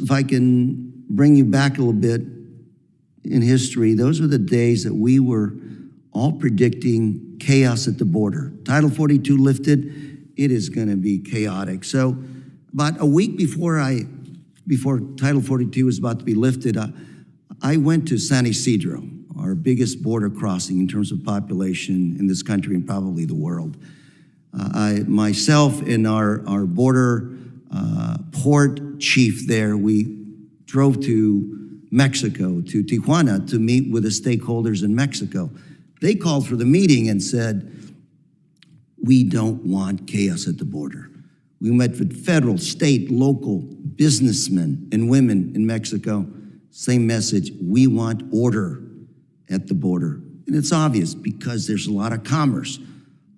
if I can bring you back a little bit in history, those were the days that we were all predicting chaos at the border. Title 42 lifted, it is going to be chaotic. So about a week before Title 42 was about to be lifted, I went to San Isidro, our biggest border crossing in terms of population in this country and probably the world. Myself and our border port chief there, we drove to Mexico, to Tijuana, to meet with the stakeholders in Mexico. They called for the meeting and said, we don't want chaos at the border. We met with federal, state, local businessmen and women in Mexico. Same message, we want order at the border. And it's obvious because there's a lot of commerce,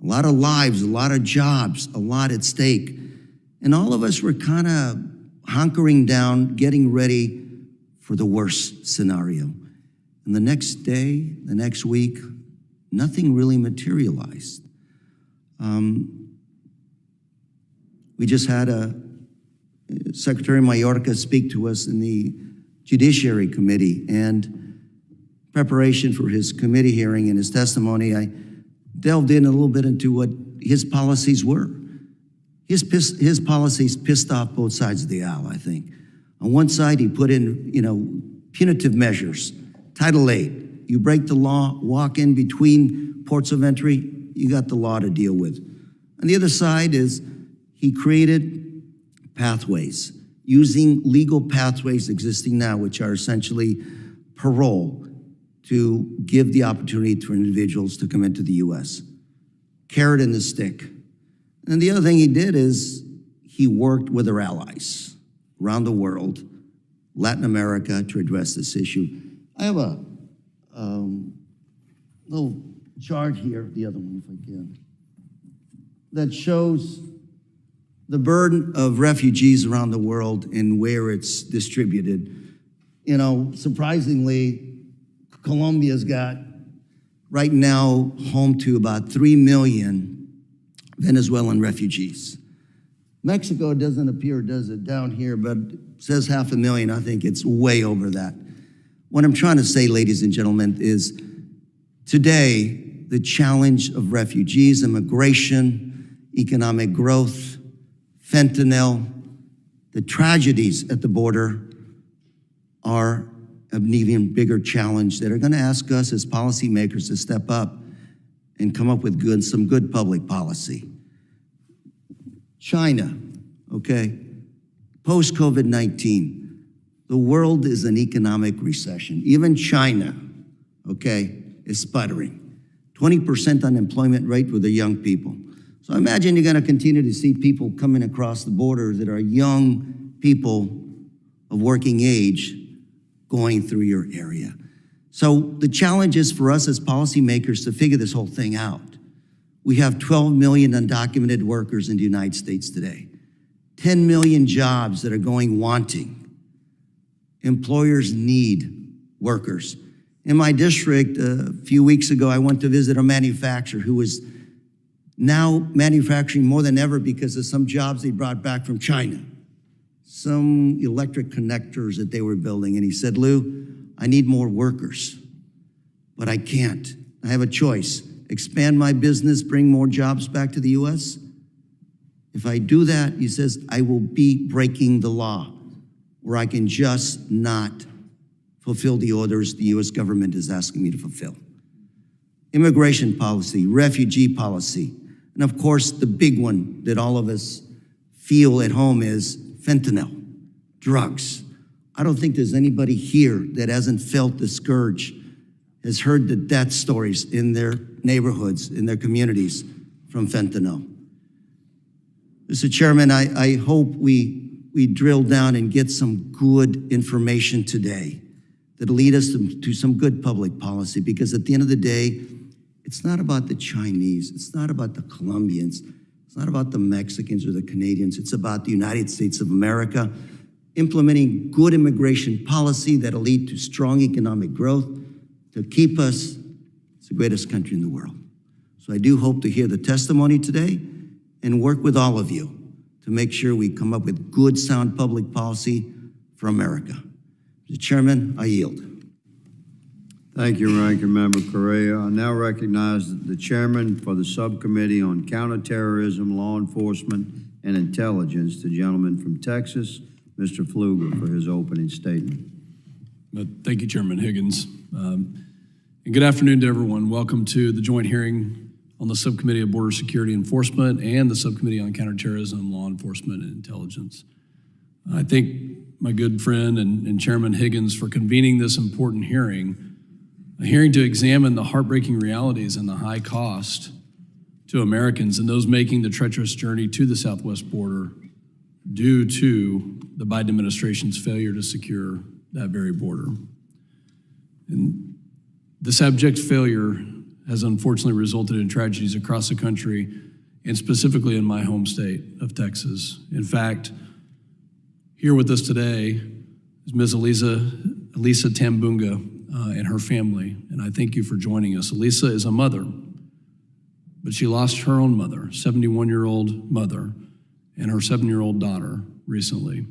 a lot of lives, a lot of jobs, a lot at stake. And all of us were kind of hunkering down, getting ready for the worst scenario. And the next day, the next week, nothing really materialized. We just had Secretary Mayorkas speak to us in the Judiciary Committee, and in preparation for his committee hearing and his testimony, I delved in a little bit into what his policies were. His policies pissed off both sides of the aisle, I think. On one side, he put in, punitive measures. Title VIII, you break the law, walk in between ports of entry, you got the law to deal with. On the other side is he created pathways, using legal pathways existing now, which are essentially parole, to give the opportunity for individuals to come into the U.S. Carrot and the stick. And the other thing he did is he worked with our allies around the world, Latin America, to address this issue. I have a little chart here, the other one if I can, that shows the burden of refugees around the world and where it's distributed. Surprisingly, Colombia's got right now home to about 3 million Venezuelan refugees. Mexico doesn't appear, does it, down here, but it says 500,000. I think it's way over that. What I'm trying to say, ladies and gentlemen, is today, the challenge of refugees, immigration, economic growth, fentanyl, the tragedies at the border are an even bigger challenge that are going to ask us as policymakers to step up and come up with some good public policy. China, okay, post-COVID-19, the world is an economic recession. Even China, okay, is sputtering. 20% unemployment rate with the young people. So imagine you're going to continue to see people coming across the border that are young people of working age going through your area. So the challenge is for us as policymakers to figure this whole thing out. We have 12 million undocumented workers in the United States today. 10 million jobs that are going wanting. Employers need workers. In my district, a few weeks ago, I went to visit a manufacturer who was now manufacturing more than ever because of some jobs they brought back from China, some electric connectors that they were building. And he said, Lou, I need more workers, but I can't. I have a choice. Expand my business, bring more jobs back to the U.S. If I do that, he says, I will be breaking the law, where I can just not fulfill the orders the U.S. government is asking me to fulfill. Immigration policy, refugee policy, and of course, the big one that all of us feel at home is fentanyl, drugs. I don't think there's anybody here that hasn't felt the scourge, has heard the death stories in their neighborhoods, in their communities from fentanyl. Mr. Chairman, I hope we drill down and get some good information today that'll lead us to some good public policy, because at the end of the day, it's not about the Chinese, it's not about the Colombians, it's not about the Mexicans or the Canadians, it's about the United States of America implementing good immigration policy that'll lead to strong economic growth to keep us as the greatest country in the world. So I do hope to hear the testimony today and work with all of you to make sure we come up with good, sound public policy for America. Mr. Chairman, I yield. Thank you, Ranking Member Correa. I now recognize the chairman for the Subcommittee on Counterterrorism, Law Enforcement, and Intelligence, the gentleman from Texas, Mr. Pfluger, for his opening statement. Thank you, Chairman Higgins. And good afternoon to everyone. Welcome to the joint hearing on the Subcommittee of Border Security Enforcement and the Subcommittee on Counterterrorism, Law Enforcement, and Intelligence. I thank my good friend and Chairman Higgins for convening this important hearing, a hearing to examine the heartbreaking realities and the high cost to Americans and those making the treacherous journey to the southwest border due to the Biden administration's failure to secure that very border. And this abject failure has unfortunately resulted in tragedies across the country and specifically in my home state of Texas. In fact, here with us today is Ms. Elisa Tambunga and her family, and I thank you for joining us. Elisa is a mother, but she lost her own mother, 71-year-old mother, and her 7-year-old daughter recently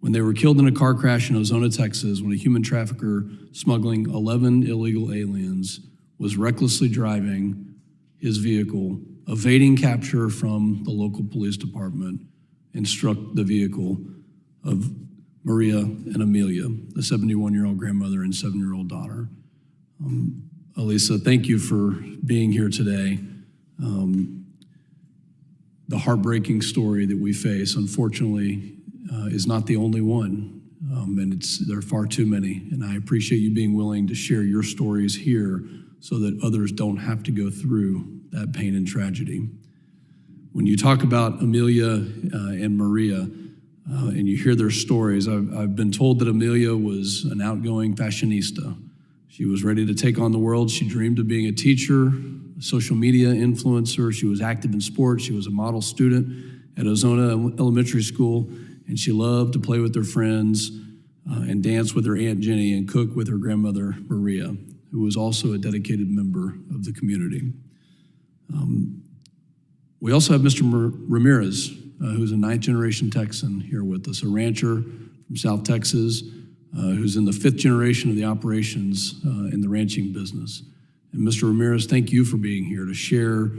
when they were killed in a car crash in Ozona, Texas, when a human trafficker smuggling 11 illegal aliens was recklessly driving his vehicle, evading capture from the local police department, and struck the vehicle of Maria and Amelia, the 71-year-old grandmother and 7-year-old daughter. Elisa, thank you for being here today. The heartbreaking story that we face, unfortunately, is not the only one, and there are far too many. And I appreciate you being willing to share your stories here so that others don't have to go through that pain and tragedy. When you talk about Amelia and Maria, and you hear their stories, I've been told that Amelia was an outgoing fashionista. She was ready to take on the world. She dreamed of being a teacher, a social media influencer. She was active in sports. She was a model student at Ozona Elementary School, and she loved to play with her friends and dance with her Aunt Jenny and cook with her grandmother, Maria, who was also a dedicated member of the community. We also have Mr. Ramirez, who's a 9th-generation Texan here with us, a rancher from South Texas, who's in the 5th generation of the operations in the ranching business. And Mr. Ramirez, thank you for being here to share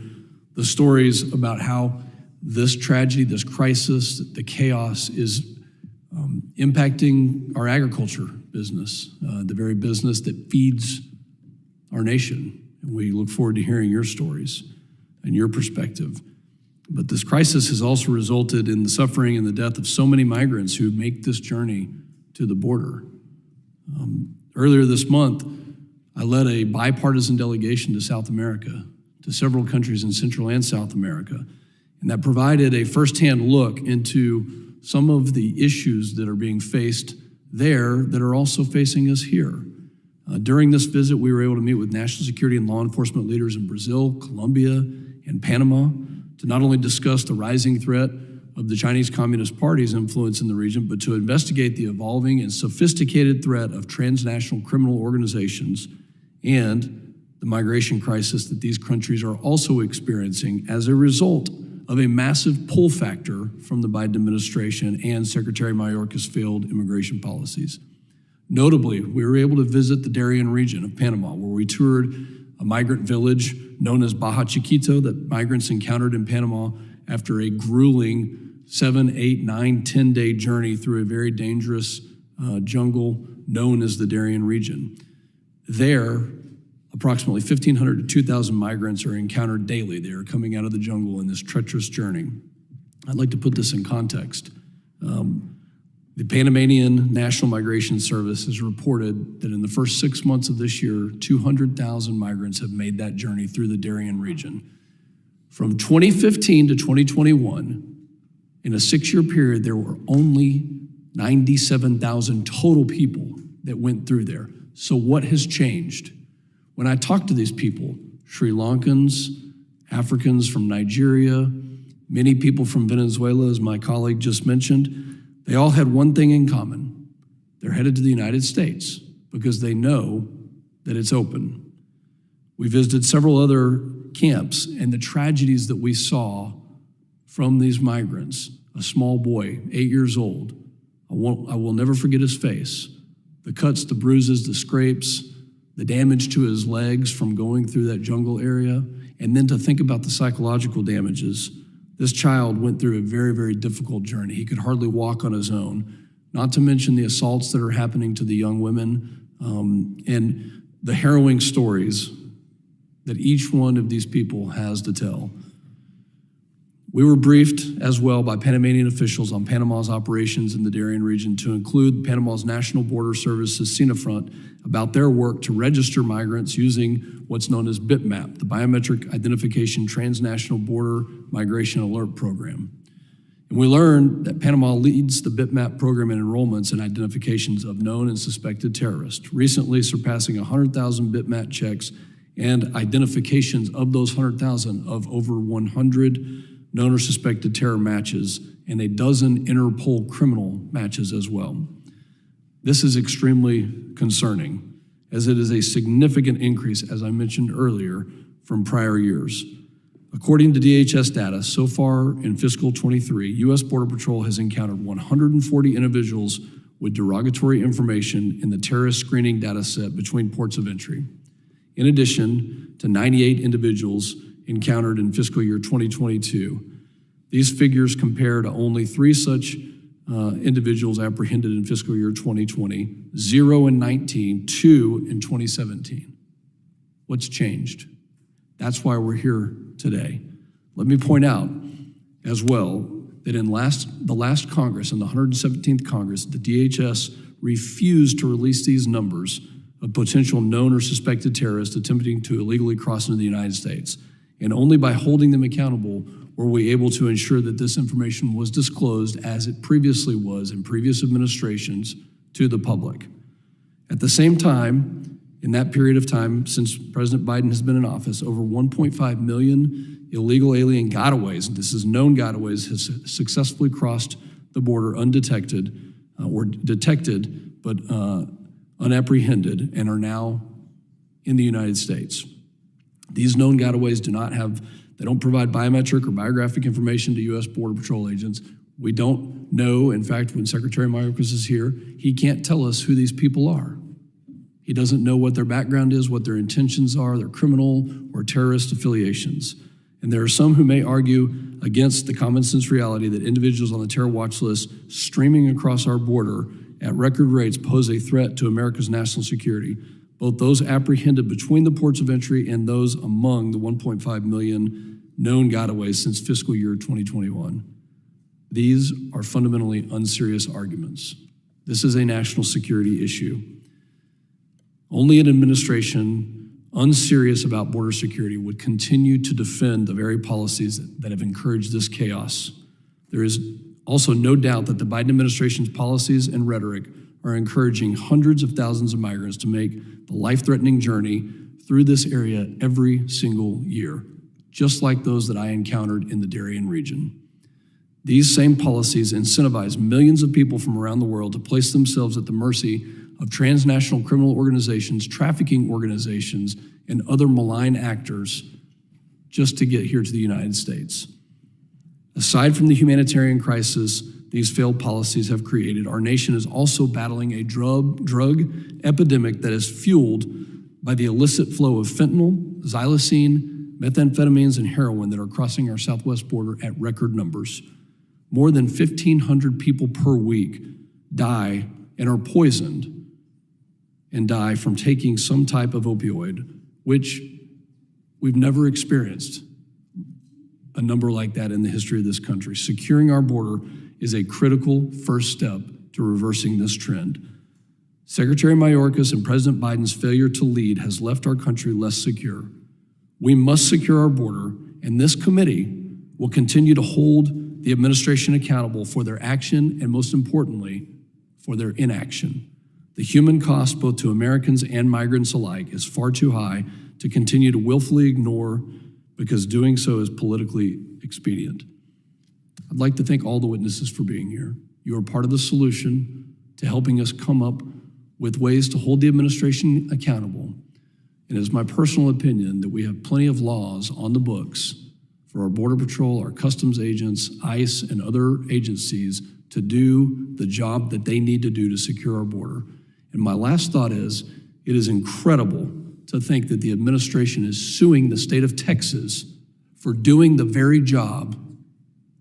the stories about how this tragedy, this crisis, the chaos is impacting our agriculture business, the very business that feeds our nation. And we look forward to hearing your stories and your perspective. But this crisis has also resulted in the suffering and the death of so many migrants who make this journey to the border. Earlier this month, I led a bipartisan delegation to South America, to several countries in Central and South America, and that provided a firsthand look into some of the issues that are being faced there that are also facing us here. During this visit, we were able to meet with national security and law enforcement leaders in Brazil, Colombia, and Panama to not only discuss the rising threat of the Chinese Communist Party's influence in the region, but to investigate the evolving and sophisticated threat of transnational criminal organizations and the migration crisis that these countries are also experiencing as a result of a massive pull factor from the Biden administration and Secretary Mayorkas' failed immigration policies. Notably, we were able to visit the Darien region of Panama, where we toured a migrant village known as Baja Chiquito that migrants encountered in Panama after a grueling 7, 8, 9, 10-day journey through a very dangerous jungle known as the Darien region. There, approximately 1,500 to 2,000 migrants are encountered daily. They are coming out of the jungle in this treacherous journey. I'd like to put this in context. The Panamanian National Migration Service has reported that in the first 6 months of this year, 200,000 migrants have made that journey through the Darien region. From 2015 to 2021, in a 6-year period, there were only 97,000 total people that went through there. So what has changed? When I talk to these people, Sri Lankans, Africans from Nigeria, many people from Venezuela, as my colleague just mentioned, they all had one thing in common. They're headed to the United States because they know that it's open. We visited several other camps, and the tragedies that we saw from these migrants, a small boy, 8 years old, I will never forget his face. The cuts, the bruises, the scrapes, the damage to his legs from going through that jungle area, and then to think about the psychological damages. This child went through a very, very difficult journey. He could hardly walk on his own, not to mention the assaults that are happening to the young women, and the harrowing stories that each one of these people has to tell. We were briefed as well by Panamanian officials on Panama's operations in the Darien region, to include Panama's National Border Services SENAFRONT about their work to register migrants using what's known as BITMAP, the Biometric Identification Transnational Border Migration Alert Program. And we learned that Panama leads the BITMAP program in enrollments and identifications of known and suspected terrorists, recently surpassing 100,000 BITMAP checks and identifications of those 100,000 of over 100 known or suspected terror matches and a dozen Interpol criminal matches as well. This is extremely concerning, as it is a significant increase, as I mentioned earlier, from prior years. According to DHS data, so far in fiscal 23, U.S. Border Patrol has encountered 140 individuals with derogatory information in the terrorist screening data set between ports of entry, in addition to 98 individuals encountered in fiscal year 2022. These figures compare to only 3 such individuals apprehended in fiscal year 2020, 0 in 19, 2 in 2017. What's changed? That's why we're here today. Let me point out as well that in the last Congress, in the 117th Congress, the DHS refused to release these numbers of potential known or suspected terrorists attempting to illegally cross into the United States. And only by holding them accountable were we able to ensure that this information was disclosed, as it previously was in previous administrations, to the public. At the same time, in that period of time since President Biden has been in office, over 1.5 million illegal alien gotaways, and this is known gotaways, has successfully crossed the border undetected or detected but unapprehended, and are now in the United States. These known gotaways they don't provide biometric or biographic information to U.S. Border Patrol agents. We don't know, in fact, when Secretary Mayorkas is here, he can't tell us who these people are. He doesn't know what their background is, what their intentions are, their criminal or terrorist affiliations. And there are some who may argue against the common sense reality that individuals on the terror watch list streaming across our border at record rates pose a threat to America's national security, both those apprehended between the ports of entry and those among the 1.5 million known gotaways since fiscal year 2021. These are fundamentally unserious arguments. This is a national security issue. Only an administration unserious about border security would continue to defend the very policies that have encouraged this chaos. There is also no doubt that the Biden administration's policies and rhetoric are encouraging hundreds of thousands of migrants to make the life-threatening journey through this area every single year, just like those that I encountered in the Darien region. These same policies incentivize millions of people from around the world to place themselves at the mercy of transnational criminal organizations, trafficking organizations, and other malign actors just to get here to the United States. Aside from the humanitarian crisis these failed policies have created, our nation is also battling a drug epidemic that is fueled by the illicit flow of fentanyl, xylazine, methamphetamines, and heroin that are crossing our southwest border at record numbers. More than 1,500 people per week die and are poisoned and die from taking some type of opioid, which we've never experienced a number like that in the history of this country. Securing our border is a critical first step to reversing this trend. Secretary Mayorkas and President Biden's failure to lead has left our country less secure. We must secure our border, and this committee will continue to hold the administration accountable for their action and, most importantly, for their inaction. The human cost, both to Americans and migrants alike, is far too high to continue to willfully ignore, because doing so is politically expedient. I'd like to thank all the witnesses for being here. You are part of the solution to helping us come up with ways to hold the administration accountable. And it's my personal opinion that we have plenty of laws on the books for our Border Patrol, our customs agents, ICE, and other agencies to do the job that they need to do to secure our border. And my last thought is, it is incredible to think that the administration is suing the state of Texas for doing the very job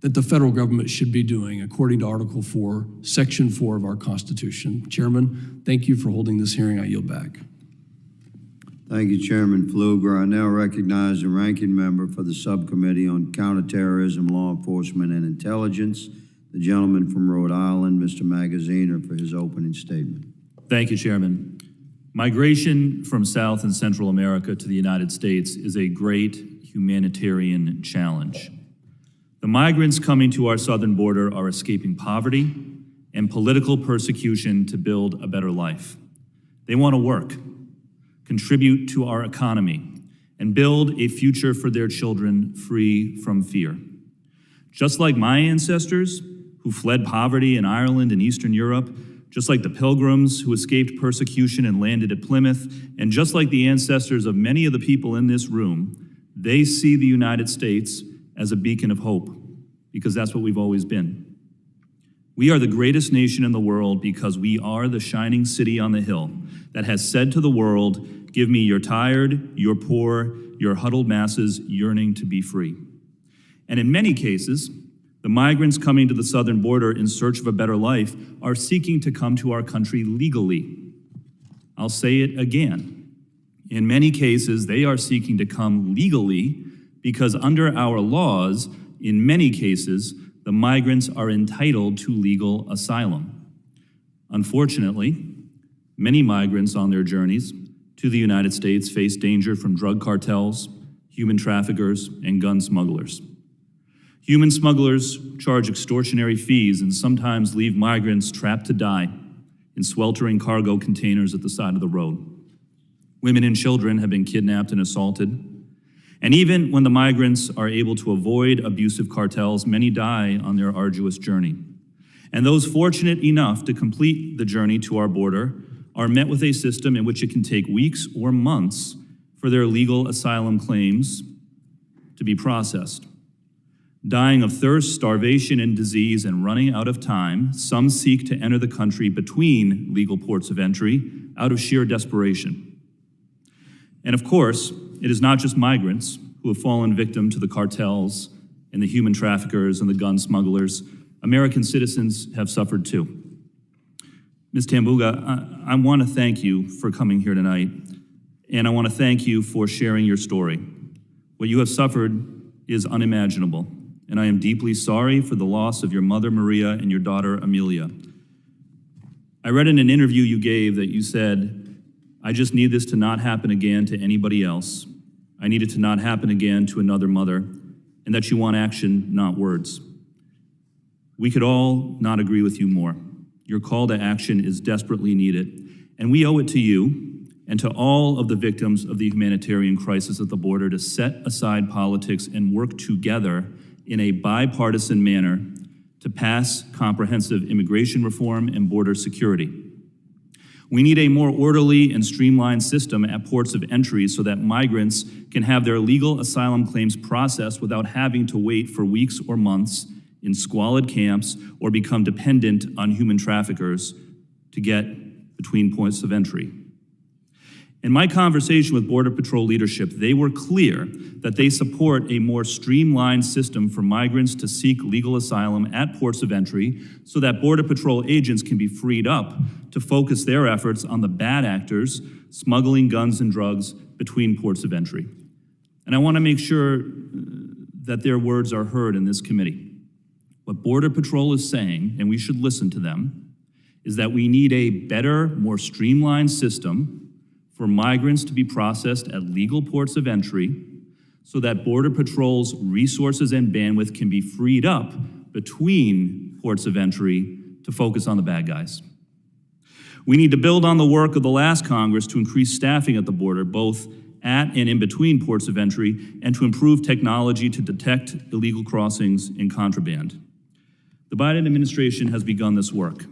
that the federal government should be doing according to Article 4, Section 4 of our Constitution. Chairman, thank you for holding this hearing. I yield back. Thank you, Chairman Pfluger. I now recognize the ranking member for the Subcommittee on Counterterrorism, Law Enforcement, and Intelligence, the gentleman from Rhode Island, Mr. Magaziner, for his opening statement. Thank you, Chairman. Migration from South and Central America to the United States is a great humanitarian challenge. The migrants coming to our southern border are escaping poverty and political persecution to build a better life. They want to work, contribute to our economy, and build a future for their children free from fear. Just like my ancestors who fled poverty in Ireland and Eastern Europe, just like the Pilgrims who escaped persecution and landed at Plymouth, and just like the ancestors of many of the people in this room, they see the United States as a beacon of hope, because that's what we've always been. We are the greatest nation in the world because we are the shining city on the hill that has said to the world, give me your tired, your poor, your huddled masses yearning to be free. And in many cases, the migrants coming to the southern border in search of a better life are seeking to come to our country legally. I'll say it again. In many cases, they are seeking to come legally because under our laws, in many cases, the migrants are entitled to legal asylum. Unfortunately, many migrants on their journeys to the United States face danger from drug cartels, human traffickers, and gun smugglers. Human smugglers charge extortionary fees and sometimes leave migrants trapped to die in sweltering cargo containers at the side of the road. Women and children have been kidnapped and assaulted. And even when the migrants are able to avoid abusive cartels, many die on their arduous journey. And those fortunate enough to complete the journey to our border are met with a system in which it can take weeks or months for their legal asylum claims to be processed. Dying of thirst, starvation, and disease, and running out of time, some seek to enter the country between legal ports of entry out of sheer desperation. And of course, it is not just migrants who have fallen victim to the cartels and the human traffickers and the gun smugglers. American citizens have suffered too. Ms. Tambuga, I want to thank you for coming here tonight, and I want to thank you for sharing your story. What you have suffered is unimaginable, and I am deeply sorry for the loss of your mother, Maria, and your daughter, Amelia. I read in an interview you gave that you said, I just need this to not happen again to anybody else. I need it to not happen again to another mother, and that you want action, not words. We could all not agree with you more. Your call to action is desperately needed, and we owe it to you and to all of the victims of the humanitarian crisis at the border to set aside politics and work together in a bipartisan manner to pass comprehensive immigration reform and border security. We need a more orderly and streamlined system at ports of entry so that migrants can have their legal asylum claims processed without having to wait for weeks or months in squalid camps or become dependent on human traffickers to get between points of entry. In my conversation with Border Patrol leadership, they were clear that they support a more streamlined system for migrants to seek legal asylum at ports of entry so that Border Patrol agents can be freed up to focus their efforts on the bad actors smuggling guns and drugs between ports of entry. And I want to make sure that their words are heard in this committee. What Border Patrol is saying, and we should listen to them, is that we need a better, more streamlined system for migrants to be processed at legal ports of entry so that Border Patrol's resources and bandwidth can be freed up between ports of entry to focus on the bad guys. We need to build on the work of the last Congress to increase staffing at the border, both at and in between ports of entry, and to improve technology to detect illegal crossings and contraband. The Biden administration has begun this work.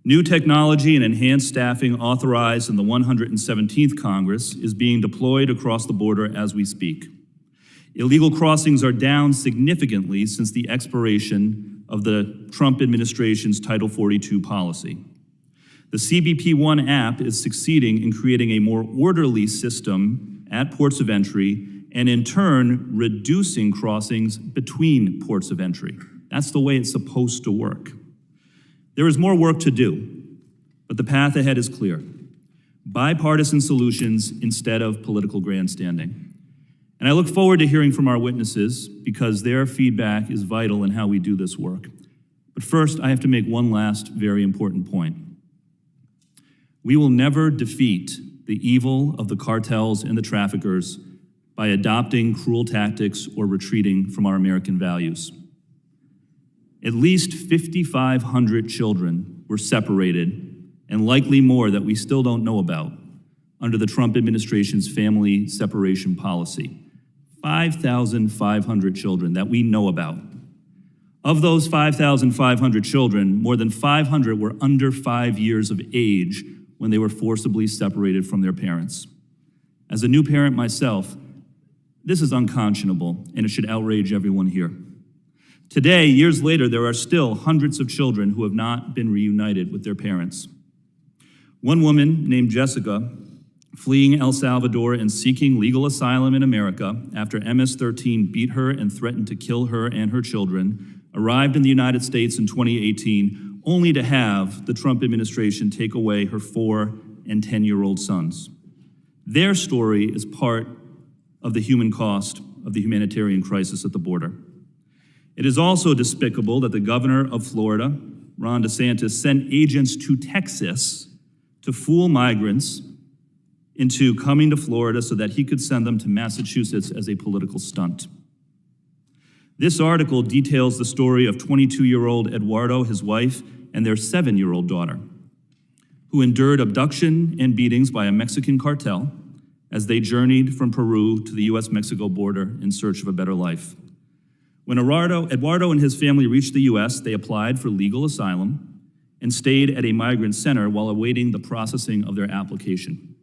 New technology and enhanced staffing authorized in the 117th Congress is being deployed across the border as we speak. Illegal crossings are down significantly since the expiration of the Trump administration's Title 42 policy. The CBP One app is succeeding in creating a more orderly system at ports of entry and in turn reducing crossings between ports of entry. That's the way it's supposed to work. There is more work to do, but the path ahead is clear. Bipartisan solutions instead of political grandstanding. And I look forward to hearing from our witnesses because their feedback is vital in how we do this work. But first, I have to make one last very important point. We will never defeat the evil of the cartels and the traffickers by adopting cruel tactics or retreating from our American values. At least 5,500 children were separated, and likely more that we still don't know about, under the Trump administration's family separation policy. 5,500 children that we know about. Of those 5,500 children, more than 500 were under 5 years of age when they were forcibly separated from their parents. As a new parent myself, this is unconscionable, and it should outrage everyone here. Today, years later, there are still hundreds of children who have not been reunited with their parents. One woman named Jessica, fleeing El Salvador and seeking legal asylum in America after MS-13 beat her and threatened to kill her and her children, arrived in the United States in 2018, only to have the Trump administration take away her 4- and 10-year-old sons. Their story is part of the human cost of the humanitarian crisis at the border. It is also despicable that the governor of Florida, Ron DeSantis, sent agents to Texas to fool migrants into coming to Florida so that he could send them to Massachusetts as a political stunt. This article details the story of 22-year-old Eduardo, his wife, and their 7-year-old daughter, who endured abduction and beatings by a Mexican cartel as they journeyed from Peru to the US-Mexico border in search of a better life. When Eduardo and his family reached the US, they applied for legal asylum and stayed at a migrant center while awaiting the processing of their application.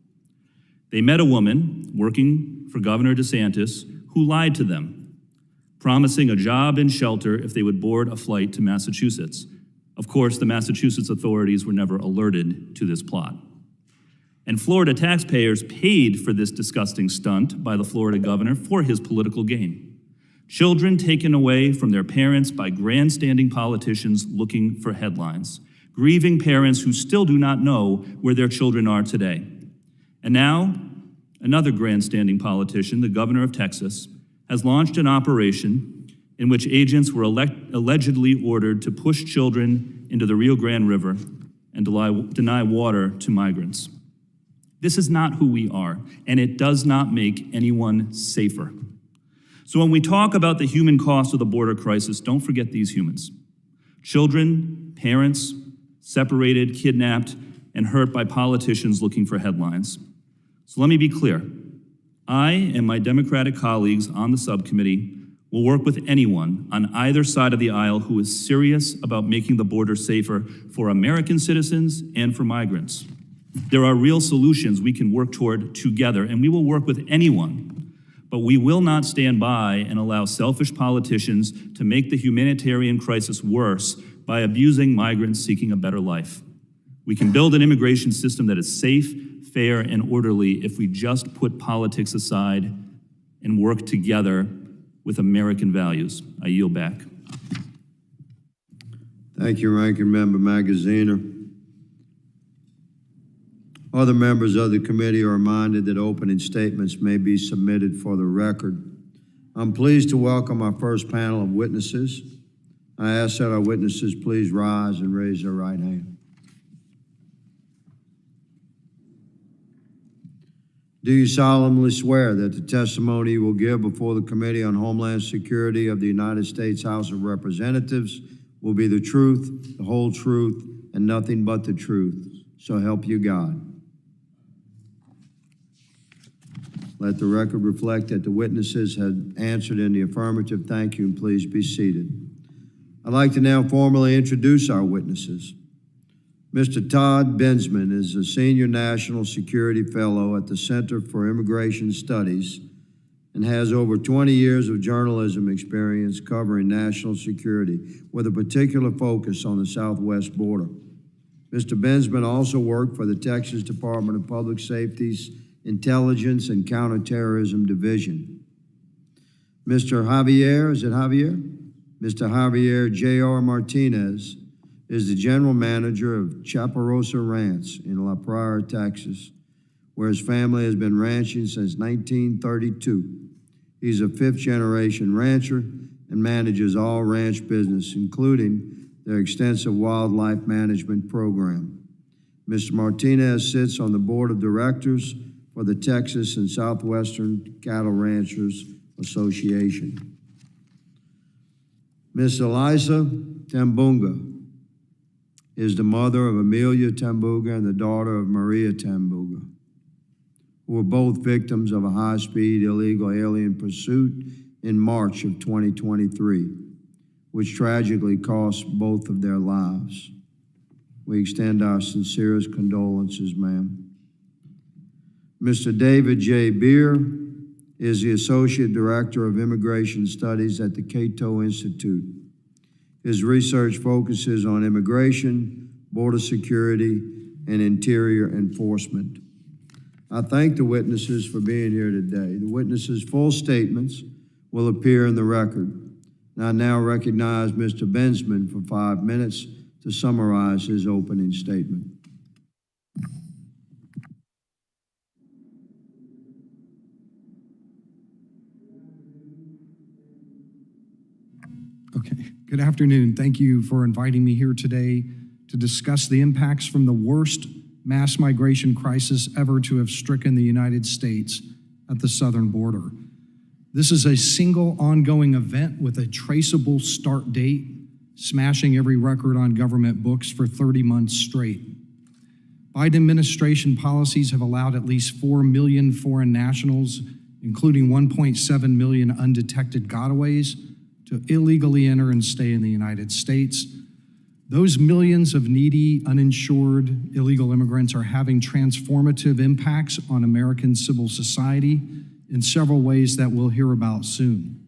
They met a woman working for Governor DeSantis who lied to them, promising a job and shelter if they would board a flight to Massachusetts. Of course, the Massachusetts authorities were never alerted to this plot. And Florida taxpayers paid for this disgusting stunt by the Florida governor for his political gain. Children taken away from their parents by grandstanding politicians looking for headlines. Grieving parents who still do not know where their children are today. And now, another grandstanding politician, the governor of Texas, has launched an operation in which agents were allegedly ordered to push children into the Rio Grande River and deny water to migrants. This is not who we are, and it does not make anyone safer. So when we talk about the human cost of the border crisis, don't forget these humans. Children, parents, separated, kidnapped, and hurt by politicians looking for headlines. So let me be clear. I and my Democratic colleagues on the subcommittee will work with anyone on either side of the aisle who is serious about making the border safer for American citizens and for migrants. There are real solutions we can work toward together, and we will work with anyone. But we will not stand by and allow selfish politicians to make the humanitarian crisis worse by abusing migrants seeking a better life. We can build an immigration system that is safe, fair, and orderly if we just put politics aside and work together with American values. I yield back. Thank you, Ranking Member Magaziner. Other members of the committee are reminded that opening statements may be submitted for the record. I'm pleased to welcome our first panel of witnesses. I ask that our witnesses please rise and raise their right hand. Do you solemnly swear that the testimony you will give before the Committee on Homeland Security of the United States House of Representatives will be the truth, the whole truth, and nothing but the truth? So help you God. Let the record reflect that the witnesses had answered in the affirmative. Thank you, and please be seated. I'd like to now formally introduce our witnesses. Mr. Todd Bensman is a Senior National Security Fellow at the Center for Immigration Studies and has over 20 years of journalism experience covering national security, with a particular focus on the southwest border. Mr. Bensman also worked for the Texas Department of Public Safety's Intelligence and Counterterrorism Division. Mr. Javier, is it Javier? Mr. Javier J.R. Martinez is the general manager of Chaparosa Ranch in La Prairie, Texas, where his family has been ranching since 1932. He's a fifth-generation rancher and manages all ranch business, including their extensive wildlife management program. Mr. Martinez sits on the board of directors for the Texas and Southwestern Cattle Ranchers Association. Ms. Eliza Tambunga is the mother of Amelia Tambuga and the daughter of Maria Tambuga, who were both victims of a high-speed illegal alien pursuit in March of 2023, which tragically cost both of their lives. We extend our sincerest condolences, ma'am. Mr. David J. Beer is the Associate Director of Immigration Studies at the Cato Institute. His research focuses on immigration, border security, and interior enforcement. I thank the witnesses for being here today. The witnesses' full statements will appear in the record. And I now recognize Mr. Bensman for 5 minutes to summarize his opening statement. Okay, good afternoon. Thank you for inviting me here today to discuss the impacts from the worst mass migration crisis ever to have stricken the United States at the southern border. This is a single ongoing event with a traceable start date, smashing every record on government books for 30 months straight. Biden administration policies have allowed at least 4 million foreign nationals, including 1.7 million undetected gotaways, to illegally enter and stay in the United States. Those millions of needy, uninsured, illegal immigrants are having transformative impacts on American civil society in several ways that we'll hear about soon.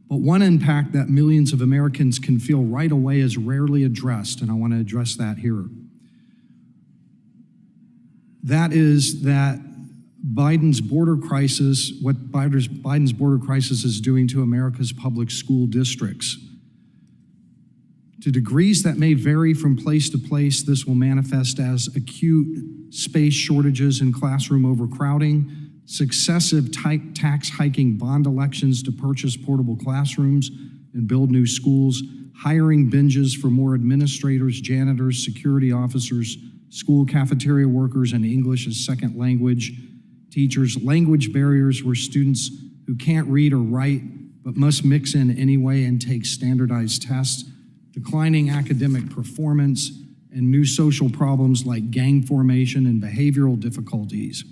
But one impact that millions of Americans can feel right away is rarely addressed, and I want to address that here. That is that Biden's border crisis, what Biden's border crisis is doing to America's public school districts. To degrees that may vary from place to place, this will manifest as acute space shortages and classroom overcrowding, successive tax hiking bond elections to purchase portable classrooms and build new schools, hiring binges for more administrators, janitors, security officers, school cafeteria workers, and English as second language teachers, language barriers where students who can't read or write but must mix in anyway and take standardized tests, declining academic performance, and new social problems like gang formation and behavioral difficulties.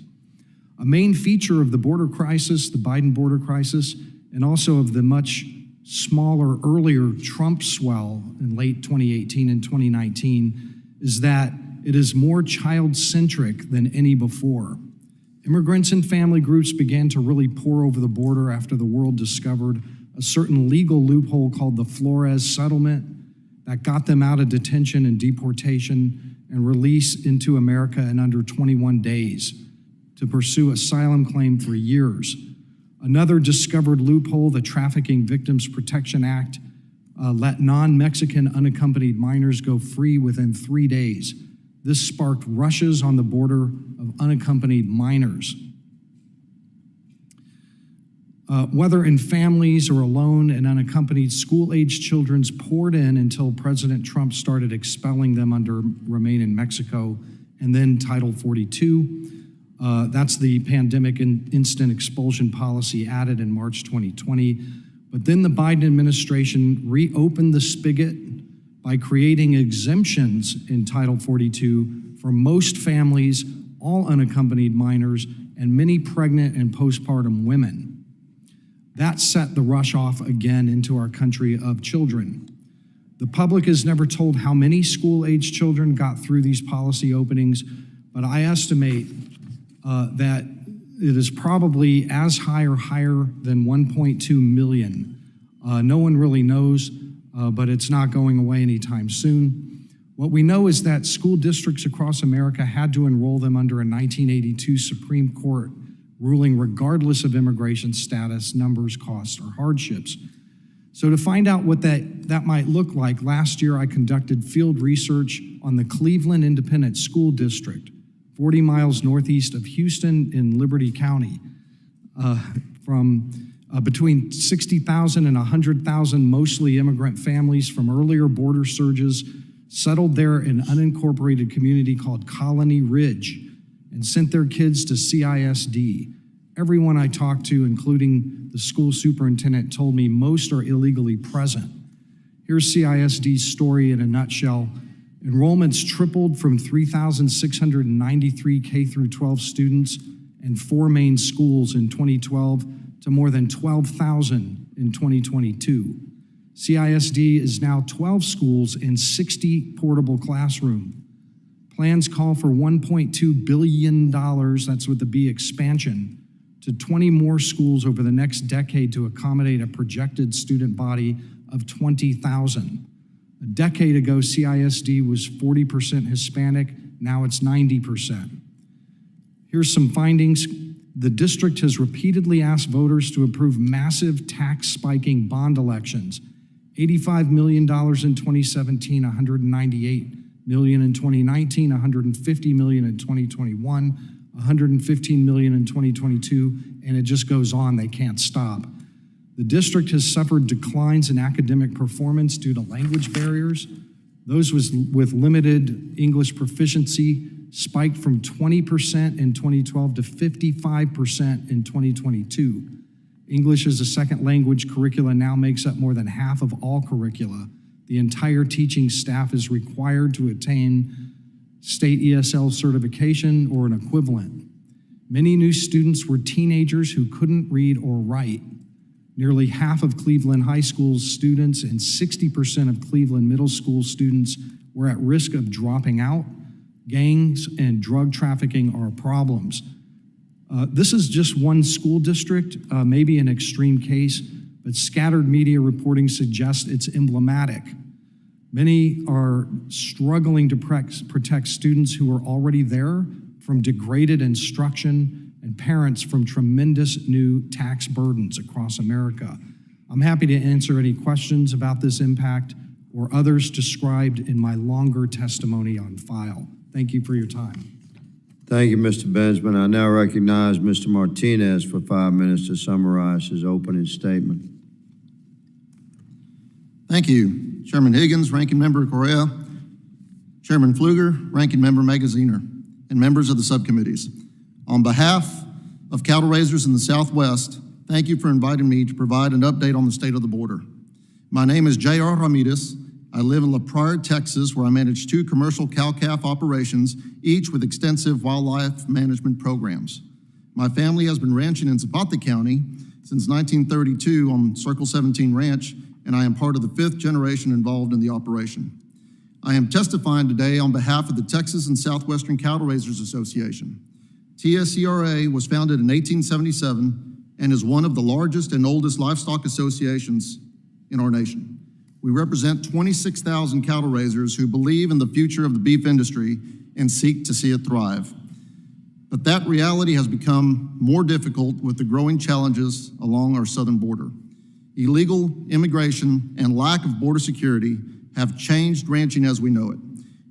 A main feature of the border crisis, the Biden border crisis, and also of the much smaller, earlier Trump swell in late 2018 and 2019 is that it is more child-centric than any before. Immigrants and family groups began to really pour over the border after the world discovered a certain legal loophole called the Flores Settlement that got them out of detention and deportation and released into America in under 21 days to pursue asylum claim for years. Another discovered loophole, the Trafficking Victims Protection Act, let non-Mexican unaccompanied minors go free within 3 days. This sparked rushes on the border of unaccompanied minors. Whether in families or alone and unaccompanied, school-aged children poured in until President Trump started expelling them under Remain in Mexico and then Title 42. That's the pandemic and instant expulsion policy added in March 2020. But then the Biden administration reopened the spigot by creating exemptions in Title 42 for most families, all unaccompanied minors, and many pregnant and postpartum women. That set the rush off again into our country of children. The public is never told how many school-aged children got through these policy openings, but I estimate that it is probably as high or higher than 1.2 million. No one really knows, but it's not going away anytime soon. What we know is that school districts across America had to enroll them under a 1982 Supreme Court ruling regardless of immigration status, numbers, costs, or hardships. So to find out what that might look like, last year I conducted field research on the Cleveland Independent School District, 40 miles northeast of Houston in Liberty County. From between 60,000 and 100,000 mostly immigrant families from earlier border surges settled there in an unincorporated community called Colony Ridge and sent their kids to CISD. Everyone I talked to, including the school superintendent, told me most are illegally present. Here's CISD's story in a nutshell. Enrollments tripled from 3,693 K through 12 students and 4 main schools in 2012 to more than 12,000 in 2022. CISD is now 12 schools and 60 portable classrooms. Plans call for $1.2 billion, that's with the B, expansion, to 20 more schools over the next decade to accommodate a projected student body of 20,000. A decade ago, CISD was 40% Hispanic, now it's 90%. Here's some findings. The district has repeatedly asked voters to approve massive tax spiking bond elections. $85 million in 2017, $198 million in 2019, $150 million in 2021, $115 million in 2022, and it just goes on, they can't stop. The district has suffered declines in academic performance due to language barriers. Those with limited English proficiency spiked from 20% in 2012 to 55% in 2022. English as a second language curricula now makes up more than half of all curricula. The entire teaching staff is required to attain state ESL certification or an equivalent. Many new students were teenagers who couldn't read or write. Nearly half of Cleveland High School's students and 60% of Cleveland Middle School students were at risk of dropping out. Gangs and drug trafficking are problems. This is just one school district, maybe an extreme case, but scattered media reporting suggests it's emblematic. Many are struggling to protect students who are already there from degraded instruction and parents from tremendous new tax burdens across America. I'm happy to answer any questions about this impact or others described in my longer testimony on file. Thank you for your time. Thank you, Mr. Bensman. I now recognize Mr. Martinez for 5 minutes to summarize his opening statement. Thank you, Chairman Higgins, Ranking Member Correa, Chairman Pfluger, Ranking Member Magaziner, and members of the subcommittees. On behalf of cattle raisers in the Southwest, thank you for inviting me to provide an update on the state of the border. My name is J.R. Ramirez. I live in La Prairie, Texas, where I manage 2 commercial cow-calf operations, each with extensive wildlife management programs. My family has been ranching in Zapata County since 1932 on Circle 17 Ranch, and I am part of the 5th generation involved in the operation. I am testifying today on behalf of the Texas and Southwestern Cattle Raisers Association. TSCRA was founded in 1877 and is one of the largest and oldest livestock associations in our nation. We represent 26,000 cattle raisers who believe in the future of the beef industry and seek to see it thrive. But that reality has become more difficult with the growing challenges along our southern border. Illegal immigration and lack of border security have changed ranching as we know it.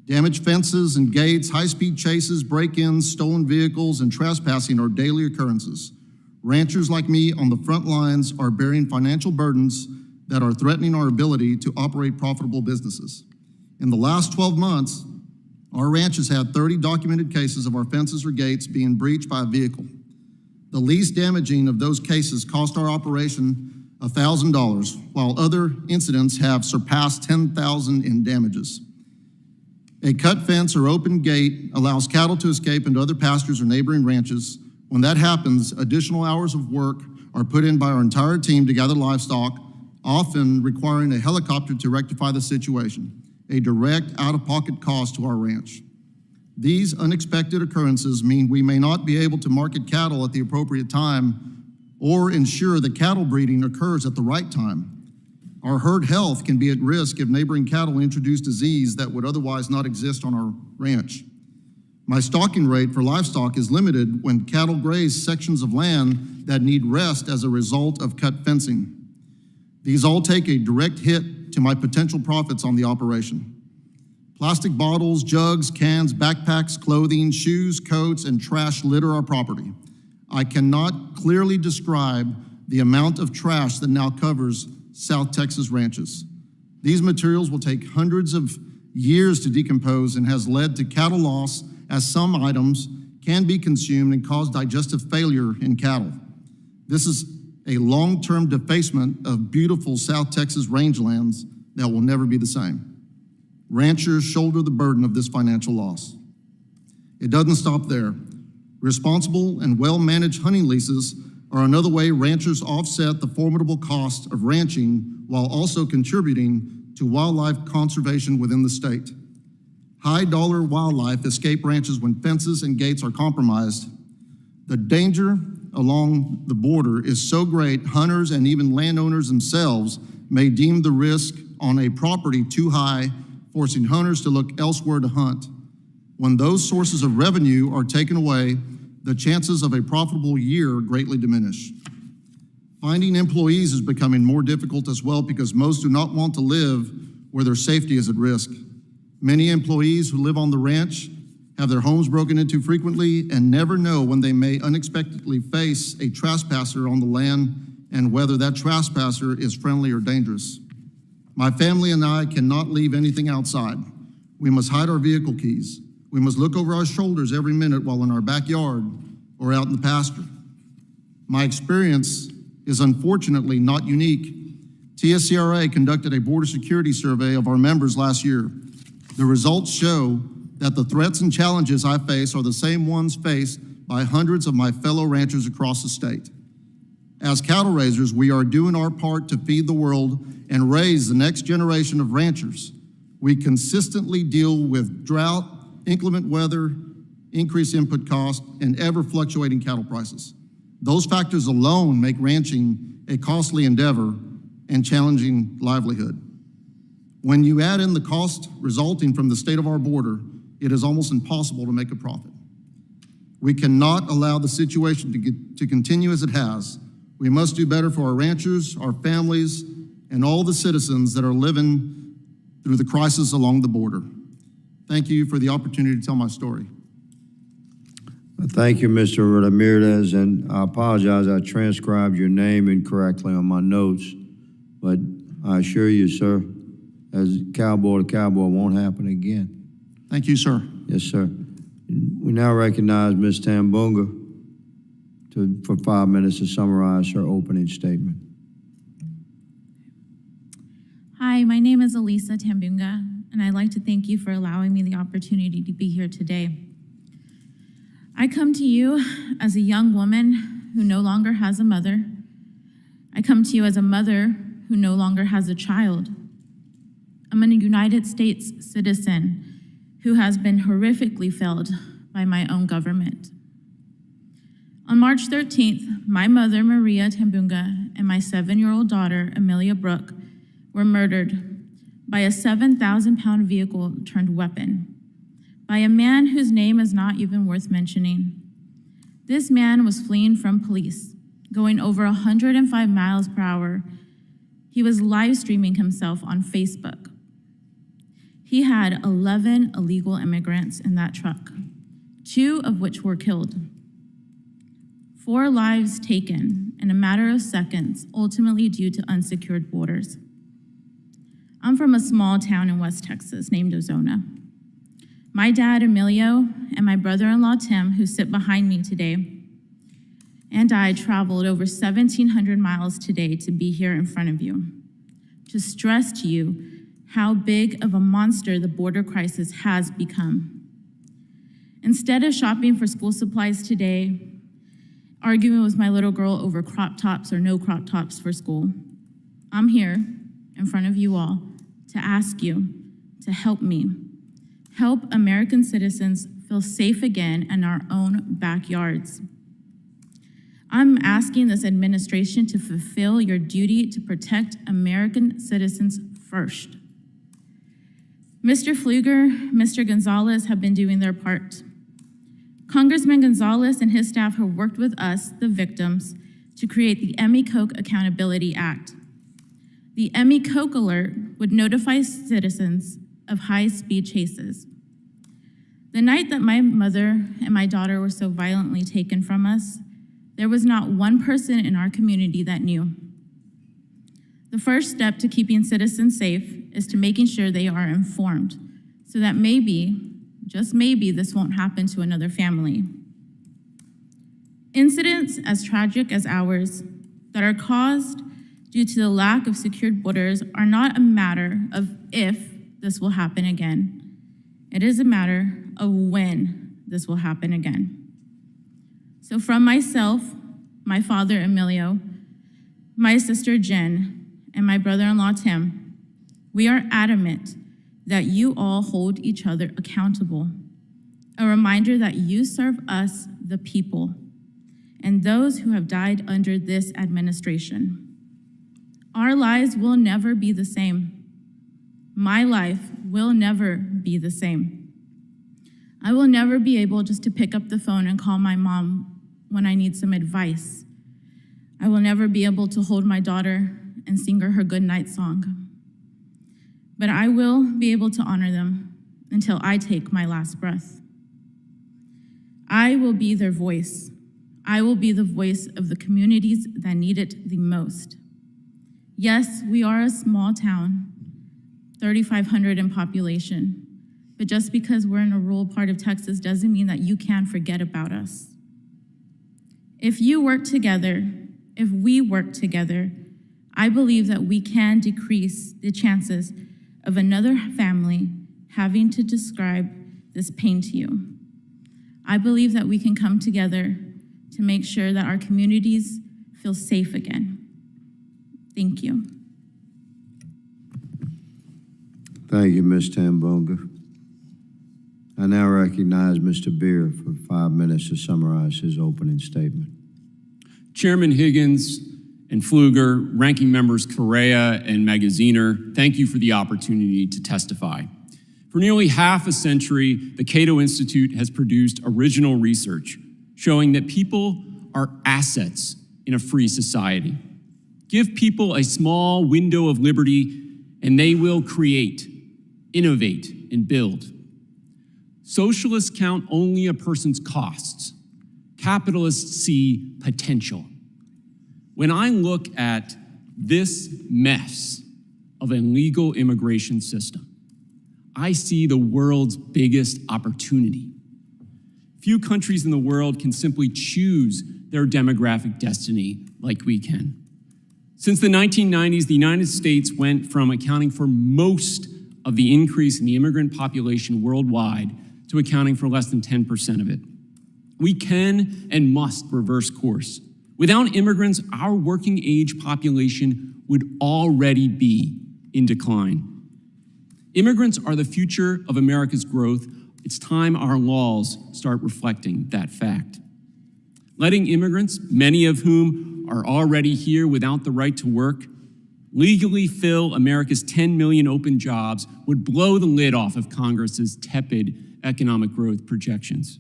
Damaged fences and gates, high-speed chases, break-ins, stolen vehicles, and trespassing are daily occurrences. Ranchers like me on the front lines are bearing financial burdens that are threatening our ability to operate profitable businesses. In the last 12 months, our ranch has had 30 documented cases of our fences or gates being breached by a vehicle. The least damaging of those cases cost our operation $1,000, while other incidents have surpassed $10,000 in damages. A cut fence or open gate allows cattle to escape into other pastures or neighboring ranches. When that happens, additional hours of work are put in by our entire team to gather livestock, often requiring a helicopter to rectify the situation, a direct out-of-pocket cost to our ranch. These unexpected occurrences mean we may not be able to market cattle at the appropriate time or ensure that cattle breeding occurs at the right time. Our herd health can be at risk if neighboring cattle introduce disease that would otherwise not exist on our ranch. My stalking rate for livestock is limited when cattle graze sections of land that need rest as a result of cut fencing. These all take a direct hit to my potential profits on the operation. Plastic bottles, jugs, cans, backpacks, clothing, shoes, coats, and trash litter our property. I cannot clearly describe the amount of trash that now covers South Texas ranches. These materials will take hundreds of years to decompose and has led to cattle loss, as some items can be consumed and cause digestive failure in cattle. This is a long-term defacement of beautiful South Texas rangelands that will never be the same. Ranchers shoulder the burden of this financial loss. It doesn't stop there. Responsible and well-managed hunting leases are another way ranchers offset the formidable cost of ranching while also contributing to wildlife conservation within the state. High-dollar wildlife escape ranches when fences and gates are compromised. The danger along the border is so great, hunters and even landowners themselves may deem the risk on a property too high, forcing hunters to look elsewhere to hunt. When those sources of revenue are taken away, the chances of a profitable year greatly diminish. Finding employees is becoming more difficult as well because most do not want to live where their safety is at risk. Many employees who live on the ranch have their homes broken into frequently and never know when they may unexpectedly face a trespasser on the land and whether that trespasser is friendly or dangerous. My family and I cannot leave anything outside. We must hide our vehicle keys. We must look over our shoulders every minute while in our backyard or out in the pasture. My experience is unfortunately not unique. TSCRA conducted a border security survey of our members last year. The results show that the threats and challenges I face are the same ones faced by hundreds of my fellow ranchers across the state. As cattle raisers, we are doing our part to feed the world and raise the next generation of ranchers. We consistently deal with drought, inclement weather, increased input costs, and ever-fluctuating cattle prices. Those factors alone make ranching a costly endeavor and challenging livelihood. When you add in the cost resulting from the state of our border, it is almost impossible to make a profit. We cannot allow the situation to continue as it has. We must do better for our ranchers, our families, and all the citizens that are living through the crisis along the border. Thank you for the opportunity to tell my story. Thank you, Mr. Ramirez, and I apologize, I transcribed your name incorrectly on my notes, but I assure you, sir, as cowboy to cowboy, won't happen again. Thank you, sir. Yes, sir. We now recognize Ms. Tambunga for 5 minutes to summarize her opening statement. Hi, my name is Elisa Tambunga, and I'd like to thank you for allowing me the opportunity to be here today. I come to you as a young woman who no longer has a mother. I come to you as a mother who no longer has a child. I'm a United States citizen who has been horrifically failed by my own government. On March 13th, my mother, Maria Tambunga, and my 7-year-old daughter, Amelia Brooke, were murdered by a 7,000-pound vehicle-turned weapon by a man whose name is not even worth mentioning. This man was fleeing from police, going over 105 miles per hour. He was live streaming himself on Facebook. He had 11 illegal immigrants in that truck, 2 of which were killed. 4 lives taken in a matter of seconds, ultimately due to unsecured borders. I'm from a small town in West Texas named Ozona. My dad, Emilio, and my brother-in-law, Tim, who sit behind me today, and I traveled over 1,700 miles today to be here in front of you, to stress to you how big of a monster the border crisis has become. Instead of shopping for school supplies today, arguing with my little girl over crop tops or no crop tops for school, I'm here in front of you all to ask you to help me help American citizens feel safe again in our own backyards. I'm asking this administration to fulfill your duty to protect American citizens first. Mr. Pfluger, Mr. Gonzalez have been doing their part. Congressman Gonzalez and his staff have worked with us, the victims, to create the Emmy Koch Accountability Act. The Emmy Koch alert would notify citizens of high-speed chases. The night that my mother and my daughter were so violently taken from us, there was not one person in our community that knew. The first step to keeping citizens safe is to making sure they are informed, so that maybe, just maybe, this won't happen to another family. Incidents as tragic as ours that are caused due to the lack of secured borders are not a matter of if this will happen again. It is a matter of when this will happen again. So from myself, my father Emilio, my sister Jen, and my brother-in-law Tim, we are adamant that you all hold each other accountable. A reminder that you serve us, the people, and those who have died under this administration. Our lives will never be the same. My life will never be the same. I will never be able just to pick up the phone and call my mom when I need some advice. I will never be able to hold my daughter and sing her goodnight song. But I will be able to honor them until I take my last breath. I will be their voice. I will be the voice of the communities that need it the most. Yes, we are a small town, 3,500 in population, but just because we're in a rural part of Texas doesn't mean that you can forget about us. If you work together, if we work together, I believe that we can decrease the chances of another family having to describe this pain to you. I believe that we can come together to make sure that our communities feel safe again. Thank you. Thank you, Ms. Tambunga. I now recognize Mr. Beer for 5 minutes to summarize his opening statement. Chairman Higgins and Pfluger, Ranking Members Correa and Magaziner, thank you for the opportunity to testify. For nearly half a century, the Cato Institute has produced original research showing that people are assets in a free society. Give people a small window of liberty and they will create, innovate, and build. Socialists count only a person's costs. Capitalists see potential. When I look at this mess of a legal immigration system, I see the world's biggest opportunity. Few countries in the world can simply choose their demographic destiny like we can. Since the 1990s, the United States went from accounting for most of the increase in the immigrant population worldwide to accounting for less than 10% of it. We can and must reverse course. Without immigrants, our working age population would already be in decline. Immigrants are the future of America's growth. It's time our laws start reflecting that fact. Letting immigrants, many of whom are already here without the right to work, legally fill America's 10 million open jobs would blow the lid off of Congress's tepid economic growth projections.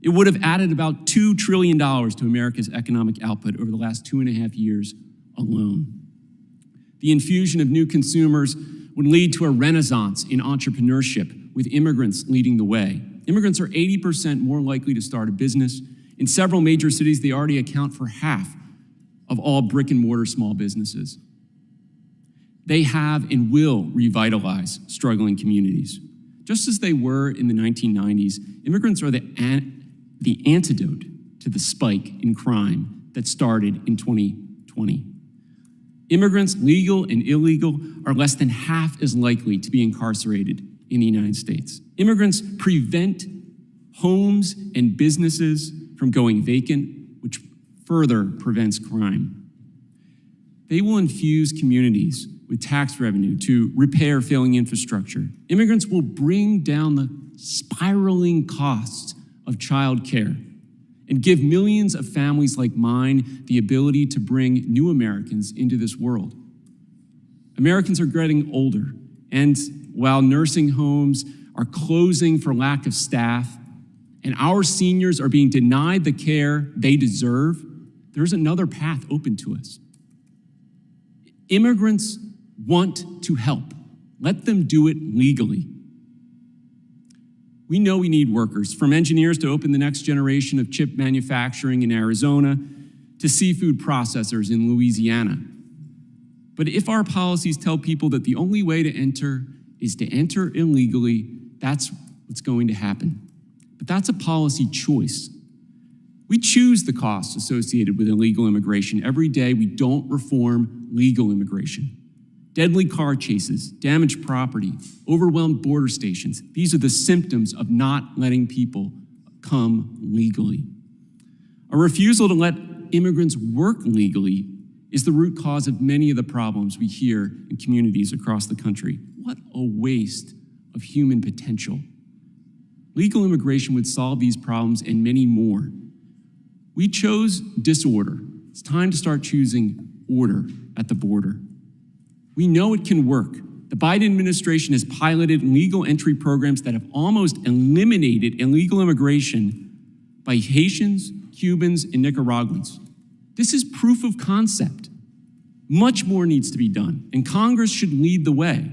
It would have added about $2 trillion to America's economic output over the last 2.5 years alone. The infusion of new consumers would lead to a renaissance in entrepreneurship, with immigrants leading the way. Immigrants are 80% more likely to start a business. In several major cities, they already account for half of all brick and mortar small businesses. They have and will revitalize struggling communities. Just as they were in the 1990s, immigrants are the antidote to the spike in crime that started in 2020. Immigrants, legal and illegal, are less than half as likely to be incarcerated in the United States. Immigrants prevent homes and businesses from going vacant, which further prevents crime. They will infuse communities with tax revenue to repair failing infrastructure. Immigrants will bring down the spiraling costs of childcare and give millions of families like mine the ability to bring new Americans into this world. Americans are getting older, and while nursing homes are closing for lack of staff, and our seniors are being denied the care they deserve, there's another path open to us. Immigrants want to help. Let them do it legally. We know we need workers, from engineers to open the next generation of chip manufacturing in Arizona to seafood processors in Louisiana. But if our policies tell people that the only way to enter is to enter illegally, that's what's going to happen. But that's a policy choice. We choose the costs associated with illegal immigration every day we don't reform legal immigration. Deadly car chases, damaged property, overwhelmed border stations. These are the symptoms of not letting people come legally. A refusal to let immigrants work legally is the root cause of many of the problems we hear in communities across the country. What a waste of human potential. Legal immigration would solve these problems and many more. We chose disorder. It's time to start choosing order at the border. We know it can work. The Biden administration has piloted legal entry programs that have almost eliminated illegal immigration by Haitians, Cubans, and Nicaraguans. This is proof of concept. Much more needs to be done, and Congress should lead the way.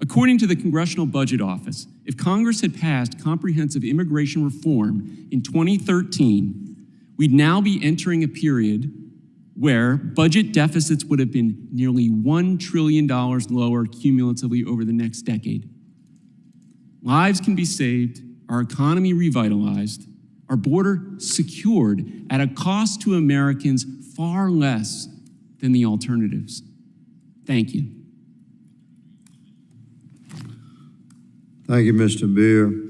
According to the Congressional Budget Office, if Congress had passed comprehensive immigration reform in 2013, we'd now be entering a period where budget deficits would have been nearly $1 trillion lower cumulatively over the next decade. Lives can be saved, our economy revitalized, our border secured at a cost to Americans far less than the alternatives. Thank you. Thank you, Mr. Beer.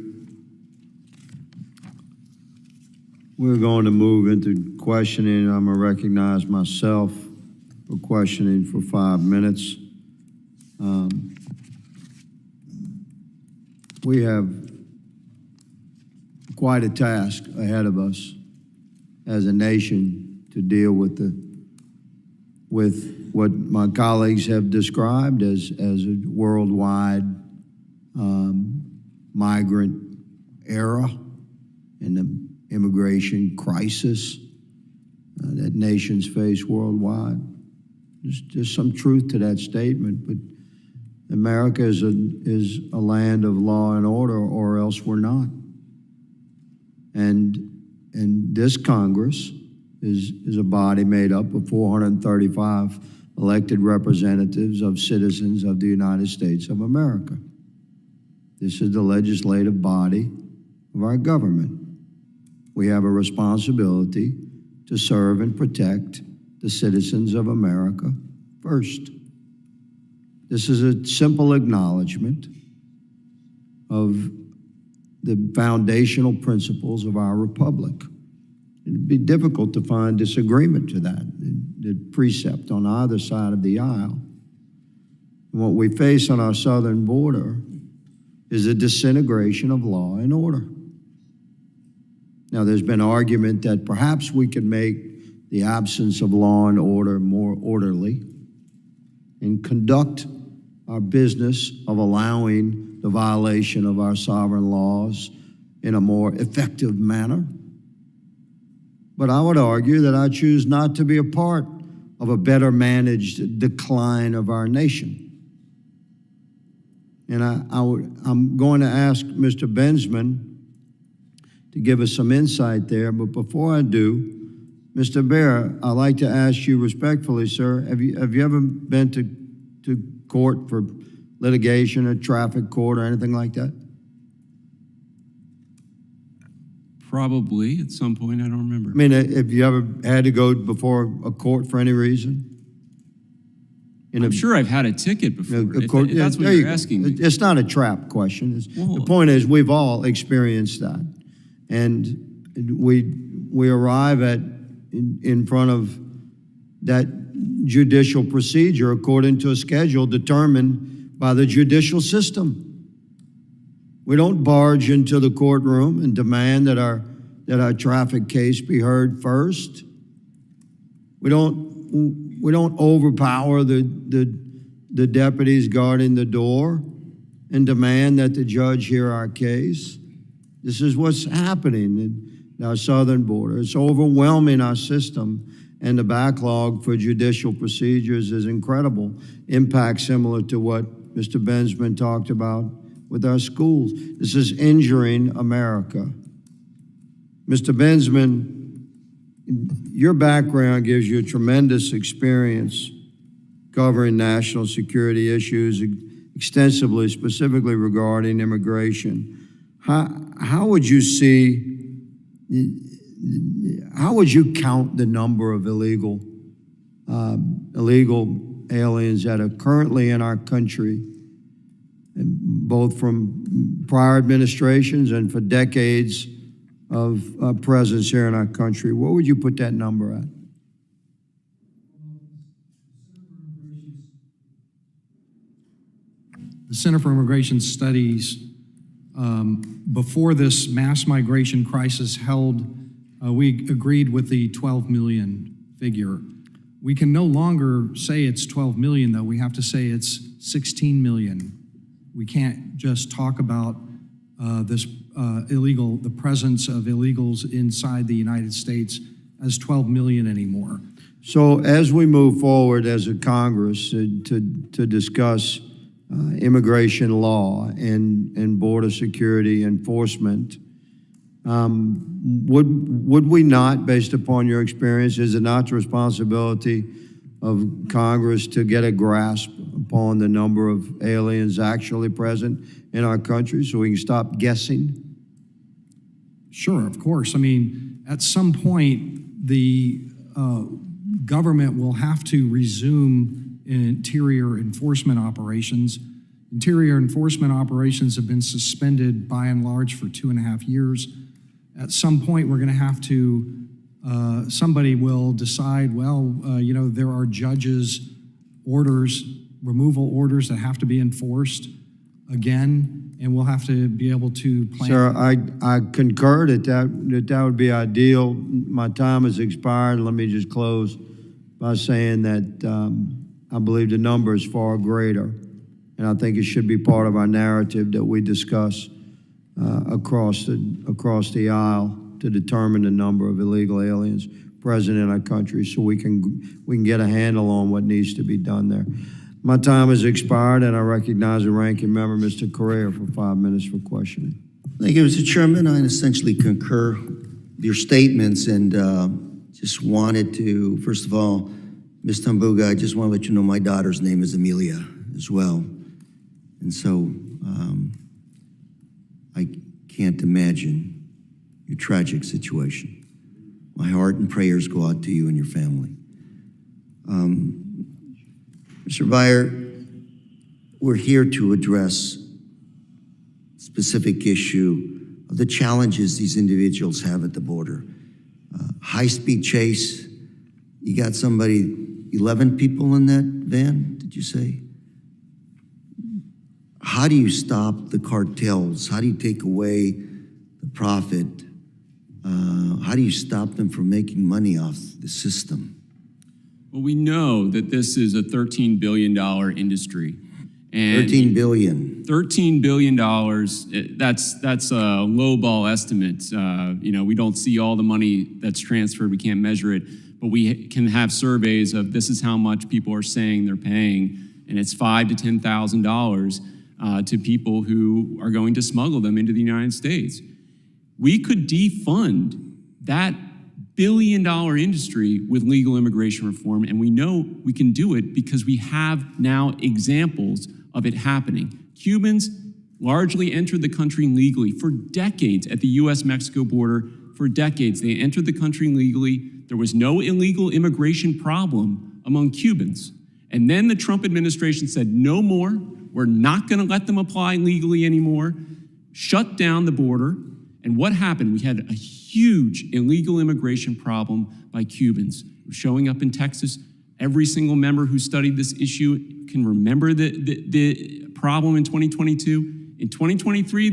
We're going to move into questioning. I'm going to recognize myself for questioning for 5 minutes. We have quite a task ahead of us as a nation to deal with what my colleagues have described as a worldwide migrant era and the immigration crisis that nations face worldwide. There's some truth to that statement, but America is a land of law and order, or else we're not. And this Congress is a body made up of 435 elected representatives of citizens of the United States of America. This is the legislative body of our government. We have a responsibility to serve and protect the citizens of America first. This is a simple acknowledgement of the foundational principles of our republic. It'd be difficult to find disagreement to that, the precept on either side of the aisle. And what we face on our southern border is a disintegration of law and order. Now, there's been argument that perhaps we can make the absence of law and order more orderly and conduct our business of allowing the violation of our sovereign laws in a more effective manner. But I would argue that I choose not to be a part of a better managed decline of our nation. And I'm going to ask Mr. Bensman to give us some insight there. But before I do, Mr. Bear, I'd like to ask you respectfully, sir, have you ever been to court for litigation, a traffic court, or anything like that? Probably at some point, I don't remember. I mean, have you ever had to go before a court for any reason? I'm sure I've had a ticket before, if that's what you're asking me. It's not a trap question. The point is, we've all experienced that. And we arrive in front of that judicial procedure according to a schedule determined by the judicial system. We don't barge into the courtroom and demand that our traffic case be heard first. We don't overpower the deputies guarding the door and demand that the judge hear our case. This is what's happening in our southern border. It's overwhelming our system, and the backlog for judicial procedures is incredible. Impact similar to what Mr. Bensman talked about with our schools. This is injuring America. Mr. Bensman, your background gives you a tremendous experience covering national security issues extensively, specifically regarding immigration. How would you count the number of illegal aliens that are currently in our country, both from prior administrations and for decades of presence here in our country? What would you put that number at? The Center for Immigration Studies, before this mass migration crisis we agreed with the 12 million figure. We can no longer say it's 12 million, though. We have to say it's 16 million. We can't just talk about the presence of illegals inside the United States as 12 million anymore. So as we move forward as a Congress to discuss immigration law and border security enforcement, would we not, based upon your experience, is it not the responsibility of Congress to get a grasp upon the number of aliens actually present in our country so we can stop guessing? Sure, of course. I mean, at some point, the government will have to resume interior enforcement operations. Interior enforcement operations have been suspended by and large for 2.5 years. At some point, we're going to have to, somebody will decide, well, there are judges' orders, removal orders that have to be enforced again, and we'll have to be able to plan. Sir, I concur that would be ideal. My time has expired. Let me just close by saying that I believe the number is far greater, and I think it should be part of our narrative that we discuss across the aisle to determine the number of illegal aliens present in our country, so we can get a handle on what needs to be done there. My time has expired, and I recognize the ranking member, Mr. Correa, for 5 minutes for questioning. Thank you, Mr. Chairman. I essentially concur with your statements and just wanted to, first of all, Ms. Tambuga, I just want to let you know my daughter's name is Amelia as well. And so I can't imagine your tragic situation. My heart and prayers go out to you and your family. Mr. Byer, we're here to address specific issue of the challenges these individuals have at the border. High-speed chase, you got somebody, 11 people in that van, did you say? How do you stop the cartels? How do you take away the profit? How do you stop them from making money off the system? Well, we know that this is a $13 billion industry. And $13 billion. $13 billion, that's a lowball estimate. We don't see all the money that's transferred. We can't measure it, but we can have surveys of this is how much people are saying they're paying, and it's $5,000 to $10,000 to people who are going to smuggle them into the United States. We could defund that billion-dollar industry with legal immigration reform, and we know we can do it because we have now examples of it happening. Cubans largely entered the country legally for decades at the U.S.-Mexico border. For decades, they entered the country legally. There was no illegal immigration problem among Cubans. And then the Trump administration said, no more. We're not going to let them apply legally anymore. Shut down the border. And what happened? We had a huge illegal immigration problem by Cubans showing up in Texas, Every single member who studied this issue can remember the problem in 2022. In 2023,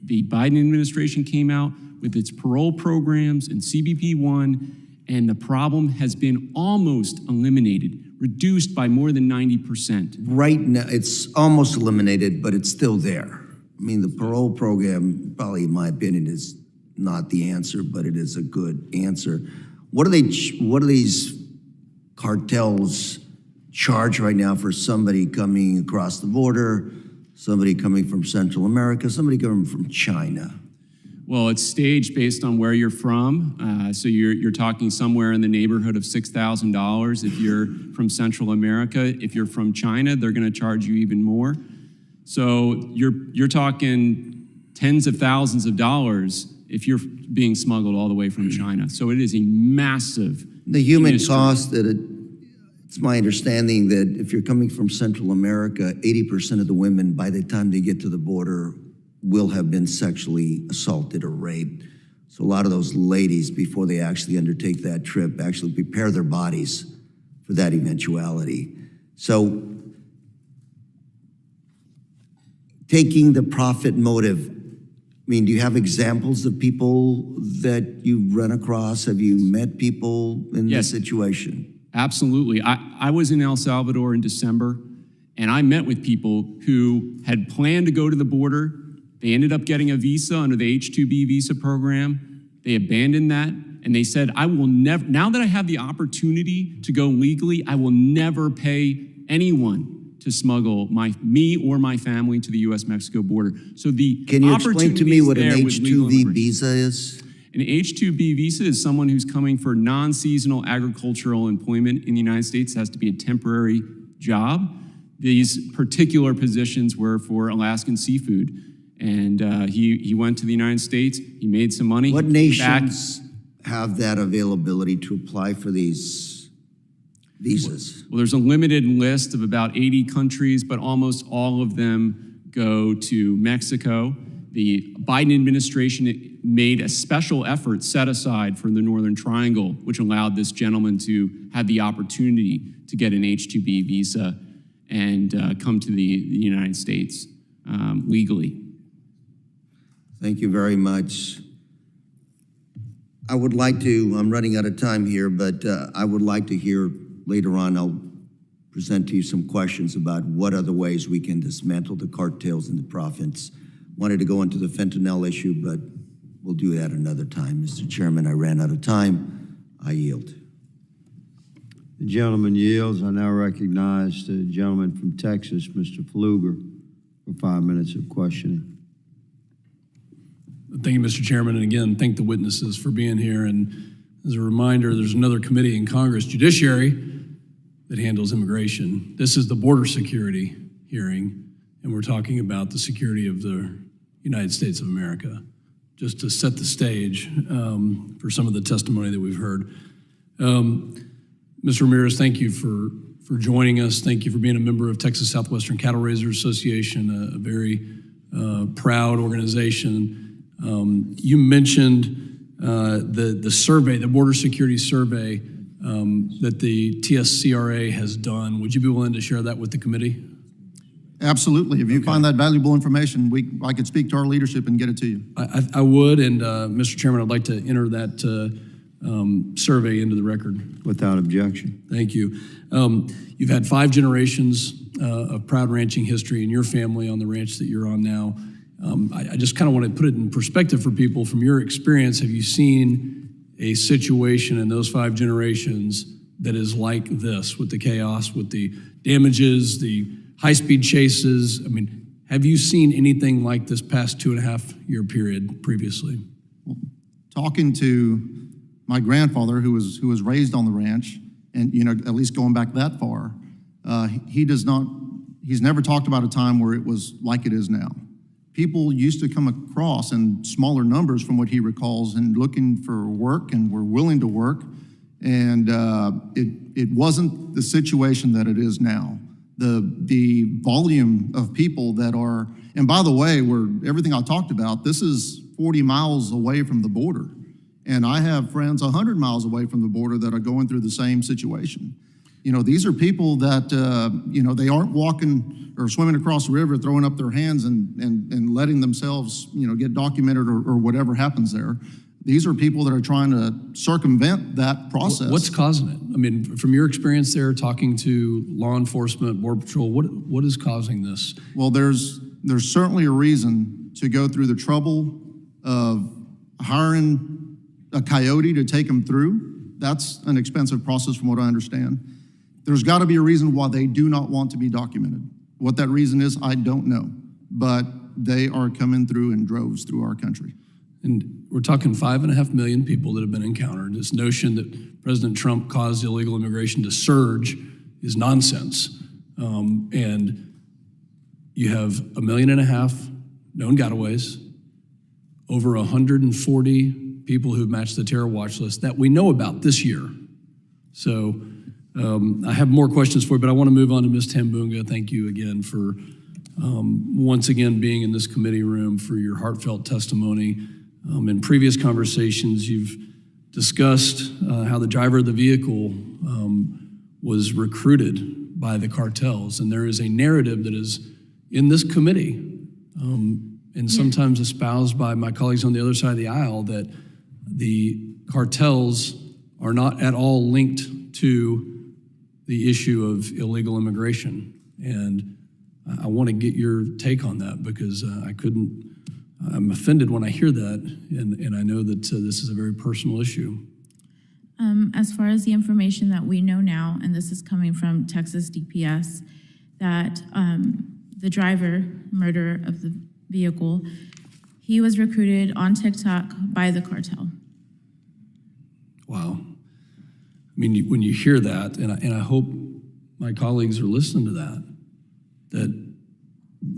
the Biden administration came out with its parole programs and CBP-1, and the problem has been almost eliminated, reduced by more than 90%. Right now, it's almost eliminated, but it's still there. I mean, the parole program, probably in my opinion, is not the answer, but it is a good answer. What do these cartels charge right now for somebody coming across the border, somebody coming from Central America, somebody coming from China? Well, it's staged based on where you're from. So you're talking somewhere in the neighborhood of $6,000 if you're from Central America. If you're from China, they're going to charge you even more. So you're talking tens of thousands of dollars if you're being smuggled all the way from China. So it is a massive The human industry. cost it's my understanding that if you're coming from Central America, 80% of the women, by the time they get to the border, will have been sexually assaulted or raped. So a lot of those ladies, before they actually undertake that trip, actually prepare their bodies for that eventuality. So taking the profit motive, I mean, do you have examples of people that you've run across? Have you met people in Yes. this situation? Absolutely. I was in El Salvador in December, and I met with people who had planned to go to the border. They ended up getting a visa under the H-2B visa program. They abandoned that, and they said, I will never, now that I have the opportunity to go legally, I will never pay anyone to smuggle me or my family to the U.S.-Mexico border. So the Can you explain to me opportunities what an there with legal H-2B immigration. visa is? An H-2B visa is someone who's coming for non-seasonal agricultural employment in the United States. It has to be a temporary job. These particular positions were for Alaskan seafood. And he went to the United States, he made some money. What he came back. nations have that availability to apply for these visas? Well, there's a limited list of about 80 countries, but almost all of them go to Mexico. The Biden administration made a special effort set aside for the Northern Triangle, which allowed this gentleman to have the opportunity to get an H-2B visa and come to the United States legally. Thank you very much. I would like to, I'm running out of time here, but I would like to hear later on, I'll present to you some questions about what other ways we can dismantle the cartels and the profits. Wanted to go into the fentanyl issue, but we'll do that another time. Mr. Chairman, I ran out of time. I yield. The gentleman yields. I now recognize the gentleman from Texas, Mr. Pfluger, for 5 minutes of questioning. Thank you, Mr. Chairman, and again, thank the witnesses for being here. And as a reminder, there's another committee in Congress, Judiciary, that handles immigration. This is the border security hearing, and we're talking about the security of the United States of America, just to set the stage for some of the testimony that we've heard. Mr. Ramirez, thank you for joining us. Thank you for being a member of Texas Southwestern Cattle Raisers Association, a very proud organization. You mentioned the survey, the border security survey that the TSCRA has done. Would you be willing to share that with the committee? Absolutely. If you find that valuable information, I could speak to our leadership and get it to you. I would, and Mr. Chairman, I'd like to enter that survey into the record. Without objection. Thank you. You've had 5 generations of proud ranching history in your family on the ranch that you're on now. I just kind of want to put it in perspective for people. From your experience, have you seen a situation in those 5 generations that is like this, with the chaos, with the damages, the high-speed chases? I mean, have you seen anything like this past 2.5-year period previously? Talking to my grandfather, who was raised on the ranch, and at least going back that far, he's never talked about a time where it was like it is now. People used to come across in smaller numbers from what he recalls and looking for work and were willing to work. And it wasn't the situation that it is now. The volume of people that are, and by the way, everything I talked about, this is 40 miles away from the border. And I have friends 100 miles away from the border that are going through the same situation. You know, these are people that, you know, they aren't walking or swimming across the river, throwing up their hands and letting themselves, you know, get documented or whatever happens there. These are people that are trying to circumvent that process. What's causing it? I mean, from your experience there, talking to law enforcement, Border Patrol, what is causing this? Well, there's certainly a reason to go through the trouble of hiring a coyote to take them through. That's an expensive process from what I understand. There's got to be a reason why they do not want to be documented. What that reason is, I don't know, but they are coming through in droves through our country. And we're talking 5.5 million people that have been encountered. This notion that President Trump caused illegal immigration to surge is nonsense. And you have 1.5 million known gotaways, over 140 people who've matched the terror watch list that we know about this year. So I have more questions for you, but I want to move on to Ms. Tambunga. Thank you again for once again being in this committee room, for your heartfelt testimony. In previous conversations, you've discussed how the driver of the vehicle was recruited by the cartels, and there is a narrative that is in this committee and sometimes espoused by my colleagues on the other side of the aisle that the cartels are not at all linked to the issue of illegal immigration. And I want to get your take on that, because I'm offended when I hear that, and I know that this is a very personal issue. As far as the information that we know now, and this is coming from Texas DPS, that the driver, murderer of the vehicle, he was recruited on TikTok by the cartel. Wow. I mean, when you hear that, and I hope my colleagues are listening to that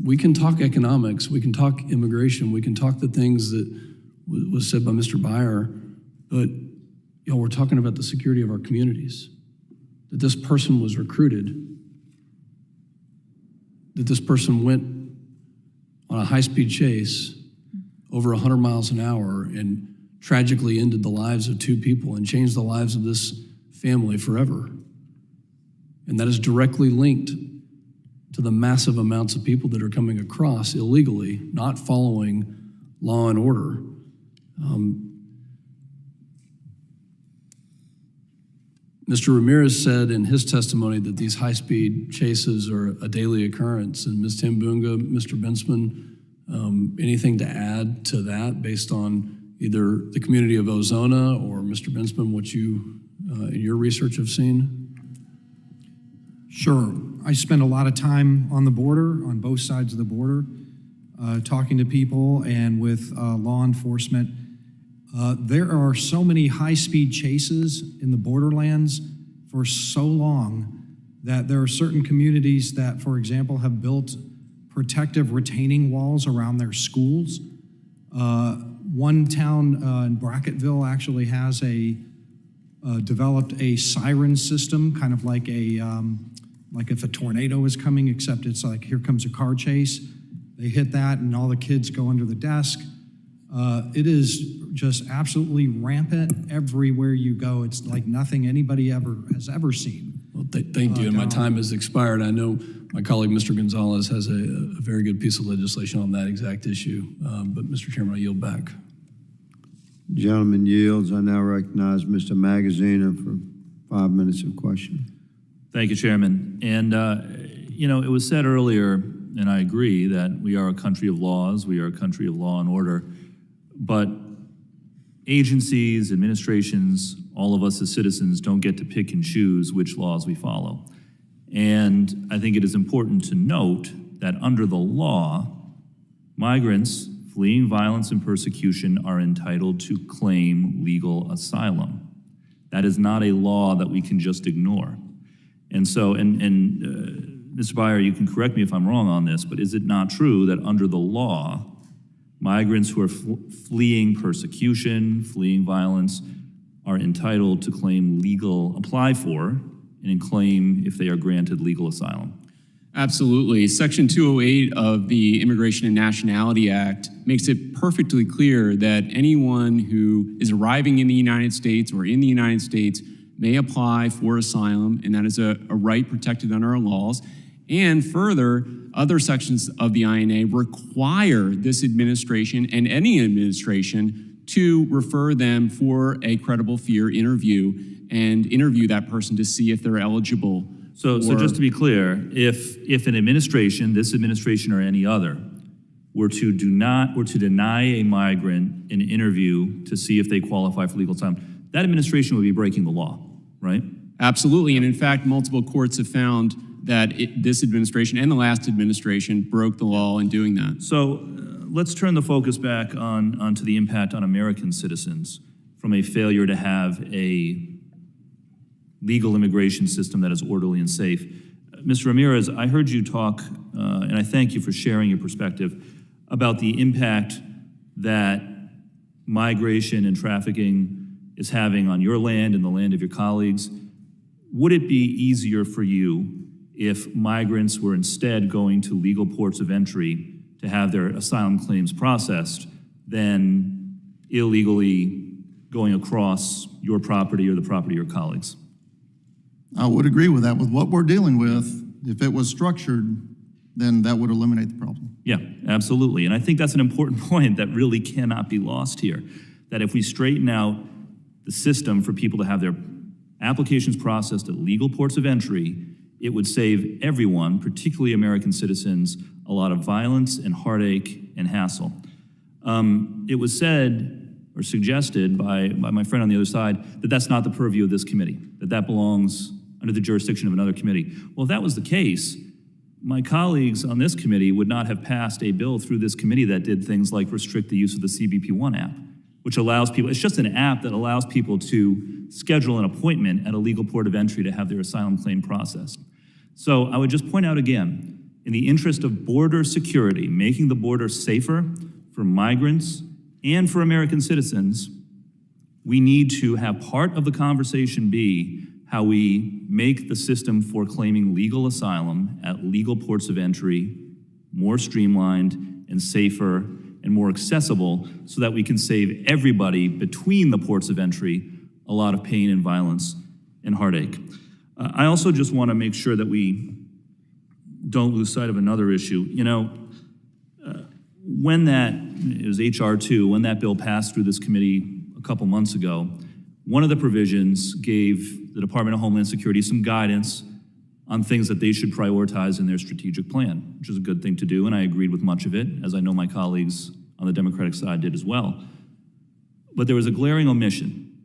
we can talk economics, we can talk immigration, we can talk the things that was said by Mr. Beyer, but we're talking about the security of our communities. That this person was recruited, that this person went on a high-speed chase over 100 miles an hour and tragically ended the lives of 2 people and changed the lives of this family forever. And that is directly linked to the massive amounts of people that are coming across illegally, not following law and order. Mr. Ramirez said in his testimony that these high-speed chases are a daily occurrence. And Ms. Tambunga, Mr. Bensman, anything to add to that based on either the community of Ozona or Mr. Bensman, what you in your research have seen? Sure. I spend a lot of time on the border, on both sides of the border, talking to people and with law enforcement. There are so many high-speed chases in the borderlands for so long that there are certain communities that, for example, have built protective retaining walls around their schools. One town in Bracketville actually has developed a siren system, kind of like like if a tornado is coming, except it's like, here comes a car chase. They hit that and all the kids go under the desk. It is just absolutely rampant everywhere you go. It's like nothing anybody has ever seen. Well, thank you, and my time has expired. I know my colleague, Mr. Gonzalez, has a very good piece of legislation on that exact issue, but Mr. Chairman, I yield back. Gentleman yields. I now recognize Mr. Magaziner for 5 minutes of question. Thank you, Chairman. And, it was said earlier, and I agree, that we are a country of laws, we are a country of law and order, but agencies, administrations, all of us as citizens don't get to pick and choose which laws we follow. And I think it is important to note that under the law, migrants fleeing violence and persecution are entitled to claim legal asylum. That is not a law that we can just ignore. And so, Mr. Beyer, you can correct me if I'm wrong on this, but is it not true that under the law, migrants who are fleeing persecution, fleeing violence, are entitled to apply for, and claim if they are granted legal asylum? Absolutely. Section 208 of the Immigration and Nationality Act makes it perfectly clear that anyone who is arriving in the United States or in the United States may apply for asylum, and that is a right protected under our laws. And further, other sections of the INA require this administration and any administration to refer them for a credible fear interview and interview that person to see if they're eligible. So just to be clear, if an administration, this administration or any other, were to deny a migrant an interview to see if they qualify for legal asylum, that administration would be breaking the law, right? Absolutely, and in fact, multiple courts have found that this administration and the last administration broke the law in doing that. So let's turn the focus back onto the impact on American citizens from a failure to have a legal immigration system that is orderly and safe. Mr. Ramirez, I heard you talk, and I thank you for sharing your perspective, about the impact that migration and trafficking is having on your land and the land of your colleagues. Would it be easier for you if migrants were instead going to legal ports of entry to have their asylum claims processed than illegally going across your property or the property of your colleagues? I would agree with that. With what we're dealing with, if it was structured, then that would eliminate the problem. Yeah, absolutely. And I think that's an important point that really cannot be lost here. That if we straighten out the system for people to have their applications processed at legal ports of entry, it would save everyone, particularly American citizens, a lot of violence and heartache and hassle. It was said or suggested by my friend on the other side that that's not the purview of this committee, that belongs under the jurisdiction of another committee. Well, if that was the case, my colleagues on this committee would not have passed a bill through this committee that did things like restrict the use of the CBP-1 app, which allows people, it's just an app that allows people to schedule an appointment at a legal port of entry to have their asylum claim processed. So I would just point out again, in the interest of border security, making the border safer for migrants and for American citizens, we need to have part of the conversation be how we make the system for claiming legal asylum at legal ports of entry more streamlined and safer and more accessible so that we can save everybody between the ports of entry a lot of pain and violence and heartache. I also just want to make sure that we don't lose sight of another issue. You know, it was H.R. 2, when that bill passed through this committee a couple months ago, one of the provisions gave the Department of Homeland Security some guidance on things that they should prioritize in their strategic plan, which is a good thing to do, and I agreed with much of it, as I know my colleagues on the Democratic side did as well. But there was a glaring omission,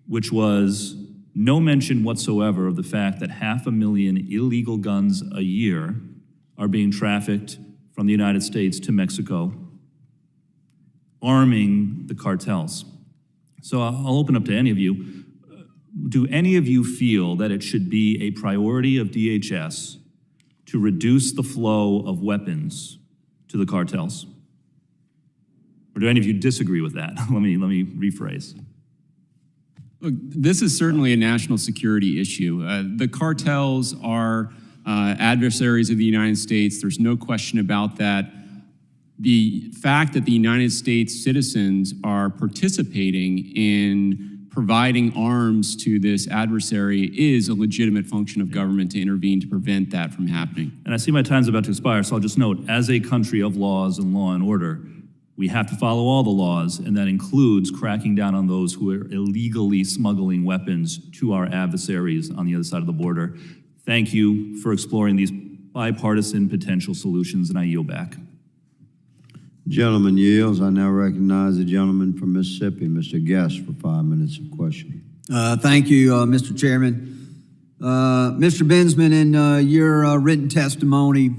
which was no mention whatsoever of the fact that 500,000 illegal guns a year are being trafficked from the United States to Mexico, arming the cartels. So I'll open up to any of you. Do any of you feel that it should be a priority of DHS to reduce the flow of weapons to the cartels? Or do any of you disagree with that? Let me rephrase. Look, this is certainly a national security issue. The cartels are adversaries of the United States. There's no question about that. The fact that the United States citizens are participating in providing arms to this adversary is a legitimate function of government to intervene to prevent that from happening. And I see my time's about to expire, so I'll just note, as a country of laws and law and order, we have to follow all the laws, and that includes cracking down on those who are illegally smuggling weapons to our adversaries on the other side of the border. Thank you for exploring these bipartisan potential solutions, and I yield back. Gentleman yields. I now recognize the gentleman from Mississippi, Mr. Guest, for 5 minutes of questioning. Thank you, Mr. Chairman. Mr. Bensman, in your written testimony,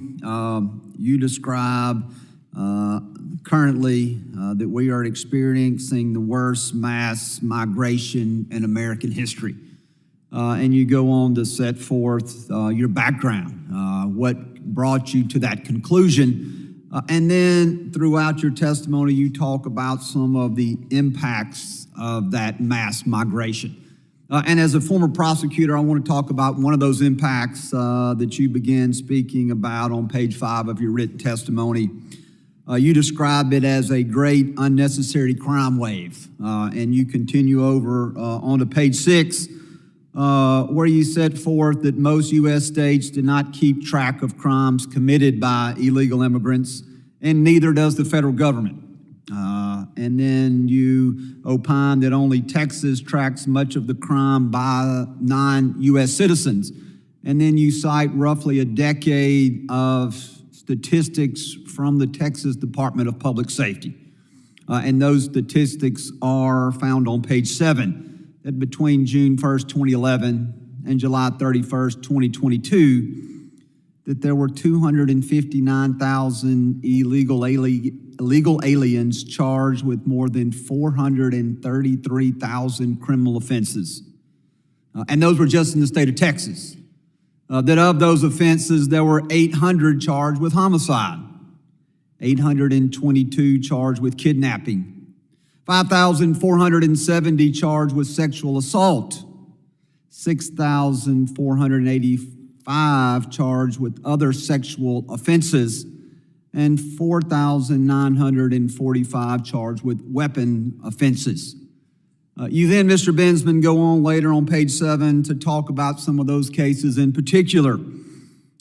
you describe currently that we are experiencing the worst mass migration in American history. And you go on to set forth your background, what brought you to that conclusion. And then throughout your testimony, you talk about some of the impacts of that mass migration. And as a former prosecutor, I want to talk about one of those impacts that you begin speaking about on page 5 of your written testimony. You describe it as a great unnecessary crime wave. And you continue over onto page 6 where you set forth that most U.S. states do not keep track of crimes committed by illegal immigrants, and neither does the federal government. And then you opine that only Texas tracks much of the crime by non-U.S. citizens. And then you cite roughly a decade of statistics from the Texas Department of Public Safety. And those statistics are found on page 7, that between June 1st, 2011 and July 31st, 2022, that there were 259,000 illegal aliens charged with more than 433,000 criminal offenses. And those were just in the state of Texas. That of those offenses, there were 800 charged with homicide, 822 charged with kidnapping, 5,470 charged with sexual assault, 6,485 charged with other sexual offenses, and 4,945 charged with weapon offenses. You then, Mr. Bensman, go on later on page 7 to talk about some of those cases in particular.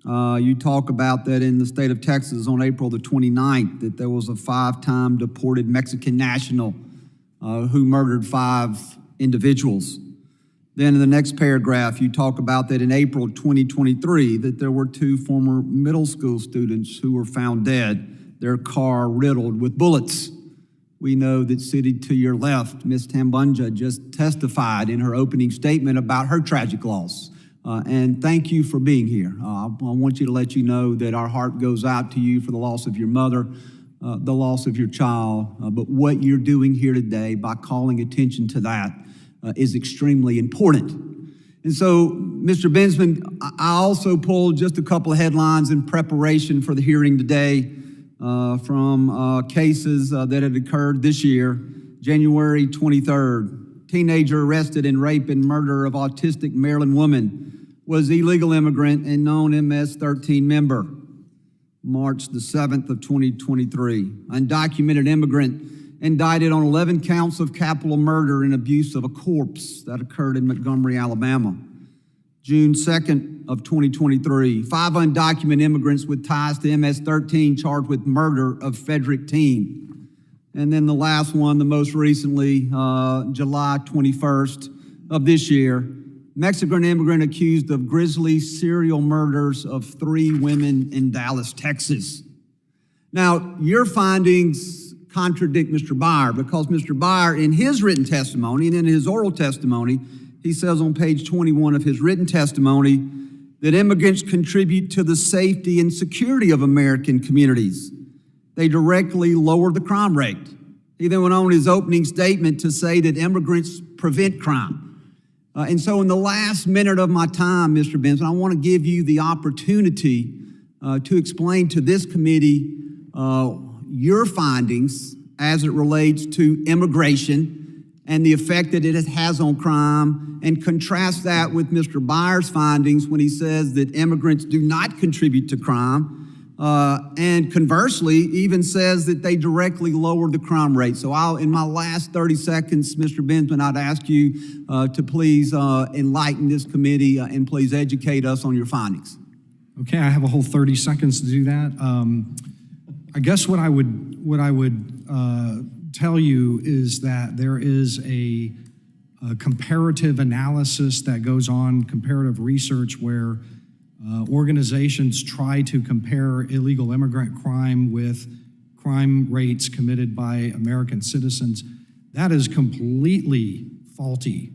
You talk about that in the state of Texas on April the 29th, that there was a 5-time deported Mexican national who murdered 5 individuals. Then in the next paragraph, you talk about that in April 2023, that there were 2 former middle school students who were found dead, their car riddled with bullets. We know that seated to your left, Ms. Tambunja just testified in her opening statement about her tragic loss. And thank you for being here. I want you to let you know that our heart goes out to you for the loss of your mother, the loss of your child, but what you're doing here today by calling attention to that is extremely important. And so, Mr. Bensman, I also pulled just a couple of headlines in preparation for the hearing today from cases that had occurred this year. January 23rd, teenager arrested in rape and murder of autistic Maryland woman was illegal immigrant and known MS-13 member. March the 7th of 2023, undocumented immigrant indicted on 11 counts of capital murder and abuse of a corpse that occurred in Montgomery, Alabama. June 2nd of 2023, 5 undocumented immigrants with ties to MS-13 charged with murder of Frederick Teen. And then the last one, the most recently, July 21st of this year, Mexican immigrant accused of grisly serial murders of 3 women in Dallas, Texas. Now, your findings contradict Mr. Byer, because Mr. Byer, in his written testimony and in his oral testimony, he says on page 21 of his written testimony that immigrants contribute to the safety and security of American communities. They directly lower the crime rate. He then went on in his opening statement to say that immigrants prevent crime. And so in the last minute of my time, Mr. Benson, I want to give you the opportunity to explain to this committee your findings as it relates to immigration and the effect that it has on crime, and contrast that with Mr. Byer's findings when he says that immigrants do not contribute to crime, and conversely, even says that they directly lower the crime rate. So in my last 30 seconds, Mr. Bensman, I'd ask you to please enlighten this committee and please educate us on your findings. Okay, I have a whole 30 seconds to do that. I guess what I would tell you is that there is a comparative analysis that goes on, comparative research, where organizations try to compare illegal immigrant crime with crime rates committed by American citizens. That is completely faulty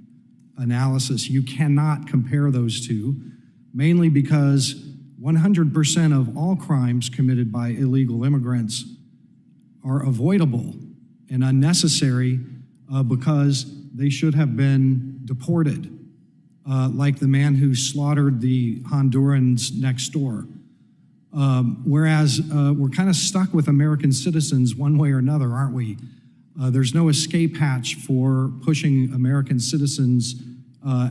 analysis. You cannot compare those two, mainly because 100% of all crimes committed by illegal immigrants are avoidable and unnecessary because they should have been deported, like the man who slaughtered the Hondurans next door. Whereas we're kind of stuck with American citizens one way or another, aren't we? There's no escape hatch for pushing American citizens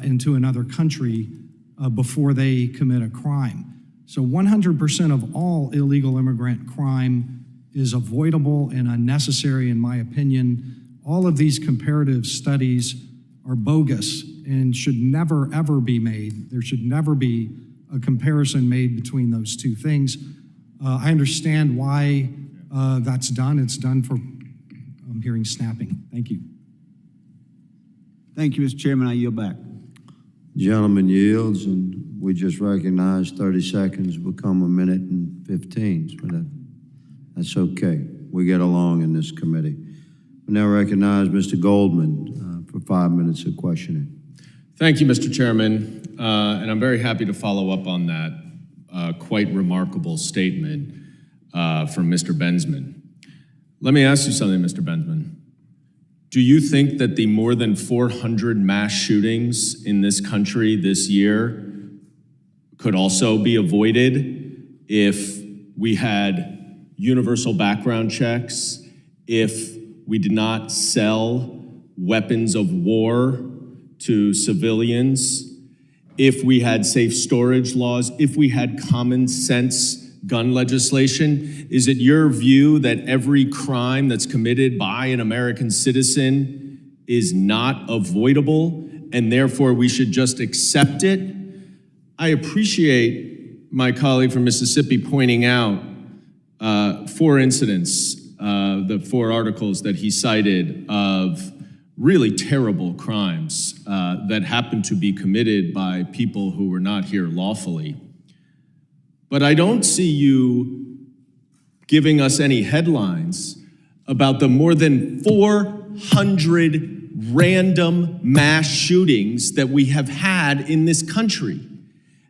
into another country before they commit a crime. So 100% of all illegal immigrant crime is avoidable and unnecessary, in my opinion. All of these comparative studies are bogus and should never, ever be made. There should never be a comparison made between those two things. I understand why that's done. It's done for, I'm hearing snapping. Thank you. Thank you, Mr. Chairman. I yield back. Gentleman yields, and we just recognize 30 seconds become a minute and 15, but that's okay. We get along in this committee. We now recognize Mr. Goldman for 5 minutes of questioning. Thank you, Mr. Chairman, and I'm very happy to follow up on that quite remarkable statement from Mr. Bensman. Let me ask you something, Mr. Bensman. Do you think that the more than 400 mass shootings in this country this year could also be avoided if we had universal background checks, if we did not sell weapons of war to civilians, if we had safe storage laws, if we had common sense gun legislation? Is it your view that every crime that's committed by an American citizen is not avoidable and therefore we should just accept it? I appreciate my colleague from Mississippi pointing out 4 incidents, the 4 articles that he cited of really terrible crimes that happened to be committed by people who were not here lawfully. But I don't see you giving us any headlines about the more than 400 random mass shootings that we have had in this country.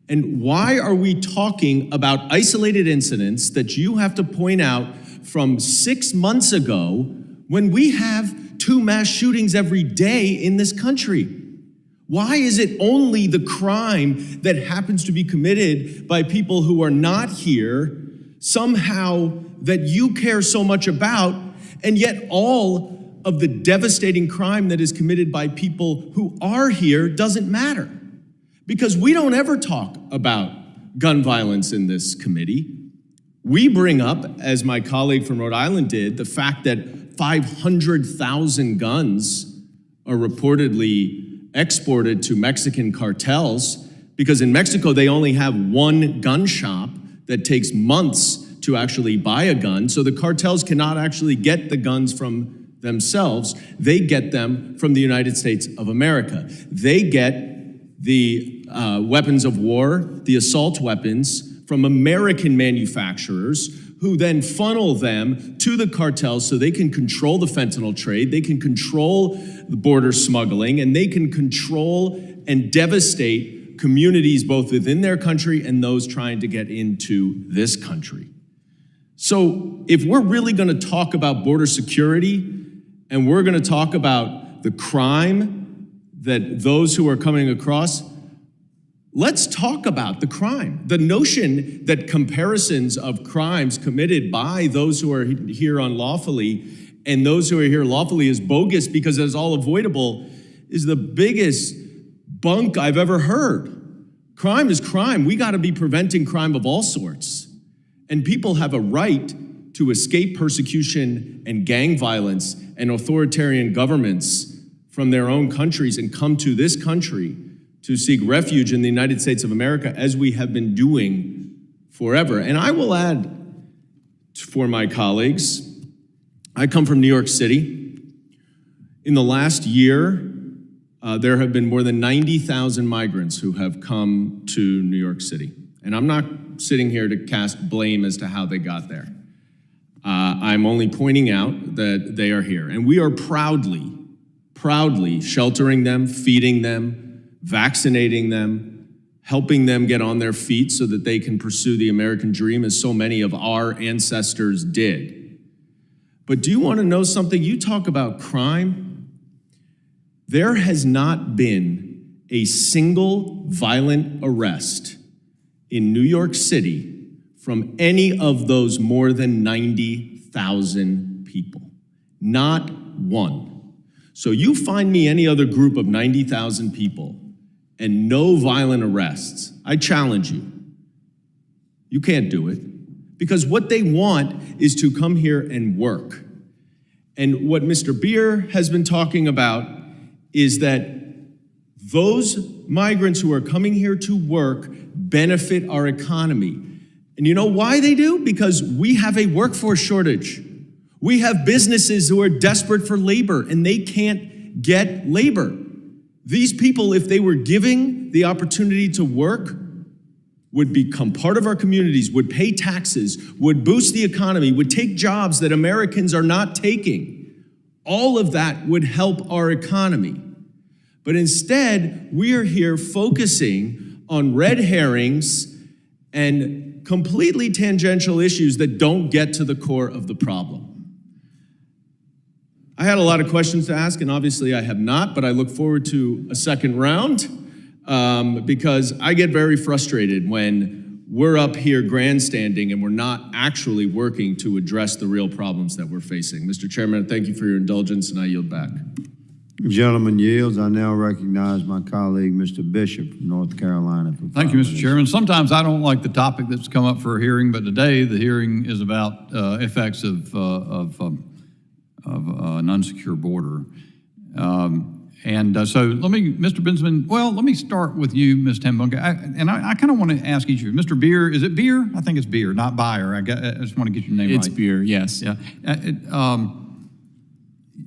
And why are we talking about isolated incidents that you have to point out from 6 months ago when we have 2 mass shootings every day in this country? Why is it only the crime that happens to be committed by people who are not here, somehow that you care so much about, and yet all of the devastating crime that is committed by people who are here doesn't matter? Because we don't ever talk about gun violence in this committee. We bring up, as my colleague from Rhode Island did, the fact that 500,000 guns are reportedly exported to Mexican cartels, because in Mexico they only have 1 gun shop that takes months to actually buy a gun, so the cartels cannot actually get the guns from themselves. They get them from the United States of America. They get the weapons of war, the assault weapons, from American manufacturers who then funnel them to the cartels so they can control the fentanyl trade, they can control the border smuggling, and they can control and devastate communities both within their country and those trying to get into this country. So if we're really gonna talk about border security and we're gonna talk about the crime that those who are coming across, let's talk about the crime. The notion that comparisons of crimes committed by those who are here unlawfully and those who are here lawfully is bogus because it's all avoidable is the biggest bunk I've ever heard. Crime is crime. We got to be preventing crime of all sorts. And people have a right to escape persecution and gang violence and authoritarian governments from their own countries and come to this country to seek refuge in the United States of America, as we have been doing forever. And I will add for my colleagues, I come from New York City. In the last year, there have been more than 90,000 migrants who have come to New York City. And I'm not sitting here to cast blame as to how they got there. I'm only pointing out that they are here. And we are proudly sheltering them, feeding them, vaccinating them, helping them get on their feet so that they can pursue the American dream as so many of our ancestors did. But do you want to know something? You talk about crime. There has not been a single violent arrest in New York City from any of those more than 90,000 people. Not one. So you find me any other group of 90,000 people and no violent arrests, I challenge you. You can't do it. Because what they want is to come here and work. And what Mr. Beer has been talking about is that those migrants who are coming here to work benefit our economy. And you know why they do? Because we have a workforce shortage. We have businesses who are desperate for labor and they can't get labor. These people, if they were given the opportunity to work, would become part of our communities, would pay taxes, would boost the economy, would take jobs that Americans are not taking. All of that would help our economy. But instead, we are here focusing on red herrings and completely tangential issues that don't get to the core of the problem. I had a lot of questions to ask, and obviously I have not, but I look forward to a second round because I get very frustrated when we're up here grandstanding and we're not actually working to address the real problems that we're facing. Mr. Chairman, thank you for your indulgence, and I yield back. Gentleman yields. I now recognize my colleague, Mr. Bishop from North Carolina. Thank you, Mr. Chairman. Sometimes I don't like the topic that's come up for a hearing, but today the hearing is about effects of an unsecure border. So let me, Mr. Bensman, well, let me start with you, Ms. Tambunga. I kind of want to ask each of you, Mr. Beer, is it Beer? I think it's Beer, not Beyer. I just want to get your name right. It's Beer, yes. Yeah.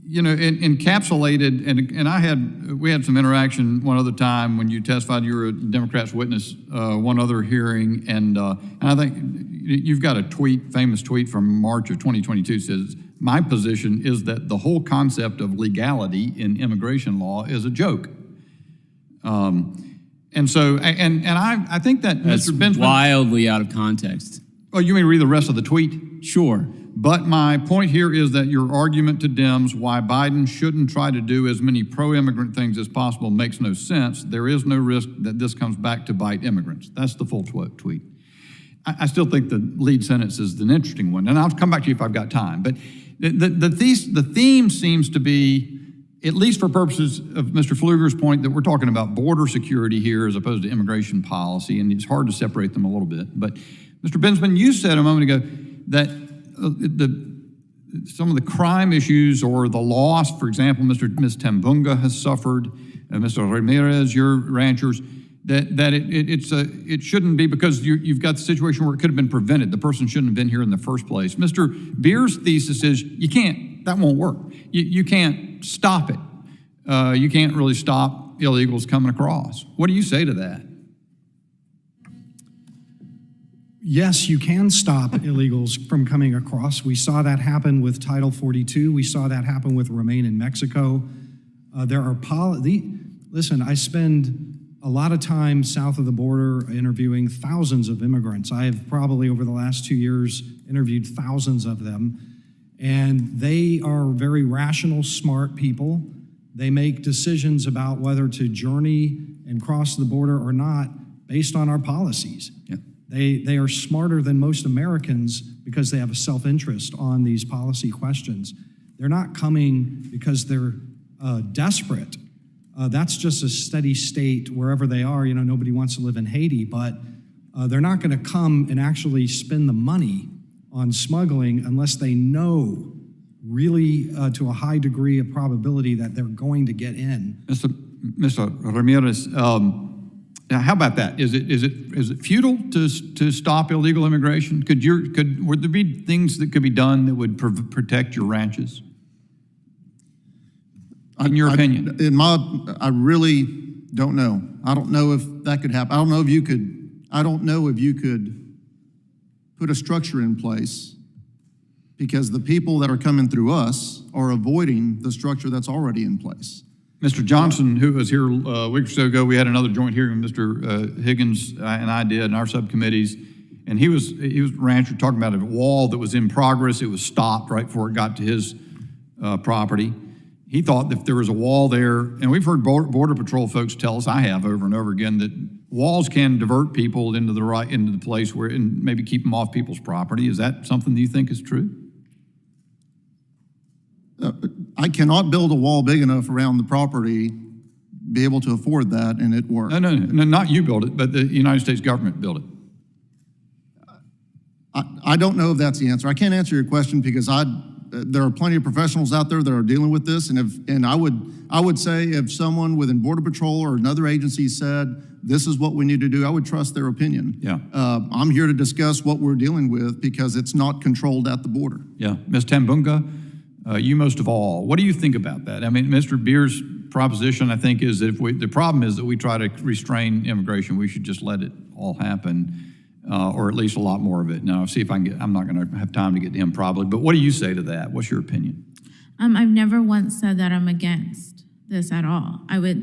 Encapsulated, and we had some interaction one other time when you testified. You were a Democrats witness one other hearing, and I think you've got a famous tweet from March of 2022 says, "My position is that the whole concept of legality in immigration law is a joke." I think that That's Mr. Bensman wildly out of context. Oh, you may read the rest of the tweet? Sure. But my point here is that your argument to Dems why Biden shouldn't try to do as many pro-immigrant things as possible makes no sense. There is no risk that this comes back to bite immigrants. That's the full tweet. I still think the lead sentence is an interesting one, and I'll come back to you if I've got time. But the theme seems to be, at least for purposes of Mr. Pfluger's point, that we're talking about border security here as opposed to immigration policy, and it's hard to separate them a little bit. But Mr. Bensman, you said a moment ago that some of the crime issues or the loss, for example, Ms. Tambunga has suffered, Mr. Ramirez, your ranchers, that it shouldn't be because you've got the situation where it could have been prevented. The person shouldn't have been here in the first place. Mr. Beer's thesis is you can't, that won't work. You can't stop it. You can't really stop illegals coming across. What do you say to that? Yes, you can stop illegals from coming across. We saw that happen with Title 42. We saw that happen with Remain in Mexico. Listen, I spend a lot of time south of the border interviewing thousands of immigrants. I have probably over the last 2 years interviewed thousands of them. And they are very rational, smart people. They make decisions about whether to journey and cross the border or not based on our policies. Yeah. They are smarter than most Americans because they have a self-interest on these policy questions. They're not coming because they're desperate. That's just a steady state wherever they are. Nobody wants to live in Haiti, but they're not going to come and actually spend the money on smuggling unless they know really to a high degree of probability that they're going to get in. Mr. Ramirez, how about that? Is it futile to stop illegal immigration? Would there be things that could be done that would protect your ranches? In your opinion? I really don't know. I don't know if that could happen. I don't know if you could put a structure in place because the people that are coming through us are avoiding the structure that's already in place. Mr. Johnson, who was here a week or so ago, we had another joint hearing. Mr. Higgins and I did in our subcommittees, and he was a rancher talking about a wall that was in progress. It was stopped right before it got to his property. He thought if there was a wall there, and we've heard Border Patrol folks tell us, I have over and over again, that walls can divert people into the place where, and maybe keep them off people's property. Is that something that you think is true? I cannot build a wall big enough around the property, be able to afford that, and it work. No, not you build it, but the United States government built it. I don't know if that's the answer. I can't answer your question because There are plenty of professionals out there that are dealing with this, and I would say if someone within Border Patrol or another agency said, this is what we need to do, I would trust their opinion. Yeah. I'm here to discuss what we're dealing with because it's not controlled at the border. Yeah. Ms. Tambunga, you most of all, what do you think about that? I mean, Mr. Beer's proposition, I think, is that the problem is that we try to restrain immigration. We should just let it all happen, or at least a lot more of it. Now, see if I can get, I'm not going to have time to get to him probably, but what do you say to that? What's your opinion? I've never once said that I'm against this at all. We're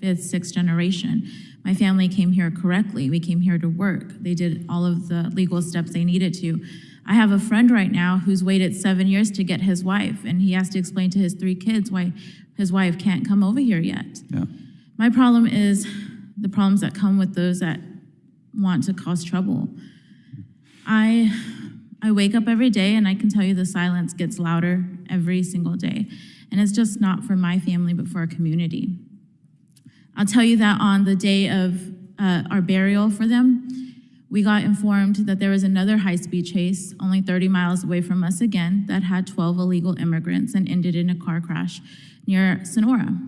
fifth, sixth generation. My family came here correctly. We came here to work. They did all of the legal steps they needed to. I have a friend right now who's waited 7 years to get his wife, and he has to explain to his 3 kids why his wife can't come over here yet. Yeah. My problem is the problems that come with those that want to cause trouble. I wake up every day, and I can tell you the silence gets louder every single day. And it's just not for my family, but for our community. I'll tell you that on the day of our burial for them, we got informed that there was another high-speed chase only 30 miles away from us again that had 12 illegal immigrants and ended in a car crash near Sonora.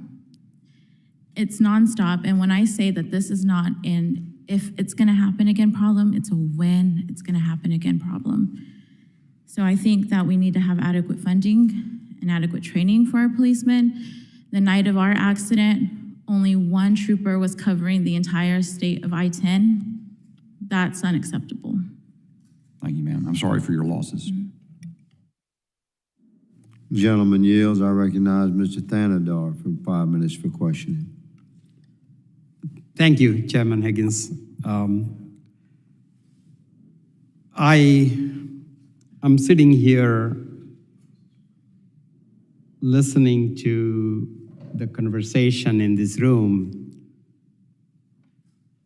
It's nonstop, and when I say that this is not an if it's gonna happen again problem, it's a when it's gonna happen again problem. So I think that we need to have adequate funding and adequate training for our policemen. The night of our accident, only 1 trooper was covering the entire state of I-10. That's unacceptable. Thank you, ma'am. I'm sorry for your losses. Gentleman yields. I recognize Mr. Thanadar for 5 minutes for questioning. Thank you, Chairman Higgins. I'm sitting here listening to the conversation in this room,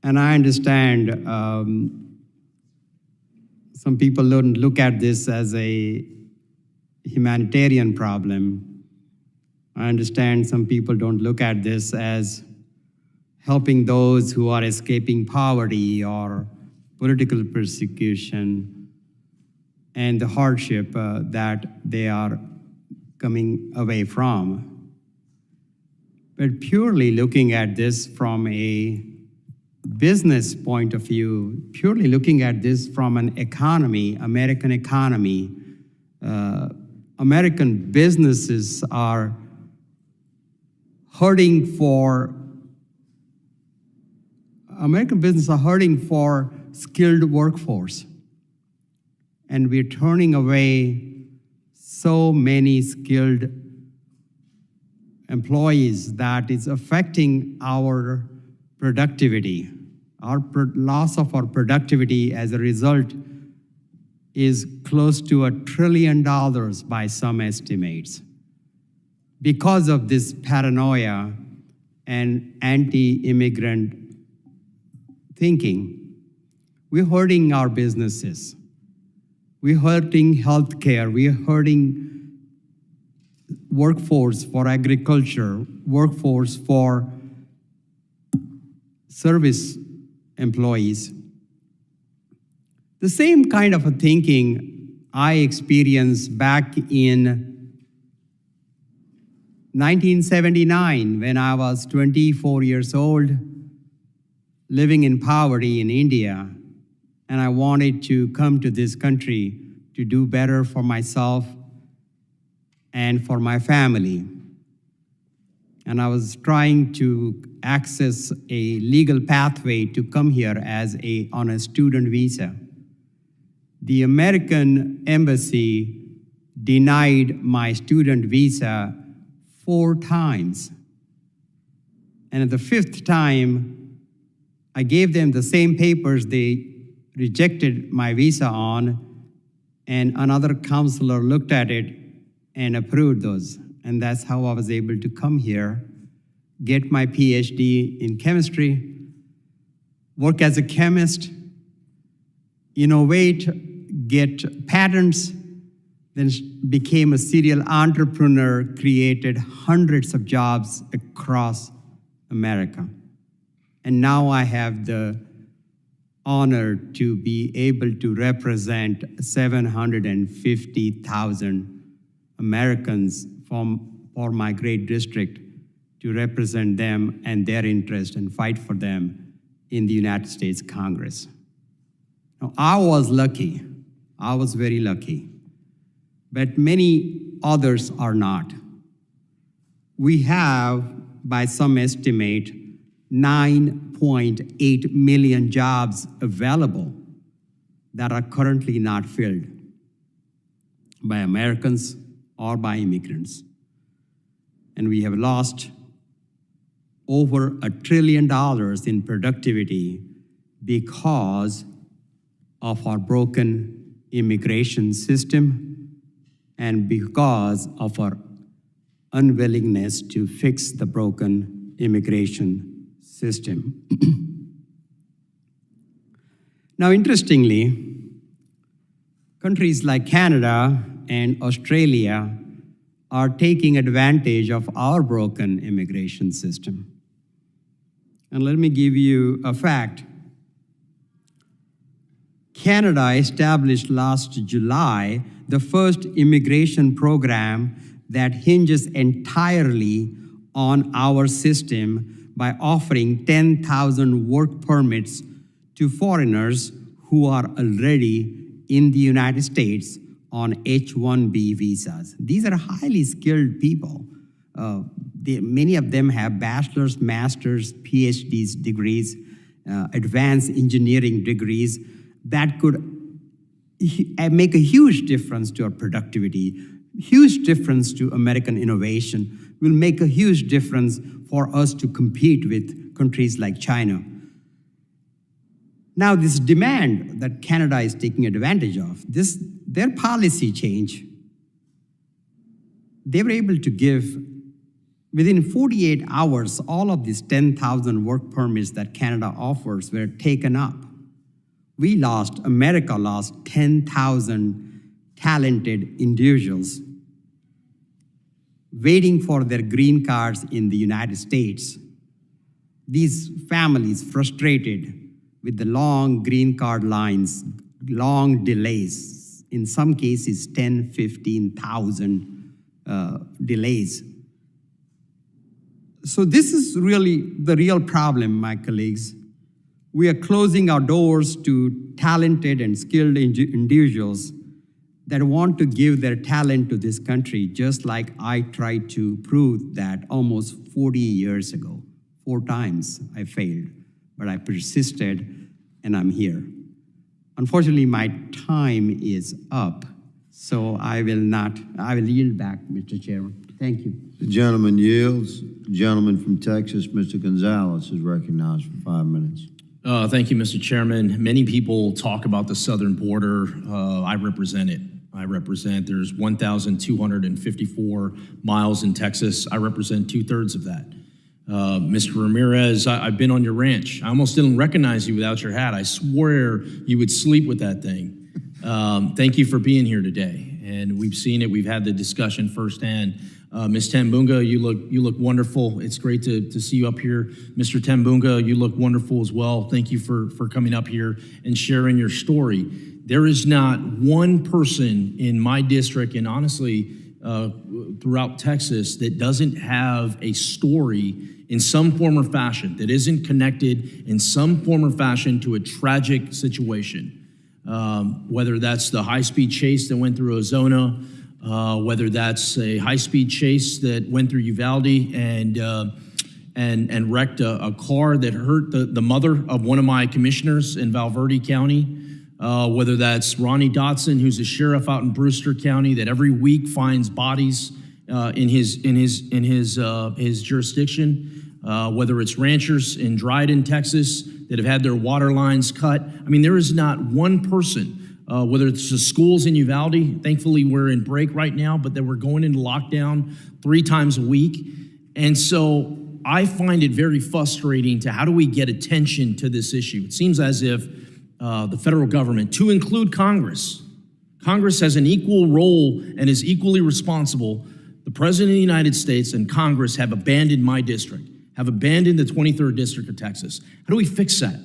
and I understand some people don't look at this as a humanitarian problem. I understand some people don't look at this as helping those who are escaping poverty or political persecution and the hardship that they are coming away from. But purely looking at this from a business point of view, purely looking at this from an economy, American economy, American businesses are hurting for skilled workforce. And we're turning away so many skilled employees that is affecting our productivity. Our loss of our productivity as a result is close to $1 trillion by some estimates. Because of this paranoia and anti-immigrant thinking, we're hurting our businesses. We're hurting healthcare. We're hurting workforce for agriculture, workforce for service employees. The same kind of a thinking I experienced back in 1979 when I was 24 years old, living in poverty in India, and I wanted to come to this country to do better for myself and for my family. And I was trying to access a legal pathway to come here on a student visa. The American embassy denied my student visa 4 times. And at the 5th time, I gave them the same papers they rejected my visa on, and another counselor looked at it and approved those. And that's how I was able to come here, get my PhD in chemistry, work as a chemist, innovate, get patents, then became a serial entrepreneur, created hundreds of jobs across America. And now I have the honored to be able to represent 750,000 Americans for my great district, to represent them and their interest and fight for them in the United States Congress. Now, I was lucky. I was very lucky. But many others are not. We have, by some estimate, 9.8 million jobs available that are currently not filled by Americans or by immigrants. And we have lost over $1 trillion in productivity because of our broken immigration system and because of our unwillingness to fix the broken immigration system. Now, interestingly, countries like Canada and Australia are taking advantage of our broken immigration system. And let me give you a fact. Canada established last July the first immigration program that hinges entirely on our system by offering 10,000 work permits to foreigners who are already in the United States on H-1B visas. These are highly skilled people. Many of them have bachelor's, master's, PhD's degrees, advanced engineering degrees that could make a huge difference to our productivity, huge difference to American innovation, will make a huge difference for us to compete with countries like China. Now, this demand that Canada is taking advantage of, their policy change, they were able to give, within 48 hours, all of these 10,000 work permits that Canada offers were taken up. America lost 10,000 talented individuals waiting for their green cards in the United States. These families frustrated with the long green card lines, long delays, in some cases 10, 15,000 delays. So this is really the real problem, my colleagues. We are closing our doors to talented and skilled individuals that want to give their talent to this country, just like I tried to prove that almost 40 years ago. 4 times I failed, but I persisted, and I'm here. Unfortunately, my time is up, so I will yield back, Mr. Chairman. Thank you. The gentleman yields. The gentleman from Texas, Mr. Gonzalez, is recognized for 5 minutes. Thank you, Mr. Chairman. Many people talk about the southern border. I represent it. There's 1,254 miles in Texas. I represent 2/3 of that. Mr. Ramirez, I've been on your ranch. I almost didn't recognize you without your hat. I swear you would sleep with that thing. Thank you for being here today. And we've seen it. We've had the discussion firsthand. Ms. Tambunga, you look wonderful. It's great to see you up here. Mr. Tambunga, you look wonderful as well. Thank you for coming up here and sharing your story. There is not one person in my district, and honestly, throughout Texas, that doesn't have a story in some form or fashion, that isn't connected in some form or fashion to a tragic situation. Whether that's the high-speed chase that went through Ozona, whether that's a high-speed chase that went through Uvalde and wrecked a car that hurt the mother of one of my commissioners in Valverde County, whether that's Ronnie Dotson, who's a sheriff out in Brewster County, that every week finds bodies in his jurisdiction, whether it's ranchers in Dryden, Texas, that have had their water lines cut. I mean, there is not one person. Whether it's the schools in Uvalde, thankfully we're in break right now, but that we're going into lockdown 3 times a week. And so I find it very frustrating to how do we get attention to this issue? It seems as if the federal government, to include Congress has an equal role and is equally responsible. The President of the United States and Congress have abandoned my district, have abandoned the 23rd District of Texas. How do we fix that?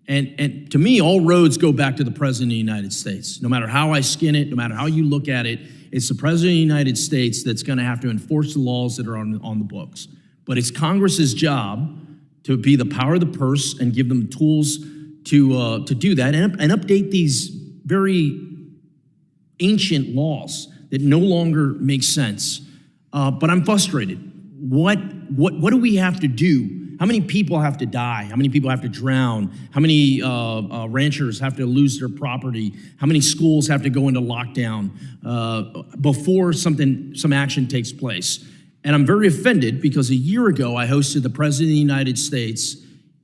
And to me, all roads go back to the President of the United States. No matter how I skin it, no matter how you look at it, it's the President of the United States that's going to have to enforce the laws that are on the books. But it's Congress's job to be the power of the purse and give them tools to do that and update these very ancient laws that no longer make sense. But I'm frustrated. What do we have to do? How many people have to die? How many people have to drown? How many ranchers have to lose their property? How many schools have to go into lockdown before some action takes place? And I'm very offended because a year ago I hosted the President of the United States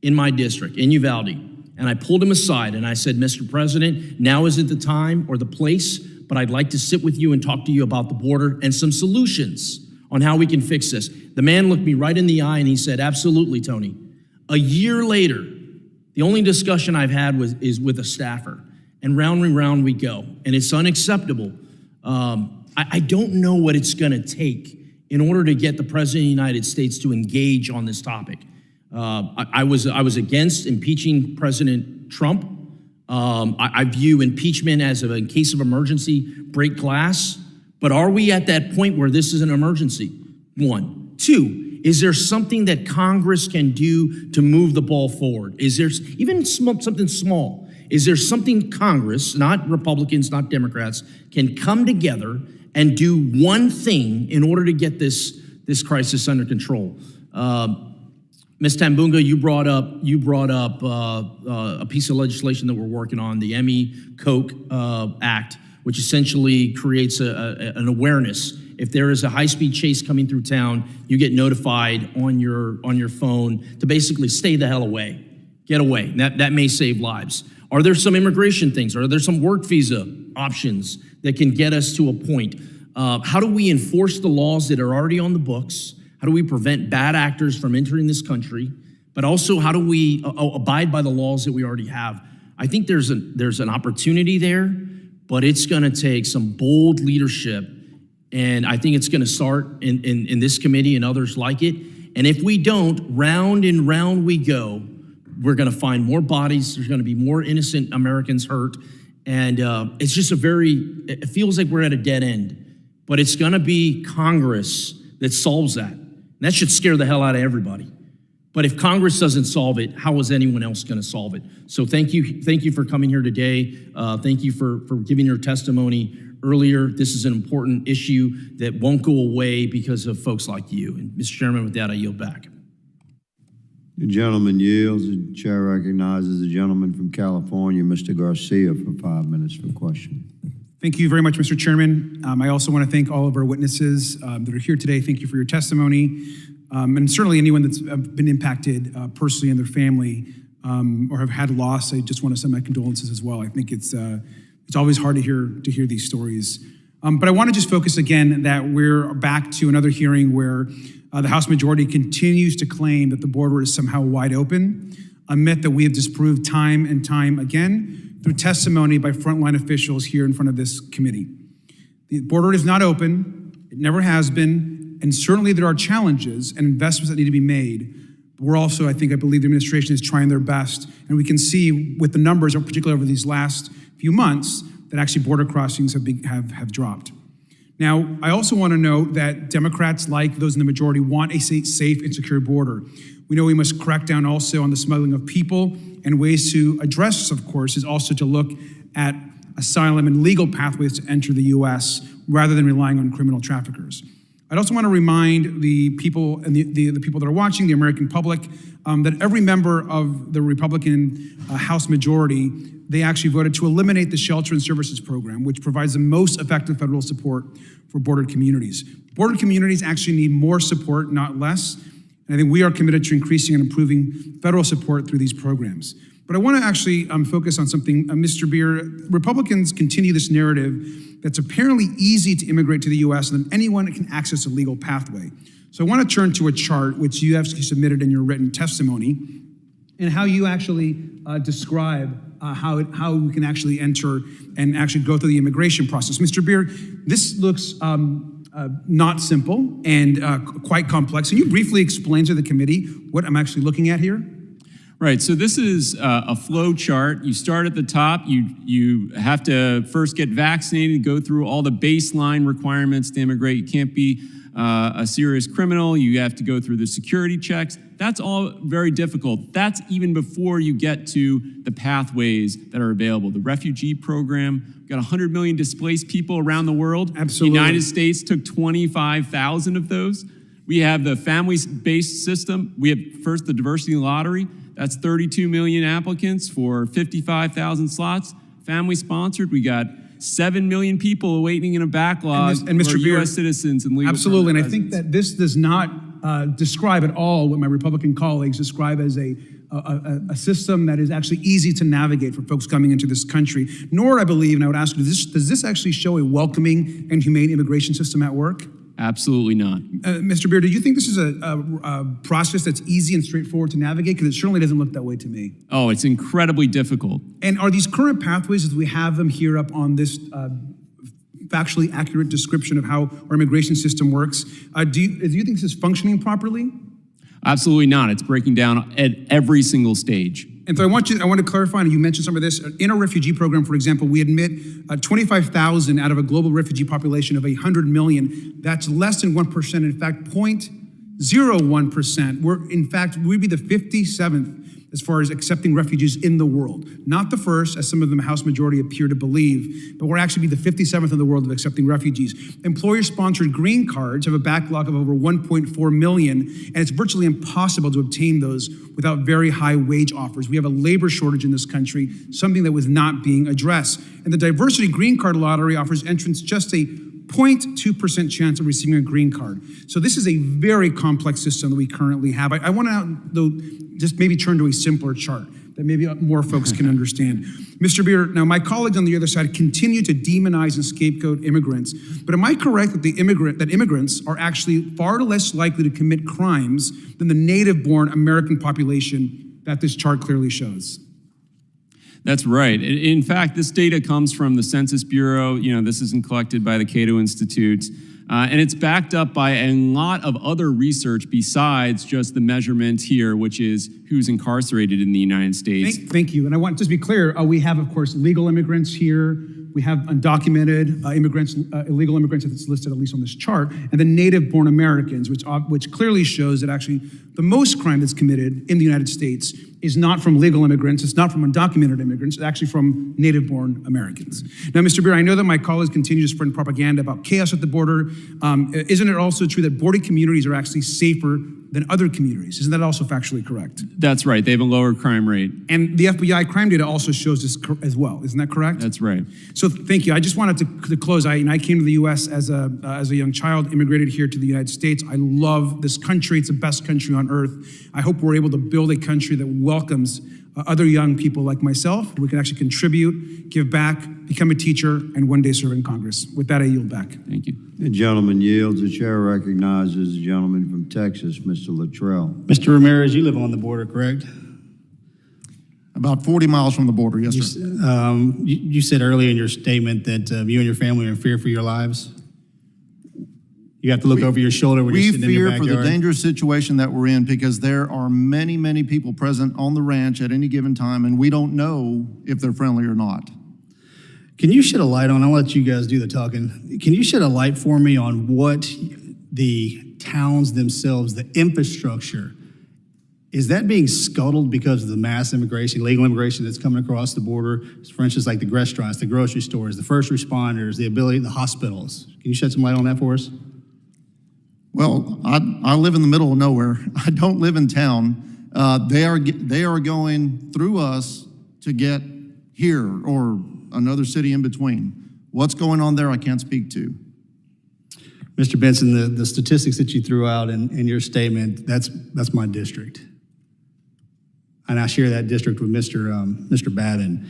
in my district, in Uvalde, and I pulled him aside and I said, Mr. President, now isn't the time or the place, but I'd like to sit with you and talk to you about the border and some solutions on how we can fix this. The man looked me right in the eye and he said, absolutely, Tony. A year later, the only discussion I've had is with a staffer, and round we go, and it's unacceptable. I don't know what it's gonna take in order to get the President of the United States to engage on this topic. I was against impeaching President Trump. I view impeachment as in case of emergency, break glass. But are we at that point where this is an emergency? One. Two, is there something that Congress can do to move the ball forward? Is there even something small? Is there something Congress, not Republicans, not Democrats, can come together and do one thing in order to get this crisis under control? Ms. Tambunga, you brought up a piece of legislation that we're working on, the Emmy-Koch Act, which essentially creates an awareness. If there is a high-speed chase coming through town, you get notified on your phone to basically stay the hell away, get away. That may save lives. Are there some immigration things? Are there some work visa options that can get us to a point? How do we enforce the laws that are already on the books? How do we prevent bad actors from entering this country? But also, how do we abide by the laws that we already have? I think there's an opportunity there, but it's gonna take some bold leadership. And I think it's gonna start in this committee and others like it. And if we don't, round and round we go, we're gonna find more bodies, there's gonna be more innocent Americans hurt. And it's just it feels like we're at a dead end. But it's gonna be Congress that solves that. And that should scare the hell out of everybody. But if Congress doesn't solve it, how is anyone else going to solve it? So thank you for coming here today. Thank you for giving your testimony earlier. This is an important issue that won't go away because of folks like you. And Mr. Chairman, with that, I yield back. The gentleman yields. The chair recognizes the gentleman from California, Mr. Garcia, for 5 minutes for question. Thank you very much, Mr. Chairman. I also want to thank all of our witnesses that are here today. Thank you for your testimony. And certainly anyone that's been impacted personally and their family or have had loss, I just want to send my condolences as well. I think it's always hard to hear these stories. But I want to just focus again that we're back to another hearing where the House majority continues to claim that the border is somehow wide open, a myth that we have disproved time and time again through testimony by frontline officials here in front of this committee. The border is not open, it never has been, and certainly there are challenges and investments that need to be made. But we're also, I believe the administration is trying their best, and we can see with the numbers, particularly over these last few months, that actually border crossings have dropped. Now, I also want to note that Democrats, like those in the majority, want a safe and secure border. We know we must crack down also on the smuggling of people, and ways to address this, of course, is also to look at asylum and legal pathways to enter the U.S. rather than relying on criminal traffickers. I'd also want to remind the people and the people that are watching, the American public, that every member of the Republican House majority, they actually voted to eliminate the Shelter and Services Program, which provides the most effective federal support for border communities. Border communities actually need more support, not less. And I think we are committed to increasing and improving federal support through these programs. But I want to actually focus on something, Mr. Beer. Republicans continue this narrative that's apparently easy to immigrate to the U.S. and that anyone can access a legal pathway. So I want to turn to a chart which you actually submitted in your written testimony and how you actually describe how we can actually enter and actually go through the immigration process. Mr. Beer, this looks not simple and quite complex. Can you briefly explain to the committee what I'm actually looking at here? Right, so this is a flow chart. You start at the top. You have to first get vaccinated, go through all the baseline requirements to immigrate. You can't be a serious criminal. You have to go through the security checks. That's all very difficult. That's even before you get to the pathways that are available. The refugee program, we've got 100 million displaced people around the world. Absolutely. The United States took 25,000 of those. We have the family-based system. We have first the diversity lottery. That's 32 million applicants for 55,000 slots. Family-sponsored, we got 7 million people awaiting in a backlog and Mr. for Beard, U.S. citizens and legal absolutely, and I permanent think that this does not describe at all what my Republican colleagues describe as a system that is actually easy to navigate for folks coming into this country. Nor, I believe, and I would ask you, does this actually show a welcoming and humane immigration system at work? Absolutely not. Mr. Beard, do you think this is a process that's easy and straightforward to navigate? Because it certainly doesn't look that way to me. Oh, it's incredibly difficult. And are these current pathways, as we have them here up on this factually accurate description of how our immigration system works, do you think this is functioning properly? Absolutely not. It's breaking down at every single stage. And so I want to clarify, and you mentioned some of this. In our refugee program, for example, we admit 25,000 out of a global refugee population of 100 million. That's less than 1%. In fact, 0.01%. We'd be the 57th as far as accepting refugees in the world. Not the first, as some of the House majority appear to believe, but we're actually be the 57th in the world of accepting refugees. Employer-sponsored green cards have a backlog of over 1.4 million, and it's virtually impossible to obtain those without very high wage offers. We have a labor shortage in this country, something that was not being addressed. And the diversity green card lottery offers entrants just a 0.2% chance of receiving a green card. So this is a very complex system that we currently have. I want to, though, just maybe turn to a simpler chart that maybe more folks can understand. Mr. Beard, now my colleagues on the other side continue to demonize and scapegoat immigrants, but am I correct that immigrants are actually far less likely to commit crimes than the native-born American population that this chart clearly shows? That's right. In fact, this data comes from the Census Bureau. This isn't collected by the Cato Institute. And it's backed up by a lot of other research besides just the measurement here, which is who's incarcerated in the United States. Thank you. And I want to just be clear, we have, of course, legal immigrants here. We have undocumented immigrants, illegal immigrants that's listed at least on this chart, and then native-born Americans, which clearly shows that actually the most crime that's committed in the United States is not from legal immigrants, it's not from undocumented immigrants, it's actually from native-born Americans. Now, Mr. Beard, I know that my colleagues continue to spread propaganda about chaos at the border. Isn't it also true that border communities are actually safer than other communities? Isn't that also factually correct? That's right. They have a lower crime rate. And the FBI crime data also shows this as well. Isn't that correct? That's right. So thank you. I just wanted to close. I came to the U.S. as a young child, immigrated here to the United States. I love this country. It's the best country on earth. I hope we're able to build a country that welcomes other young people like myself. We can actually contribute, give back, become a teacher, and one day serve in Congress. With that, I yield back. Thank you. The gentleman yields. The chair recognizes the gentleman from Texas, Mr. Luttrell. Mr. Ramirez, you live on the border, correct? About 40 miles from the border, yes, sir. You said earlier in your statement that you and your family are in fear for your lives. You have to look over your shoulder when you're sitting in your We backyard. fear for the dangerous situation that we're in because there are many, many people present on the ranch at any given time, and we don't know if they're friendly or not. Can you shed a light on, I'll let you guys do the talking. Can you shed a light for me on what the towns themselves, the infrastructure, is that being scuttled because of the mass immigration, legal immigration that's coming across the border? For instance, like the restaurants, the grocery stores, the first responders, the hospitals. Can you shed some light on that for us? Well, I live in the middle of nowhere. I don't live in town. They are going through us to get here or another city in between. What's going on there, I can't speak to. Mr. Benson, the statistics that you threw out in your statement, that's my district. And I share that district with Mr. Babin.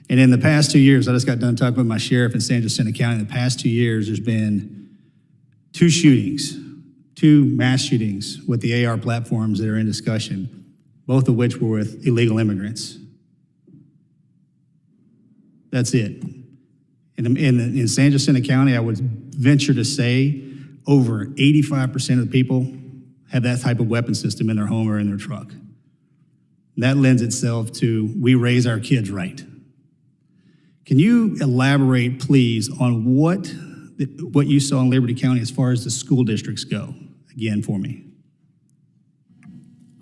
And in the past 2 years, I just got done talking with my sheriff in San Jacinto County. In the past 2 years, there's been 2 mass shootings with the AR platforms that are in discussion, both of which were with illegal immigrants. That's it. In San Jacinto County, I would venture to say over 85% of the people have that type of weapon system in their home or in their truck. That lends itself to we raise our kids right. Can you elaborate, please, on what you saw in Liberty County as far as the school districts go, again, for me?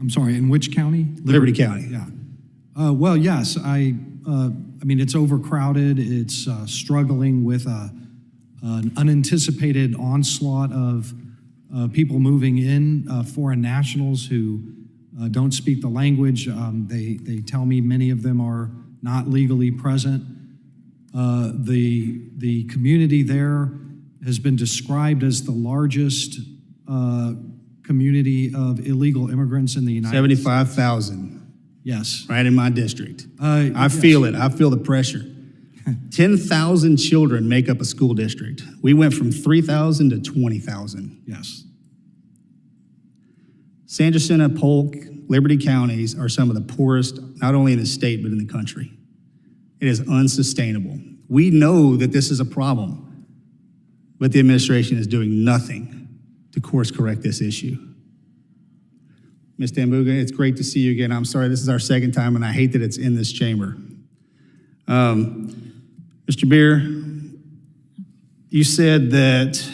I'm sorry, in which county? Liberty County. Yeah. Well, yes, I mean, it's overcrowded. It's struggling with an unanticipated onslaught of people moving in, foreign nationals who don't speak the language. They tell me many of them are not legally present. The community there has been described as the largest community of illegal immigrants in the United States. 75,000. Yes. Right in my district. I Yes. feel it. I feel the pressure. 10,000 children make up a school district. We went from 3,000 to 20,000. Yes. Sanderson, Polk, Liberty counties are some of the poorest, not only in the state, but in the country. It is unsustainable. We know that this is a problem, but the administration is doing nothing to course correct this issue. Ms. Tambuga, it's great to see you again. I'm sorry, this is our second time, and I hate that it's in this chamber. Mr. Beer, you said that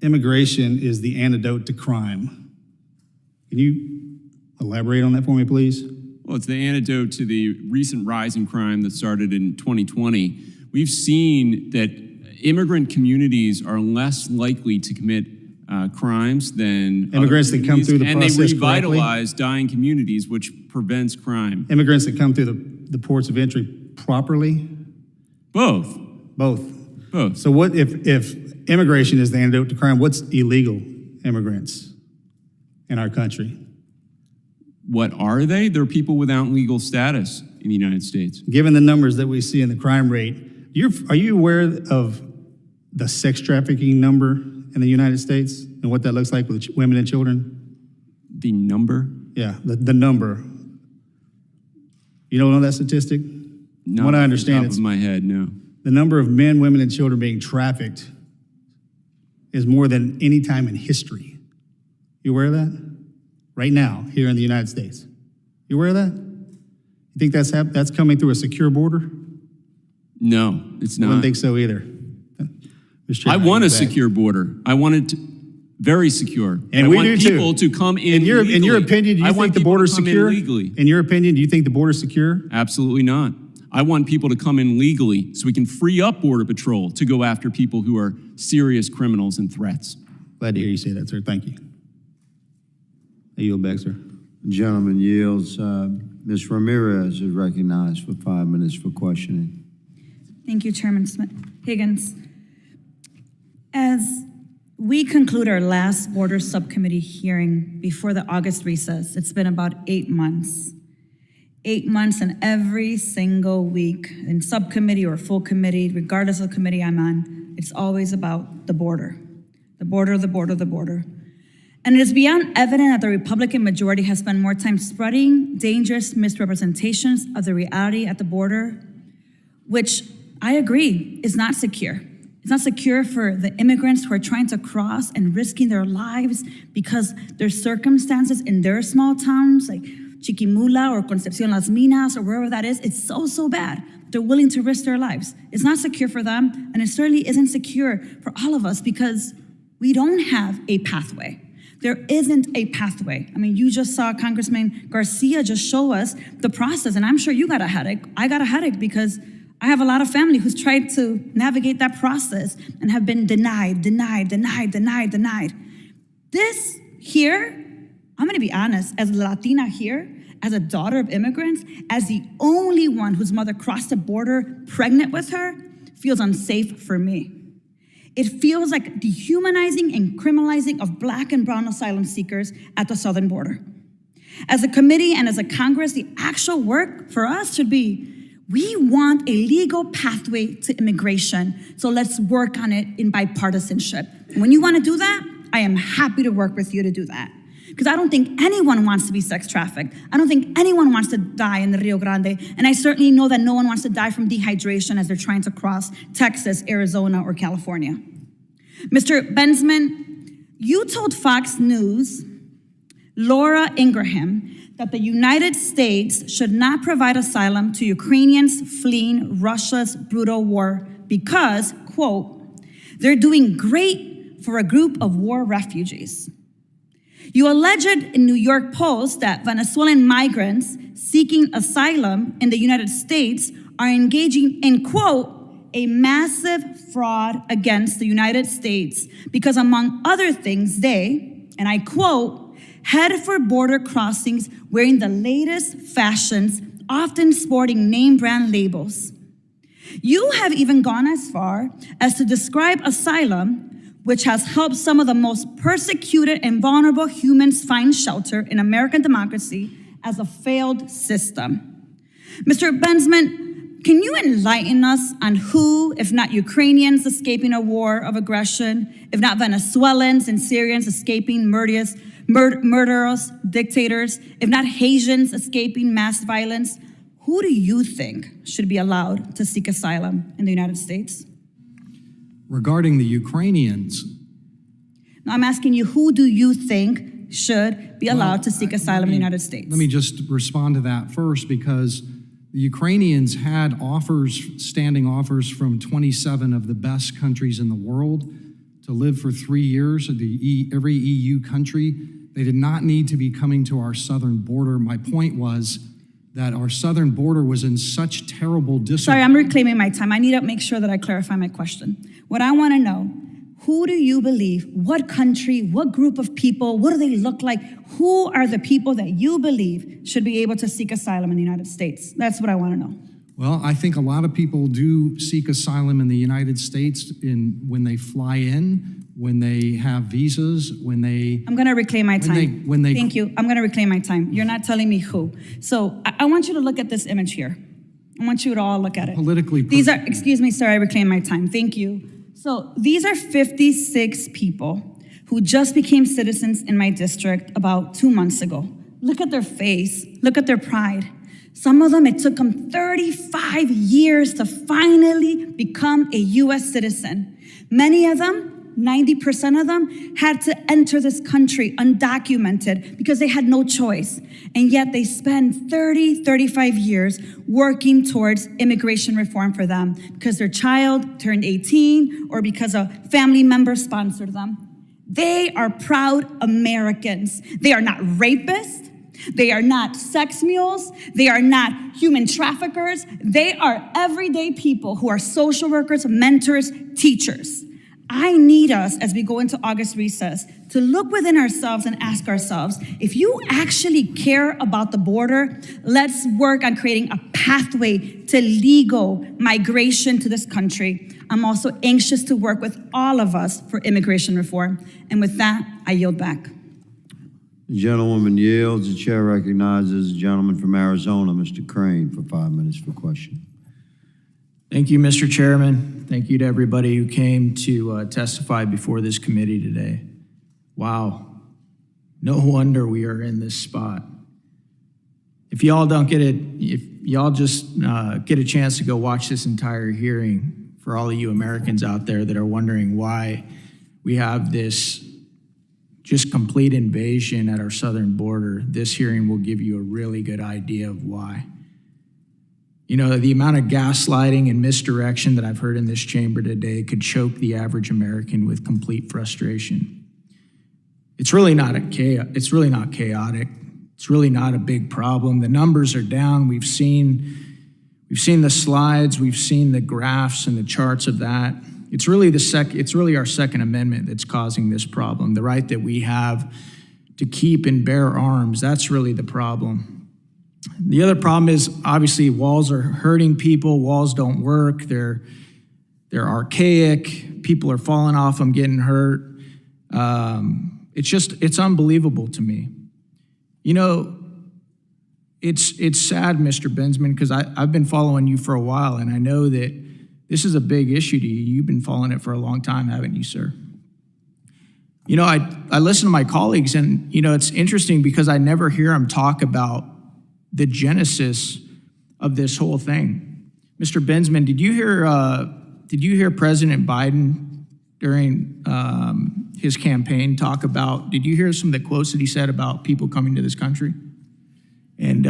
immigration is the antidote to crime. Can you elaborate on that for me, please? Well, it's the antidote to the recent rise in crime that started in 2020. We've seen that immigrant communities are less likely to commit crimes than immigrants that come through the process and they correctly? revitalize dying communities, which prevents crime. Immigrants that come through the ports of entry properly? Both. Both. Both. So what if immigration is the antidote to crime, what's illegal immigrants in our country? What are they? They're people without legal status in the United States. Given the numbers that we see in the crime rate, are you aware of the sex trafficking number in the United States and what that looks like with women and children? The number? Yeah, the number. You don't know that statistic? Not what I off understand, the top of my head, no. the number of men, women, and children being trafficked is more than any time in history. You aware of that? Right now, here in the United States. You aware of that? You think that's coming through a secure border? No, it's I not. wouldn't think so either. I want a secure border. I want it very secure. And I we want do too. people to come in In your legally. opinion, do I you want think the people to border's come in secure? legally. In your opinion, do you think the border's secure? Absolutely not. I want people to come in legally so we can free up Border Patrol to go after people who are serious criminals and threats. Glad to hear you say that, sir. Thank you. I yield back, sir. Gentleman yields. Ms. Ramirez is recognized for 5 minutes for questioning. Thank you, Chairman Higgins. As we conclude our last Border Subcommittee hearing before the August recess, it's been about 8 months. 8 months, and every single week in subcommittee or full committee, regardless of the committee I'm on, it's always about the border. The border, the border, the border. And it is beyond evident that the Republican majority has spent more time spreading dangerous misrepresentations of the reality at the border, which I agree is not secure. It's not secure for the immigrants who are trying to cross and risking their lives because their circumstances in their small towns, like Chiquimula or Concepcion Las Minas or wherever that is, it's so bad. They're willing to risk their lives. It's not secure for them, and it certainly isn't secure for all of us because we don't have a pathway. There isn't a pathway. I mean, you just saw Congressman Garcia just show us the process, and I'm sure you got a headache. I got a headache because I have a lot of family who's tried to navigate that process and have been denied. This here, I'm gonna be honest, as a Latina here, as a daughter of immigrants, as the only one whose mother crossed the border pregnant with her, feels unsafe for me. It feels like dehumanizing and criminalizing of Black and brown asylum seekers at the southern border. As a committee and as a Congress, the actual work for us should be, we want a legal pathway to immigration, so let's work on it in bipartisanship. And when you want to do that, I am happy to work with you to do that. Because I don't think anyone wants to be sex trafficked. I don't think anyone wants to die in the Rio Grande. And I certainly know that no one wants to die from dehydration as they're trying to cross Texas, Arizona, or California. Mr. Bensman, You told Fox News, Laura Ingraham, that the United States should not provide asylum to Ukrainians fleeing Russia's brutal war because, quote, they're doing great for a group of war refugees. You alleged in New York Post that Venezuelan migrants seeking asylum in the United States are engaging in, quote, a massive fraud against the United States because, among other things, they, and I quote, head for border crossings wearing the latest fashions, often sporting name brand labels. You have even gone as far as to describe asylum, which has helped some of the most persecuted and vulnerable humans find shelter in American democracy, as a failed system. Mr. Bensman, can you enlighten us on who, if not Ukrainians escaping a war of aggression, if not Venezuelans and Syrians escaping murderous dictators, if not Haitians escaping mass violence, who do you think should be allowed to seek asylum in the United States? Regarding the Ukrainians, No, I'm asking you, who do you think should be allowed to seek asylum in the United States? let me just respond to that first, because the Ukrainians had standing offers from 27 of the best countries in the world to live for 3 years, every EU country. They did not need to be coming to our southern border. My point was that our southern border was in such terrible disarray. Sorry, I'm reclaiming my time. I need to make sure that I clarify my question. What I want to know, who do you believe, what country, what group of people, what do they look like? Who are the people that you believe should be able to seek asylum in the United States? That's what I want to know. Well, I think a lot of people do seek asylum in the United States when they fly in, when they have visas, when they... I'm going to reclaim my time. Thank you. I'm going to reclaim my time. You're not telling me who. So I want you to look at this image here. I want you to all look at it. Politically... These are, excuse me, sir, I reclaim my time. Thank you. So these are 56 people who just became citizens in my district about 2 months ago. Look at their face. Look at their pride. Some of them, it took them 35 years to finally become a U.S. citizen. Many of them, 90% of them, had to enter this country undocumented because they had no choice. And yet they spend 35 years working towards immigration reform for them because their child turned 18 or because a family member sponsored them. They are proud Americans. They are not rapists. They are not sex mules. They are not human traffickers. They are everyday people who are social workers, mentors, teachers. I need us, as we go into August recess, to look within ourselves and ask ourselves, if you actually care about the border, let's work on creating a pathway to legal migration to this country. I'm also anxious to work with all of us for immigration reform. And with that, I yield back. The gentlewoman yields. The chair recognizes the gentleman from Arizona, Mr. Crane, for 5 minutes for question. Thank you, Mr. Chairman. Thank you to everybody who came to testify before this committee today. Wow. No wonder we are in this spot. If y'all don't get it, if y'all just get a chance to go watch this entire hearing, for all of you Americans out there that are wondering why we have this just complete invasion at our southern border, this hearing will give you a really good idea of why. You know, the amount of gaslighting and misdirection that I've heard in this chamber today could choke the average American with complete frustration. It's really not chaotic. It's really not a big problem. The numbers are down. We've seen the slides. We've seen the graphs and the charts of that. It's really our Second Amendment that's causing this problem. The right that we have to keep and bear arms. That's really the problem. The other problem is, obviously, walls are hurting people. Walls don't work. They're archaic. People are falling off them, getting hurt. It's unbelievable to me. You know, it's sad, Mr. Bensman, because I've been following you for a while, and I know that this is a big issue to you. You've been following it for a long time, haven't you, sir? You know, I listen to my colleagues, and, you know, it's interesting because I never hear them talk about the genesis of this whole thing. Mr. Bensman, did you hear President Biden during his campaign talk about, did you hear some of the quotes that he said about people coming to this country? And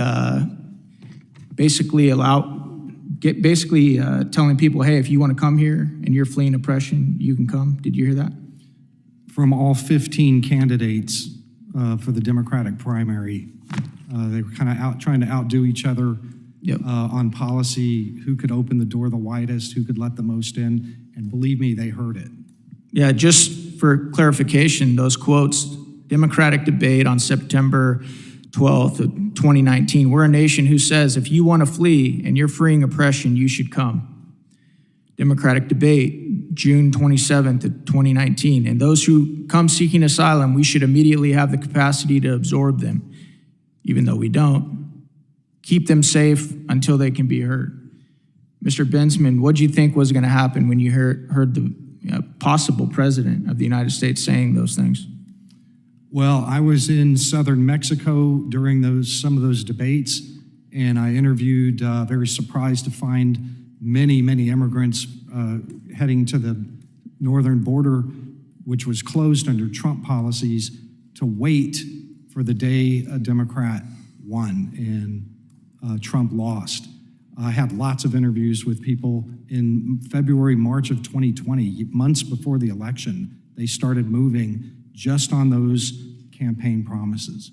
basically telling people, hey, if you want to come here and you're fleeing oppression, you can come. Did you hear that? From all 15 candidates for the Democratic primary, they were kind of trying to outdo each other on policy, who could open the door the widest, who could let the most in, and believe me, they heard it. Yeah, just for clarification, those quotes, Democratic debate on September 12th of 2019. We're a nation who says if you want to flee and you're freeing oppression, you should come. Democratic debate, June 27th of 2019. And those who come seeking asylum, we should immediately have the capacity to absorb them, even though we don't. Keep them safe until they can be heard. Mr. Bensman, what do you think was going to happen when you heard the possible president of the United States saying those things? Well, I was in southern Mexico during some of those debates, and I interviewed, very surprised to find many immigrants heading to the northern border, which was closed under Trump policies, to wait for the day a Democrat won and Trump lost. I had lots of interviews with people in February, March of 2020, months before the election. They started moving just on those campaign promises.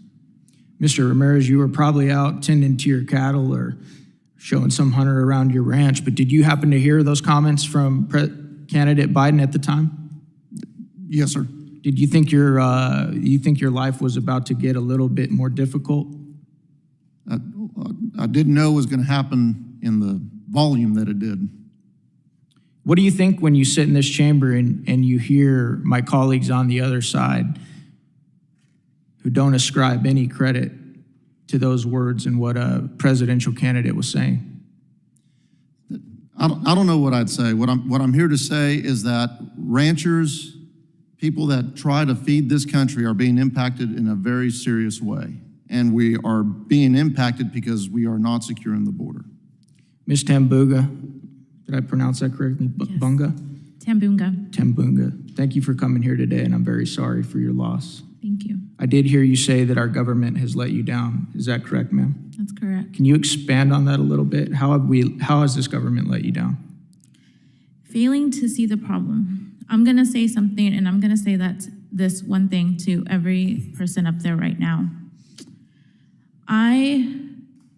Mr. Ramirez, you were probably out tending to your cattle or showing some hunter around your ranch, but did you happen to hear those comments from candidate Biden at the time? Yes, sir. Did you think your life was about to get a little bit more difficult? I didn't know it was going to happen in the volume that it did. What do you think when you sit in this chamber and you hear my colleagues on the other side who don't ascribe any credit to those words and what a presidential candidate was saying? I don't know what I'd say. What I'm here to say is that ranchers, people that try to feed this country, are being impacted in a very serious way. And we are being impacted because we are not securing the border. Ms. Tambunga, did I pronounce that correctly? Yes. Bunga? Tambunga. Thank you for coming here today, and I'm very sorry for your loss. Thank you. I did hear you say that our government has let you down. Is that correct, ma'am? That's correct. Can you expand on that a little bit? How has this government let you down? Failing to see the problem. I'm going to say something, and I'm going to say this one thing to every person up there right now. I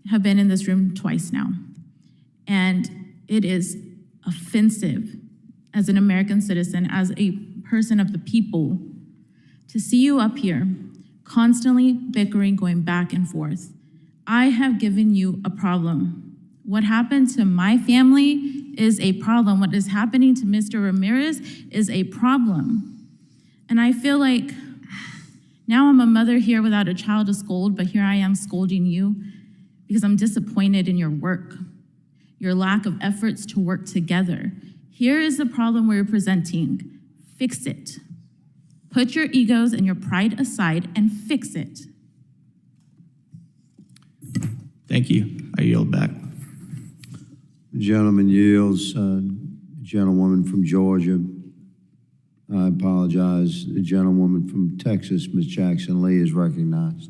have been in this room twice now, and it is offensive as an American citizen, as a person of the people, to see you up here constantly bickering, going back and forth. I have given you a problem. What happened to my family is a problem. What is happening to Mr. Ramirez is a problem. And I feel like now I'm a mother here without a child to scold, but here I am scolding you because I'm disappointed in your work, your lack of efforts to work together. Here is the problem we're presenting. Fix it. Put your egos and your pride aside and fix it. Thank you. I yield back. The gentleman yields. Gentlewoman from Georgia. I apologize. The gentlewoman from Texas, Ms. Jackson Lee, is recognized.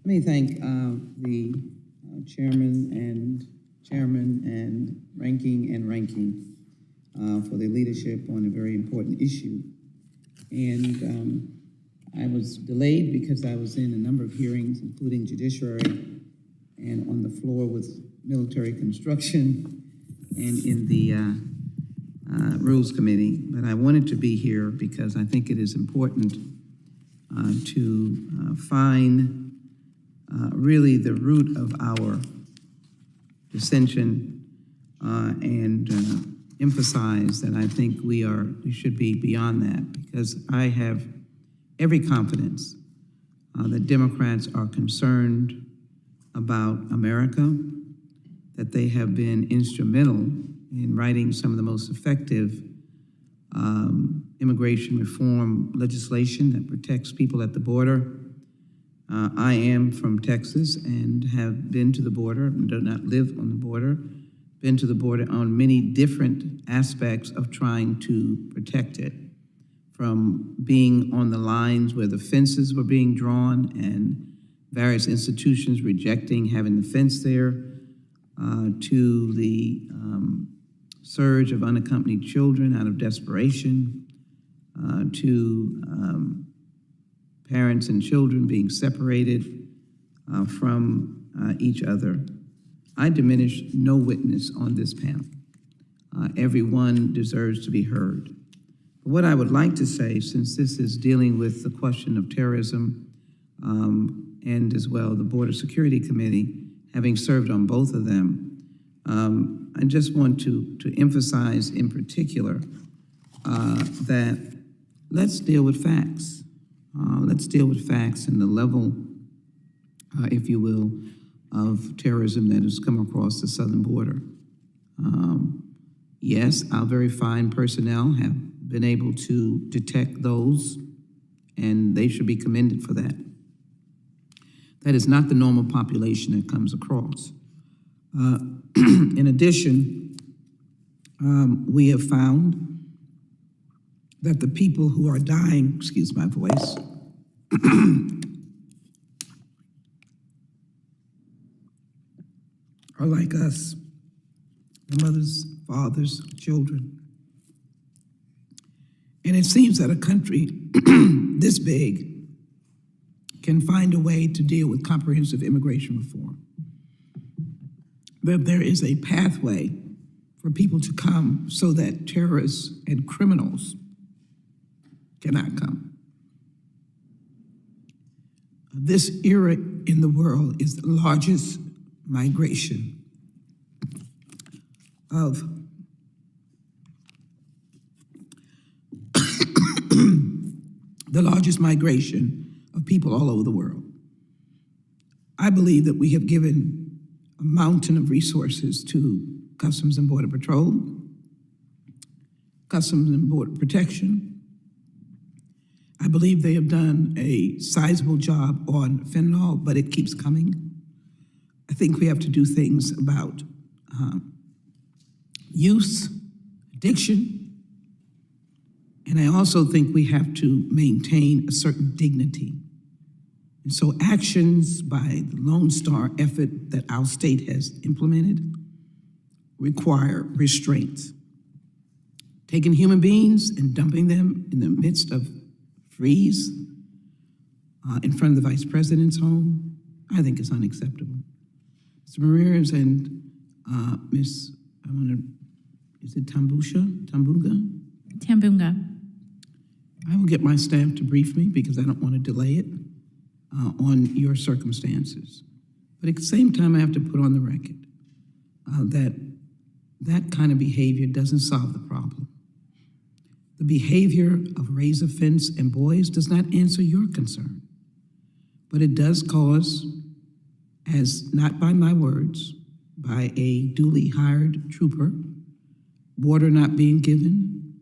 Let me thank the chairman and ranking for their leadership on a very important issue. And I was delayed because I was in a number of hearings, including judiciary and on the floor with military construction and in the Rules Committee. But I wanted to be here because I think it is important to find really the root of our dissension and emphasize that I think we should be beyond that, because I have every confidence that Democrats are concerned about America, that they have been instrumental in writing some of the most effective immigration reform legislation that protects people at the border. I am from Texas and have been to the border and do not live on the border, been to the border on many different aspects of trying to protect it, from being on the lines where the fences were being drawn and various institutions rejecting having the fence there, to the surge of unaccompanied children out of desperation, to parents and children being separated from each other. I diminish no witness on this panel. Everyone deserves to be heard. But what I would like to say, since this is dealing with the question of terrorism and as well the Border Security Committee, having served on both of them, I just want to emphasize in particular that let's deal with facts. Let's deal with facts and the level, if you will, of terrorism that has come across the southern border. Yes, our very fine personnel have been able to detect those, and they should be commended for that. That is not the normal population that comes across. In addition, we have found that the people who are dying, excuse my voice, are like us, the mothers, fathers, children. And it seems that a country this big can find a way to deal with comprehensive immigration reform. That there is a pathway for people to come so that terrorists and criminals cannot come. This era in the world is the largest migration of the largest migration of people all over the world. I believe that we have given a mountain of resources to Customs and Border Patrol, Customs and Border Protection. I believe they have done a sizable job on fentanyl, but it keeps coming. I think we have to do things about use, addiction, and I also think we have to maintain a certain dignity. And so actions by the Lone Star effort that our state has implemented require restraint. Taking human beings and dumping them in the midst of freeze in front of the Vice President's home, I think is unacceptable. Mr. Ramirez and Ms. Is it Tambunga? Tambunga. I will get my staff to brief me because I don't want to delay it on your circumstances. But at the same time, I have to put on the record that kind of behavior doesn't solve the problem. The behavior of raise a fence and boys does not answer your concern, but it does cause, as not by my words, by a duly hired trooper, water not being given,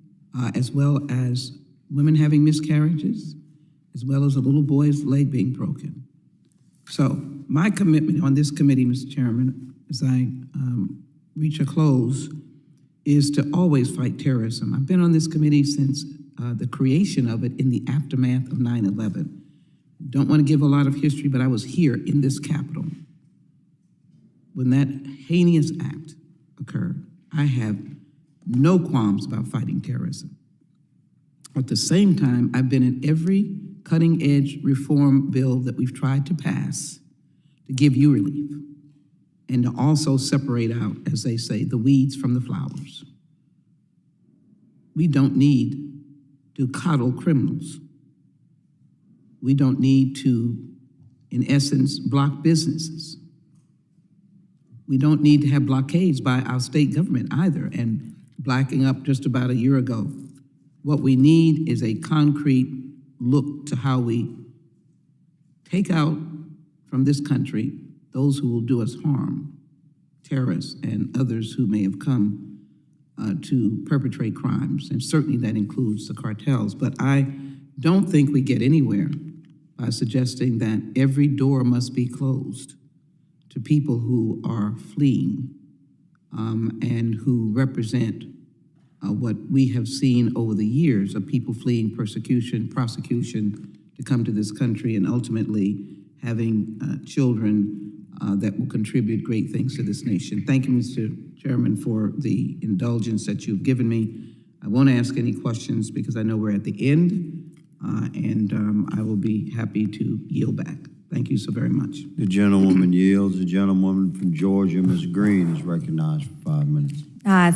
as well as women having miscarriages, as well as a little boy's leg being broken. So my commitment on this committee, Mr. Chairman, as I reach a close, is to always fight terrorism. I've been on this committee since the creation of it in the aftermath of 9/11. Don't want to give a lot of history, but I was here in this Capitol when that heinous act occurred. I have no qualms about fighting terrorism. At the same time, I've been in every cutting-edge reform bill that we've tried to pass to give you relief and to also separate out, as they say, the weeds from the flowers. We don't need to coddle criminals. We don't need to, in essence, block businesses. We don't need to have blockades by our state government either, and blacking up just about a year ago. What we need is a concrete look to how we take out from this country those who will do us harm, terrorists and others who may have come to perpetrate crimes, and certainly that includes the cartels. But I don't think we get anywhere by suggesting that every door must be closed to people who are fleeing and who represent what we have seen over the years of people fleeing persecution, prosecution to come to this country, and ultimately having children that will contribute great things to this nation. Thank you, Mr. Chairman, for the indulgence that you've given me. I won't ask any questions because I know we're at the end, and I will be happy to yield back. Thank you so very much. The gentlewoman yields. The gentlewoman from Georgia, Ms. Green, is recognized for 5 minutes.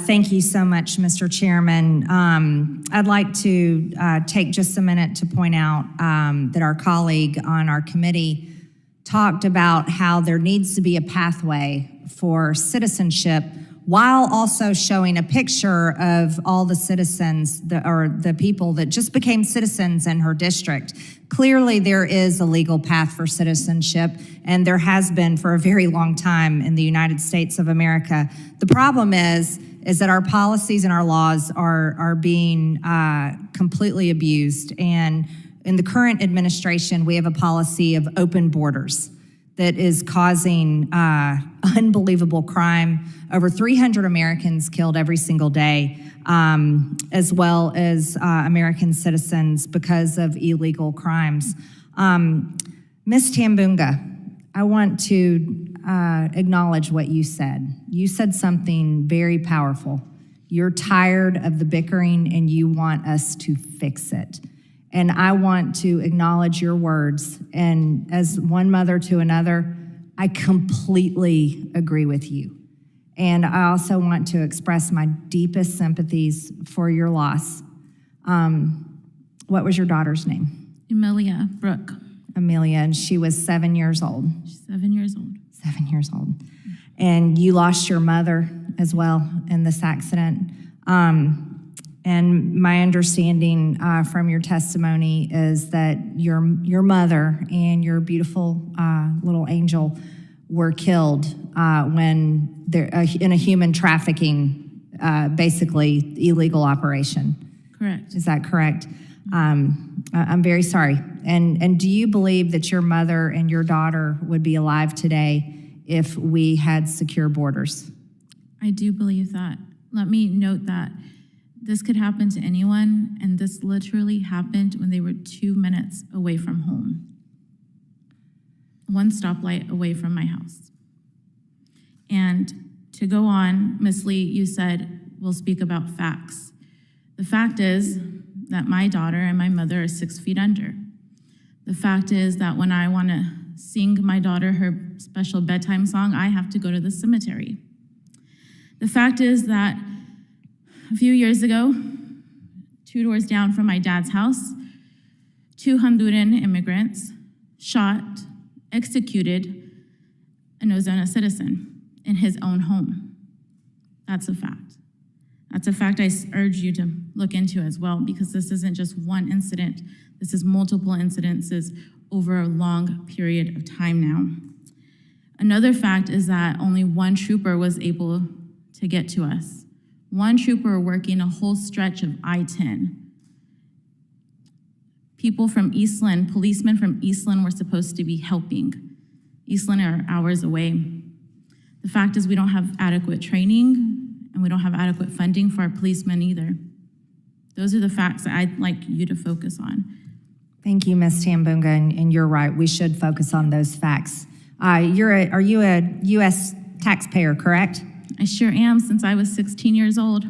Thank you so much, Mr. Chairman. I'd like to take just a minute to point out that our colleague on our committee talked about how there needs to be a pathway for citizenship while also showing a picture of all the citizens or the people that just became citizens in her district. Clearly, there is a legal path for citizenship, and there has been for a very long time in the United States of America. The problem is that our policies and our laws are being completely abused. And in the current administration, we have a policy of open borders that is causing unbelievable crime. Over 300 Americans killed every single day, as well as American citizens because of illegal crimes. Ms. Tambunga, I want to acknowledge what you said. You said something very powerful. You're tired of the bickering and you want us to fix it. And I want to acknowledge your words. And as one mother to another, I completely agree with you. And I also want to express my deepest sympathies for your loss. What was your daughter's name? Amelia Brooke. Amelia, and she was 7 years old. She's 7 years old. 7 years old. And you lost your mother as well in this accident. And my understanding from your testimony is that your mother and your beautiful little angel were killed when they're in a human trafficking, basically illegal operation. Correct. Is that correct? I'm very sorry. And do you believe that your mother and your daughter would be alive today if we had secure borders? I do believe that. Let me note that this could happen to anyone, and this literally happened when they were 2 minutes away from home. One stoplight away from my house. And to go on, Ms. Lee, you said we'll speak about facts. The fact is that my daughter and my mother are 6 feet under. The fact is that when I want to sing my daughter her special bedtime song, I have to go to the cemetery. The fact is that a few years ago, 2 doors down from my dad's house, 2 Honduran immigrants shot, executed an Arizona citizen in his own home. That's a fact. That's a fact I urge you to look into as well, because this isn't just one incident. This is multiple incidences over a long period of time now. Another fact is that only one trooper was able to get to us. One trooper working a whole stretch of I-10. People from Eastland, policemen from Eastland were supposed to be helping. Eastland are hours away. The fact is we don't have adequate training and we don't have adequate funding for our policemen either. Those are the facts that I'd like you to focus on. Thank you, Ms. Tambunga, and you're right. We should focus on those facts. Are you a U.S. taxpayer, correct? I sure am, since I was 16 years old.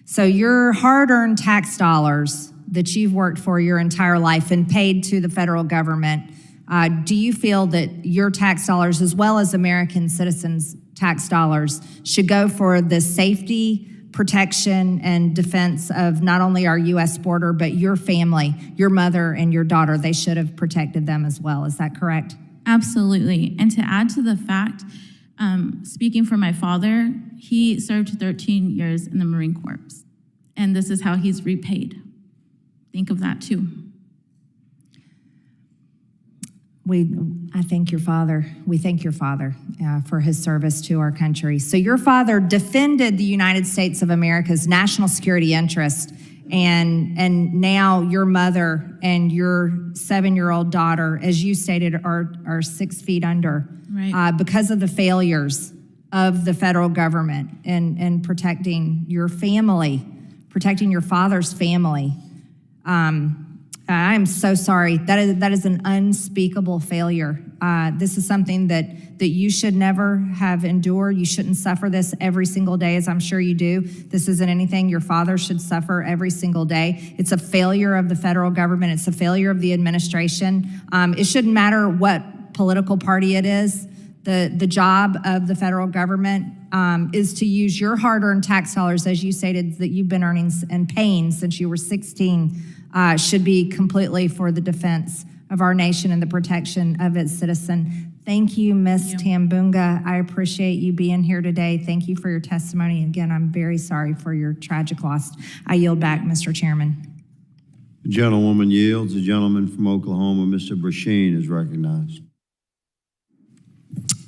So your hard-earned tax dollars that you've worked for your entire life and paid to the federal government, do you feel that your tax dollars, as well as American citizens' tax dollars, should go for the safety, protection, and defense of not only our U.S. border, but your family, your mother and your daughter? They should have protected them as well. Is that correct? Absolutely. And to add to the fact, speaking for my father, he served 13 years in the Marine Corps, and this is how he's repaid. Think of that too. I thank your father. We thank your father for his service to our country. So your father defended the United States of America's national security interest, and now your mother and your 7-year-old daughter, as you stated, are 6 feet under, right, because of the failures of the federal government and protecting your family, protecting your father's family. I'm so sorry. That is an unspeakable failure. This is something that you should never have endured. You shouldn't suffer this every single day, as I'm sure you do. This isn't anything your father should suffer every single day. It's a failure of the federal government. It's a failure of the administration. It shouldn't matter what political party it is. The job of the federal government is to use your hard-earned tax dollars, as you stated, that you've been earning and paying since you were 16, should be completely for the defense of our nation and the protection of its citizen. Thank you, Ms. Tambunga. I appreciate you being here today. Thank you for your testimony. Again, I'm very sorry for your tragic loss. I yield back, Mr. Chairman. The gentlewoman yields. The gentleman from Oklahoma, Mr. Brasheen, is recognized.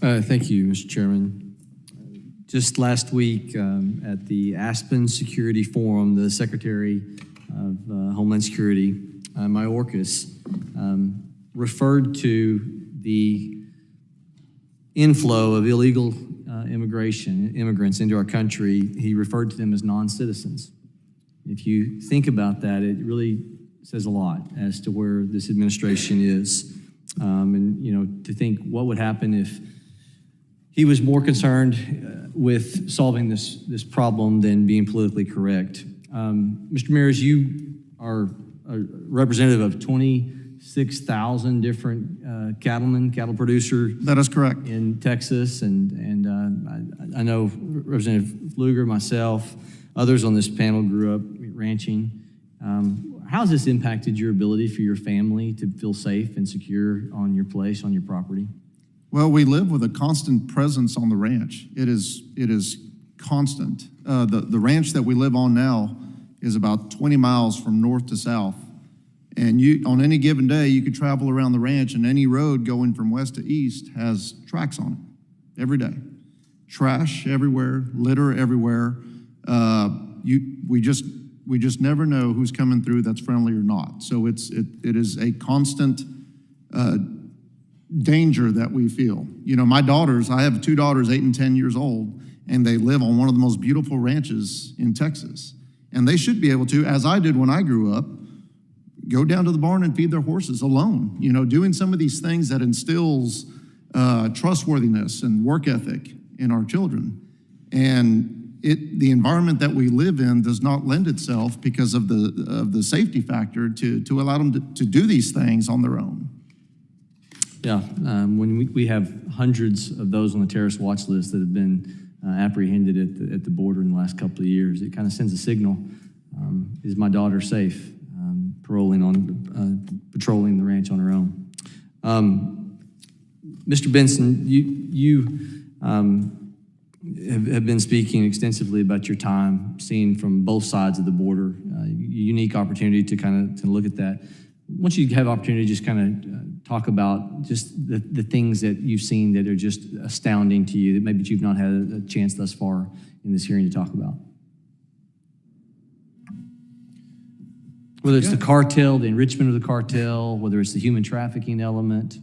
Thank you, Mr. Chairman. Just last week at the Aspen Security Forum, the Secretary of Homeland Security, Mayorkas, referred to the inflow of illegal immigrants into our country. He referred to them as non-citizens. If you think about that, it really says a lot as to where this administration is. And, you know, to think what would happen if he was more concerned with solving this problem than being politically correct. Mr. Ramirez, you are a representative of 26,000 different cattle producers. That is correct. In Texas, and I know Representative Pfluger, myself, others on this panel grew up ranching. How has this impacted your ability for your family to feel safe and secure on your place, on your property? Well, we live with a constant presence on the ranch. It is constant. The ranch that we live on now is about 20 miles from north to south. And on any given day, you could travel around the ranch, and any road going from west to east has tracks on it every day. Trash everywhere, litter everywhere. We just never know who's coming through that's friendly or not. So it is a constant danger that we feel. You know, I have two daughters, 8 and 10 years old, and they live on one of the most beautiful ranches in Texas. And they should be able to, as I did when I grew up, go down to the barn and feed their horses alone. You know, doing some of these things that instills trustworthiness and work ethic in our children. And the environment that we live in does not lend itself because of the safety factor to allow them to do these things on their own. Yeah, when we have hundreds of those on the terrorist watch list that have been apprehended at the border in the last couple of years, it kind of sends a signal. Is my daughter safe patrolling the ranch on her own? Mr. Benson, you have been speaking extensively about your time, seeing from both sides of the border, unique opportunity to kind of look at that. Once you have opportunity, just kind of talk about just the things that you've seen that are just astounding to you that maybe you've not had a chance thus far in this hearing to talk about. Whether it's the cartel, the enrichment of the cartel, whether it's the human trafficking element.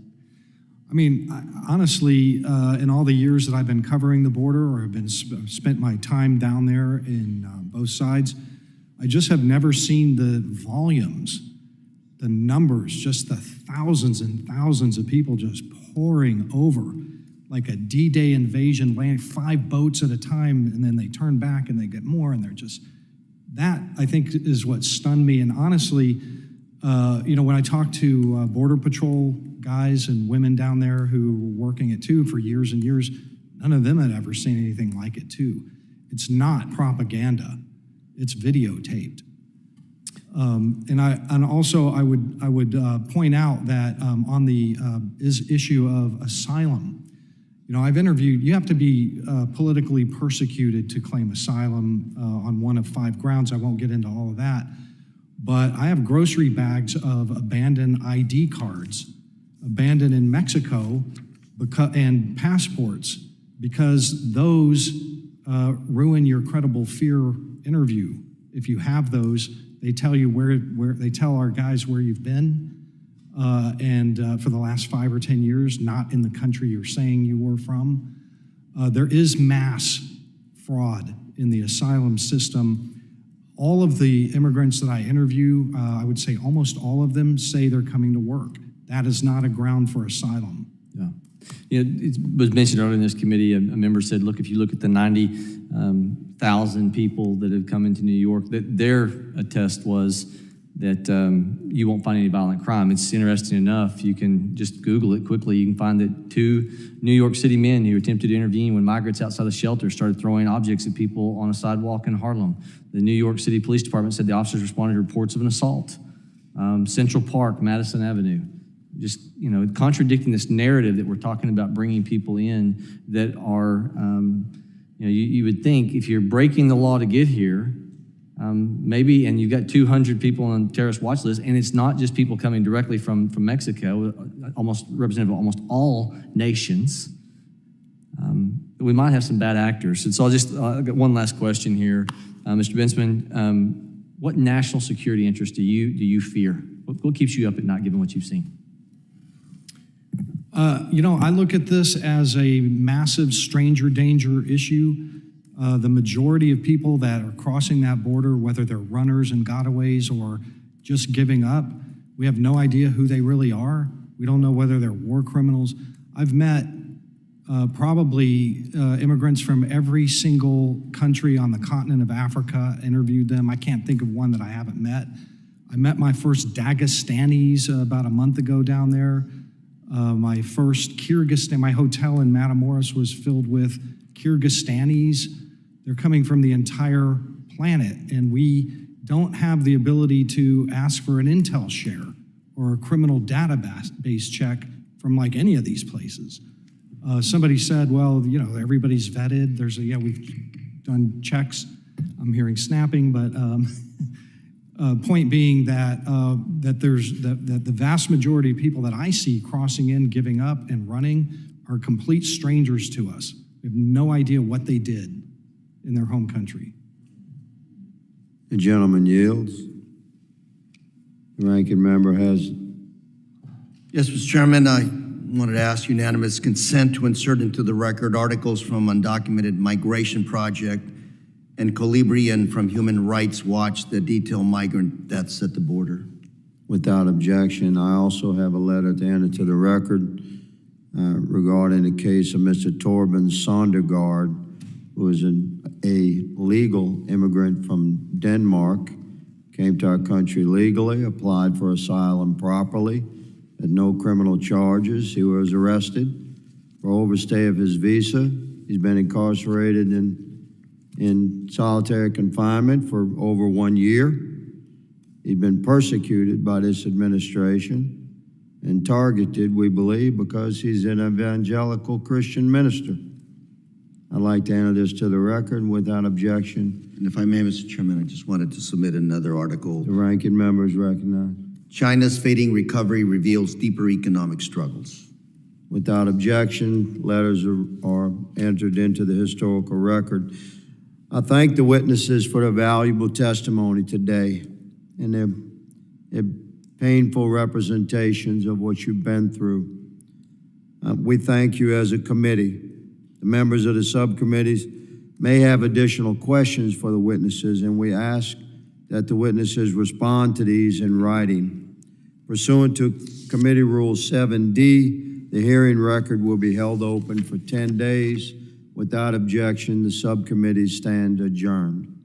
I mean, honestly, in all the years that I've been covering the border or have been spent my time down there in both sides, I just have never seen the volumes, the numbers, just the thousands and thousands of people just pouring over like a D-Day invasion, landing 5 boats at a time, and then they turn back and they get more, and they're just, that I think is what stunned me. And honestly, you know, when I talk to Border Patrol guys and women down there who were working it too for years and years, none of them had ever seen anything like it too. It's not propaganda, it's videotaped. And also I would point out that on the issue of asylum, you know, I've interviewed, you have to be politically persecuted to claim asylum on one of 5 grounds. I won't get into all of that. But I have grocery bags of abandoned ID cards, abandoned in Mexico, and passports, because those ruin your credible fear interview. If you have those, they tell you where they tell our guys where you've been, and for the last 5 or 10 years, not in the country you're saying you were from. There is mass fraud in the asylum system. All of the immigrants that I interview, I would say almost all of them say they're coming to work. That is not a ground for asylum. Yeah. It was mentioned earlier in this committee, a member said, look, if you look at the 90,000 people that have come into New York, that their attest was that you won't find any violent crime. It's interesting enough, you can just Google it quickly. You can find that 2 New York City men who attempted to intervene when migrants outside the shelter started throwing objects at people on a sidewalk in Harlem. The New York City Police Department said the officers responded to reports of an assault. Central Park, Madison Avenue. Just, contradicting this narrative that we're talking about bringing people in that are, you would think if you're breaking the law to get here, maybe, and you've got 200 people on the terrorist watch list, and it's not just people coming directly from Mexico, almost representative of almost all nations. We might have some bad actors. And so I've got one last question here. Mr. Bensman, what national security interest do you fear? What keeps you up at night given what you've seen? I look at this as a massive stranger danger issue. The majority of people that are crossing that border, whether they're runners and gotaways or just giving up, we have no idea who they really are. We don't know whether they're war criminals. I've met probably immigrants from every single country on the continent of Africa, interviewed them. I can't think of one that I haven't met. I met my first Dagestanis about a month ago down there. My first Kyrgyzstan, my hotel in Matamoros was filled with Kyrgyzstanis. They're coming from the entire planet, and we don't have the ability to ask for an intel share or a criminal database check from like any of these places. Somebody said, well, everybody's vetted. We've done checks. I'm hearing snapping, but point being that the vast majority of people that I see crossing in, giving up, and running are complete strangers to us. We have no idea what they did in their home country. The gentleman yields. The ranking member has. Yes, Mr. Chairman, I wanted to ask unanimous consent to insert into the record articles from Undocumented Migration Project and Colibri and from Human Rights Watch that detail migrant deaths at the border. Without objection, I also have a letter to enter to the record regarding the case of Mr. Torben Sondergaard, who is a legal immigrant from Denmark, came to our country legally, applied for asylum properly, had no criminal charges. He was arrested for overstay of his visa. He's been incarcerated in solitary confinement for over 1 year. He'd been persecuted by this administration and targeted, we believe, because he's an evangelical Christian minister. I'd like to enter this to the record without objection. And if I may, Mr. Chairman, I just wanted to submit another article. The ranking member is recognized. China's fading recovery reveals deeper economic struggles. Without objection, letters are entered into the historical record. I thank the witnesses for their valuable testimony today and their painful representations of what you've been through. We thank you as a committee. The members of the subcommittees may have additional questions for the witnesses, and we ask that the witnesses respond to these in writing. Pursuant to Committee Rule 7D, the hearing record will be held open for 10 days. Without objection, the subcommittees stand adjourned.